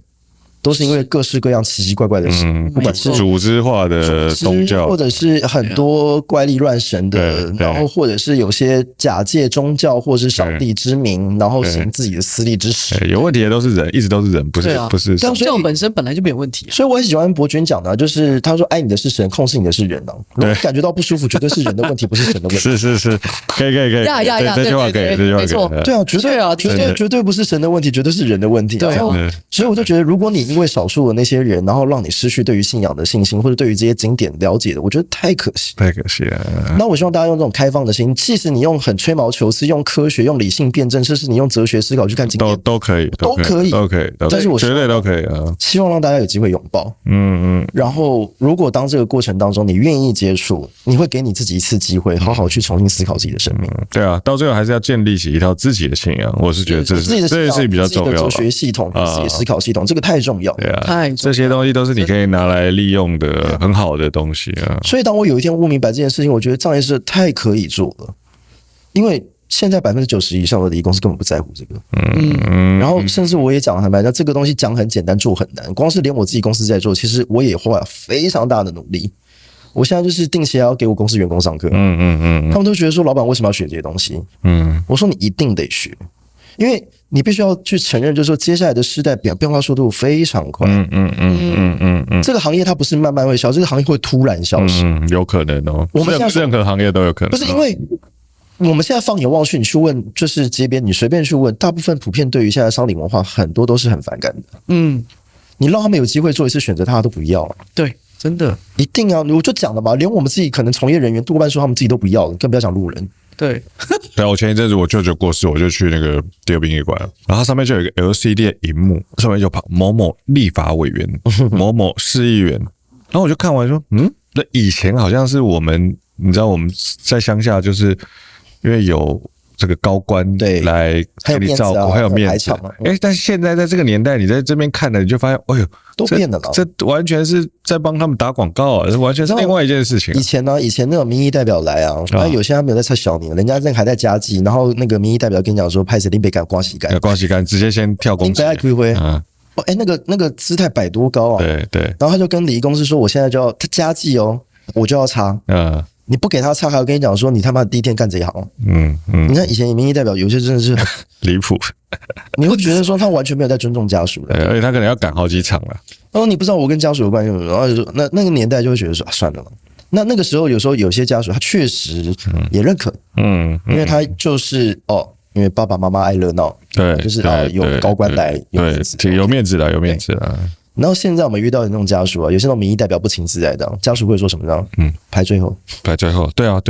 都是因为各式各样奇奇怪怪的事，不管是组织化的宗教，或者是很多怪力乱神的，然后或者是有些假借宗教或是上帝之名，然后行自己的私利之实。有问题的都是人，一直都是人，不是宗教本身本来就没有问题。所以我很喜欢伯君讲的，就是他说爱你的是神，控制你的是人啊。如果感觉到不舒服，绝对是人的问题，不是神的问题。是，可以，这句话可以，没错，对啊，绝对不是神的问题，绝对是人的问题。对，所以我就觉得，如果你因为少数的那些人，然后让你失去对于信仰的信心，或者对于这些经典了解的，我觉得太可惜了。那我希望大家用这种开放的心，即使你用很吹毛求疵、用科学、用理性辩证，甚至你用哲学思考去看经典，都可以。但是我绝对都可以啊！希望让大家有机会拥抱。然后，如果当这个过程当中你愿意接触，你会给你自己一次机会，好好去重新思考自己的生命。对啊，到最后还是要建立起一套自己的信仰。我是觉得这是比较重要的。哲学系统、自己的思考系统，这个太重要了。对啊，这些东西都是你可以拿来利用的很好的东西啊。所以当我有一天悟明白这件事情，我觉得藏医师太可以做了，因为现在90%以上的离公司根本不在乎这个。然后甚至我也讲坦白讲，这个东西讲很简单，做很难。光是连我自己公司在做，其实我也花了非常大的努力。我现在就是定期要给我公司员工上课。他们都觉得说，老板为什么要学这些东西？我说你一定得学。因为你必须要去承认，就是说接下来的世代变化速度非常快。这个行业它不是慢慢会消失，这个行业会突然消失。有可能哦。我们现在任何行业都有可能。不是因为我们现在放眼望去，你去问就是街边，你随便去问，大部分普遍对于现在商领文化很多都是很反感的。你让他们有机会做一次选择，他都不要。对，真的一定要，我就讲了嘛，连我们自己可能从业人员多半说他们自己都不要了，更不要讲路人。对，我前一阵子我舅舅过世，我就去那个第二殡仪馆，然后它上面就有一个 LCD 的萤幕，上面就跑某某立法委员、某某市议员，然后我就看完说，那以前好像是我们，你知道我们在乡下，就是因为有这个高官来给你照顾，还有面子。但是现在在这个年代，你在这边看了，你就发现，哎呦，都变了。这完全是在帮他们打广告啊，这完全是另外一件事情。以前那种民意代表来啊，然后有些他没有在测小你，人家还在加计，然后那个民意代表跟你讲说，拍谁林北干刮洗干，直接先跳公司。那个姿态摆多高啊！对。然后他就跟礼仪公司说，我现在就要他加计哦，我就要插。你不给他插，还要跟你讲说你他妈第一天干这一行。你看以前民意代表有些真的是离谱，你会觉得说他完全没有在尊重家属的，而且他可能要赶好几场了。然后你不知道我跟家属有关系，然后就说那个年代就会觉得说算了。那个时候有时候有些家属他确实也认可，因为他就是因为爸爸妈妈爱热闹，对，就是有高官来，有面子了。然后现在我们遇到的那种家属啊，有些那种民意代表不请自来的家属会说什么呢？排最后，对啊，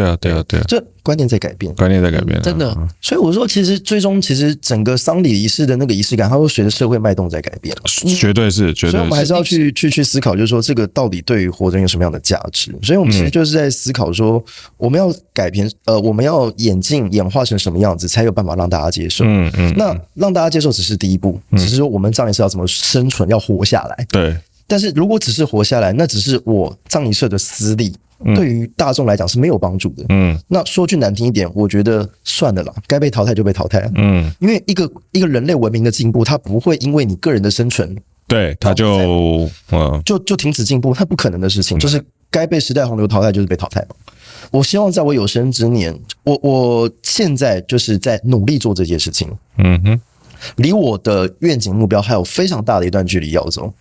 这观念在改变，真的。所以我说，其实整个丧礼仪式的那个仪式感，它会随着社会脉动在改变。绝对是。所以我们还是要去思考，就是说这个到底对于活人有什么样的价值？所以我们其实就是在思考说，我们要改变，我们要演化成什么样子，才有办法让大家接受。那让大家接受只是第一步，只是说我们葬仪社要怎么生存，要活下来。对。但是如果只是活下来，那只是我葬仪社的私利。对于大众来讲是没有帮助的。那说句难听一点，我觉得算了啦，该被淘汰就被淘汰了。因为一个人类文明的进步，它不会因为你个人的生存，对，它就停止进步，它不可能的事情。就是该被时代洪流淘汰就是被淘汰嘛。我希望在我有生之年，我现在就是在努力做这件事情。离我的愿景目标还有非常大的一段距离要走。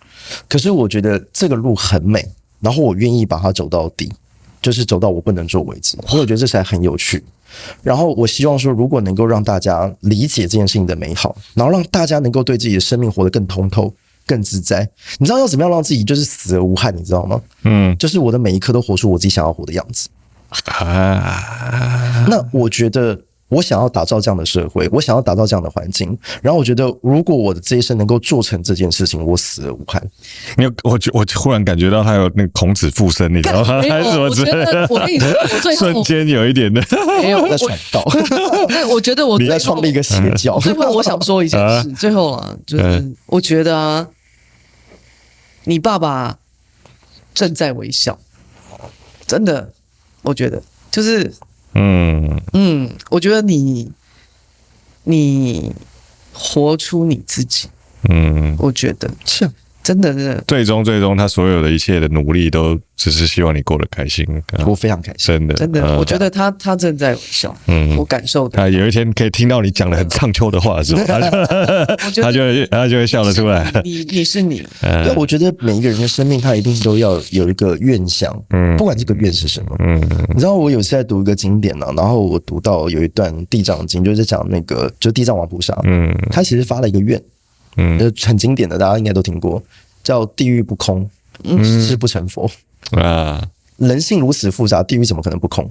可是我觉得这个路很美，然后我愿意把它走到底，就是走到我不能做为止。我觉得这才很有趣。然后我希望说，如果能够让大家理解这件事情的美好，然后让大家能够对自己的生命活得更通透、更自在。你知道要怎么样让自己就是死而无憾，你知道吗？就是我的每一刻都活出我自己想要活的样子。那我觉得我想要打造这样的社会，我想要打造这样的环境，然后我觉得如果我的这一生能够做成这件事情，我死而无憾。我忽然感觉到他有那个孔子附身，你知道吗？还是什么之类的？我跟你说，我最后瞬间有一点的没有在传道。我觉得我你在创立一个邪教。最后我想说一件事，最后啊，就是我觉得啊，你爸爸正在微笑，真的，我觉得就是。我觉得你活出你自己，我觉得是真的，最终他所有的一切的努力都只是希望你过得开心。我非常开心，真的，我觉得他正在微笑，我感受到。他有一天可以听到你讲的很唱秋的话的时候，他就会笑得出来。你是你，对，我觉得每一个人的生命，他一定都要有一个愿想，不管这个愿是什么。你知道我有次在读一个经典然后我读到有一段《地藏经》，就是讲那个就地藏王菩萨，他其实发了一个愿。很经典的，大家应该都听过，叫地狱不空，誓不成佛啊。人性如此复杂，地狱怎么可能不空？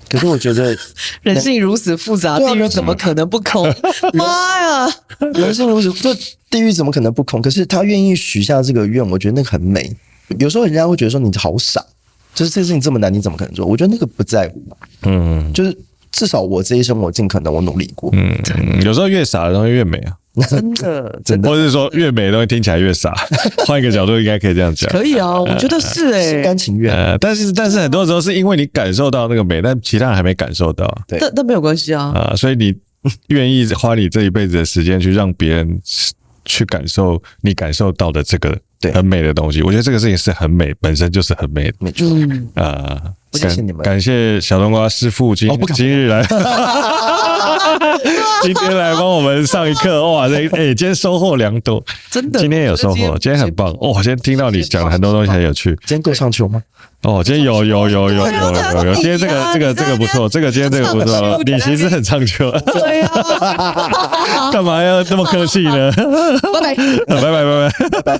可是我觉得人性如此复杂，地狱怎么可能不空？妈呀！人性如此，就地狱怎么可能不空？可是他愿意许下这个愿，我觉得那个很美。有时候人家会觉得说你好傻，就是这事情这么难，你怎么可能做？我觉得那个不在乎，就是至少我这一生我尽可能我努力过。有时候越傻的东西越美啊。真的，或者是说越美的东西听起来越傻，换一个角度应该可以这样讲。可以啊，我觉得是心甘情愿。但是很多时候是因为你感受到那个美，但其他人还没感受到。对，但没有关系啊。所以你愿意花你这一辈子的时间去让别人去感受你感受到的这个很美的东西，我觉得这个事情是很美，本身就是很美的。没错。谢谢你们，感谢小冬瓜师傅今日来。今天来帮我们上一课，哇！今天收获良多，真的，今天有收获，今天很棒哦！今天听到你讲了很多东西，很有趣。今天够上球吗？哦，今天有，今天这个不错，今天这个不错，你其实很唱球。对啊，干嘛要这么客气呢？拜拜，拜拜。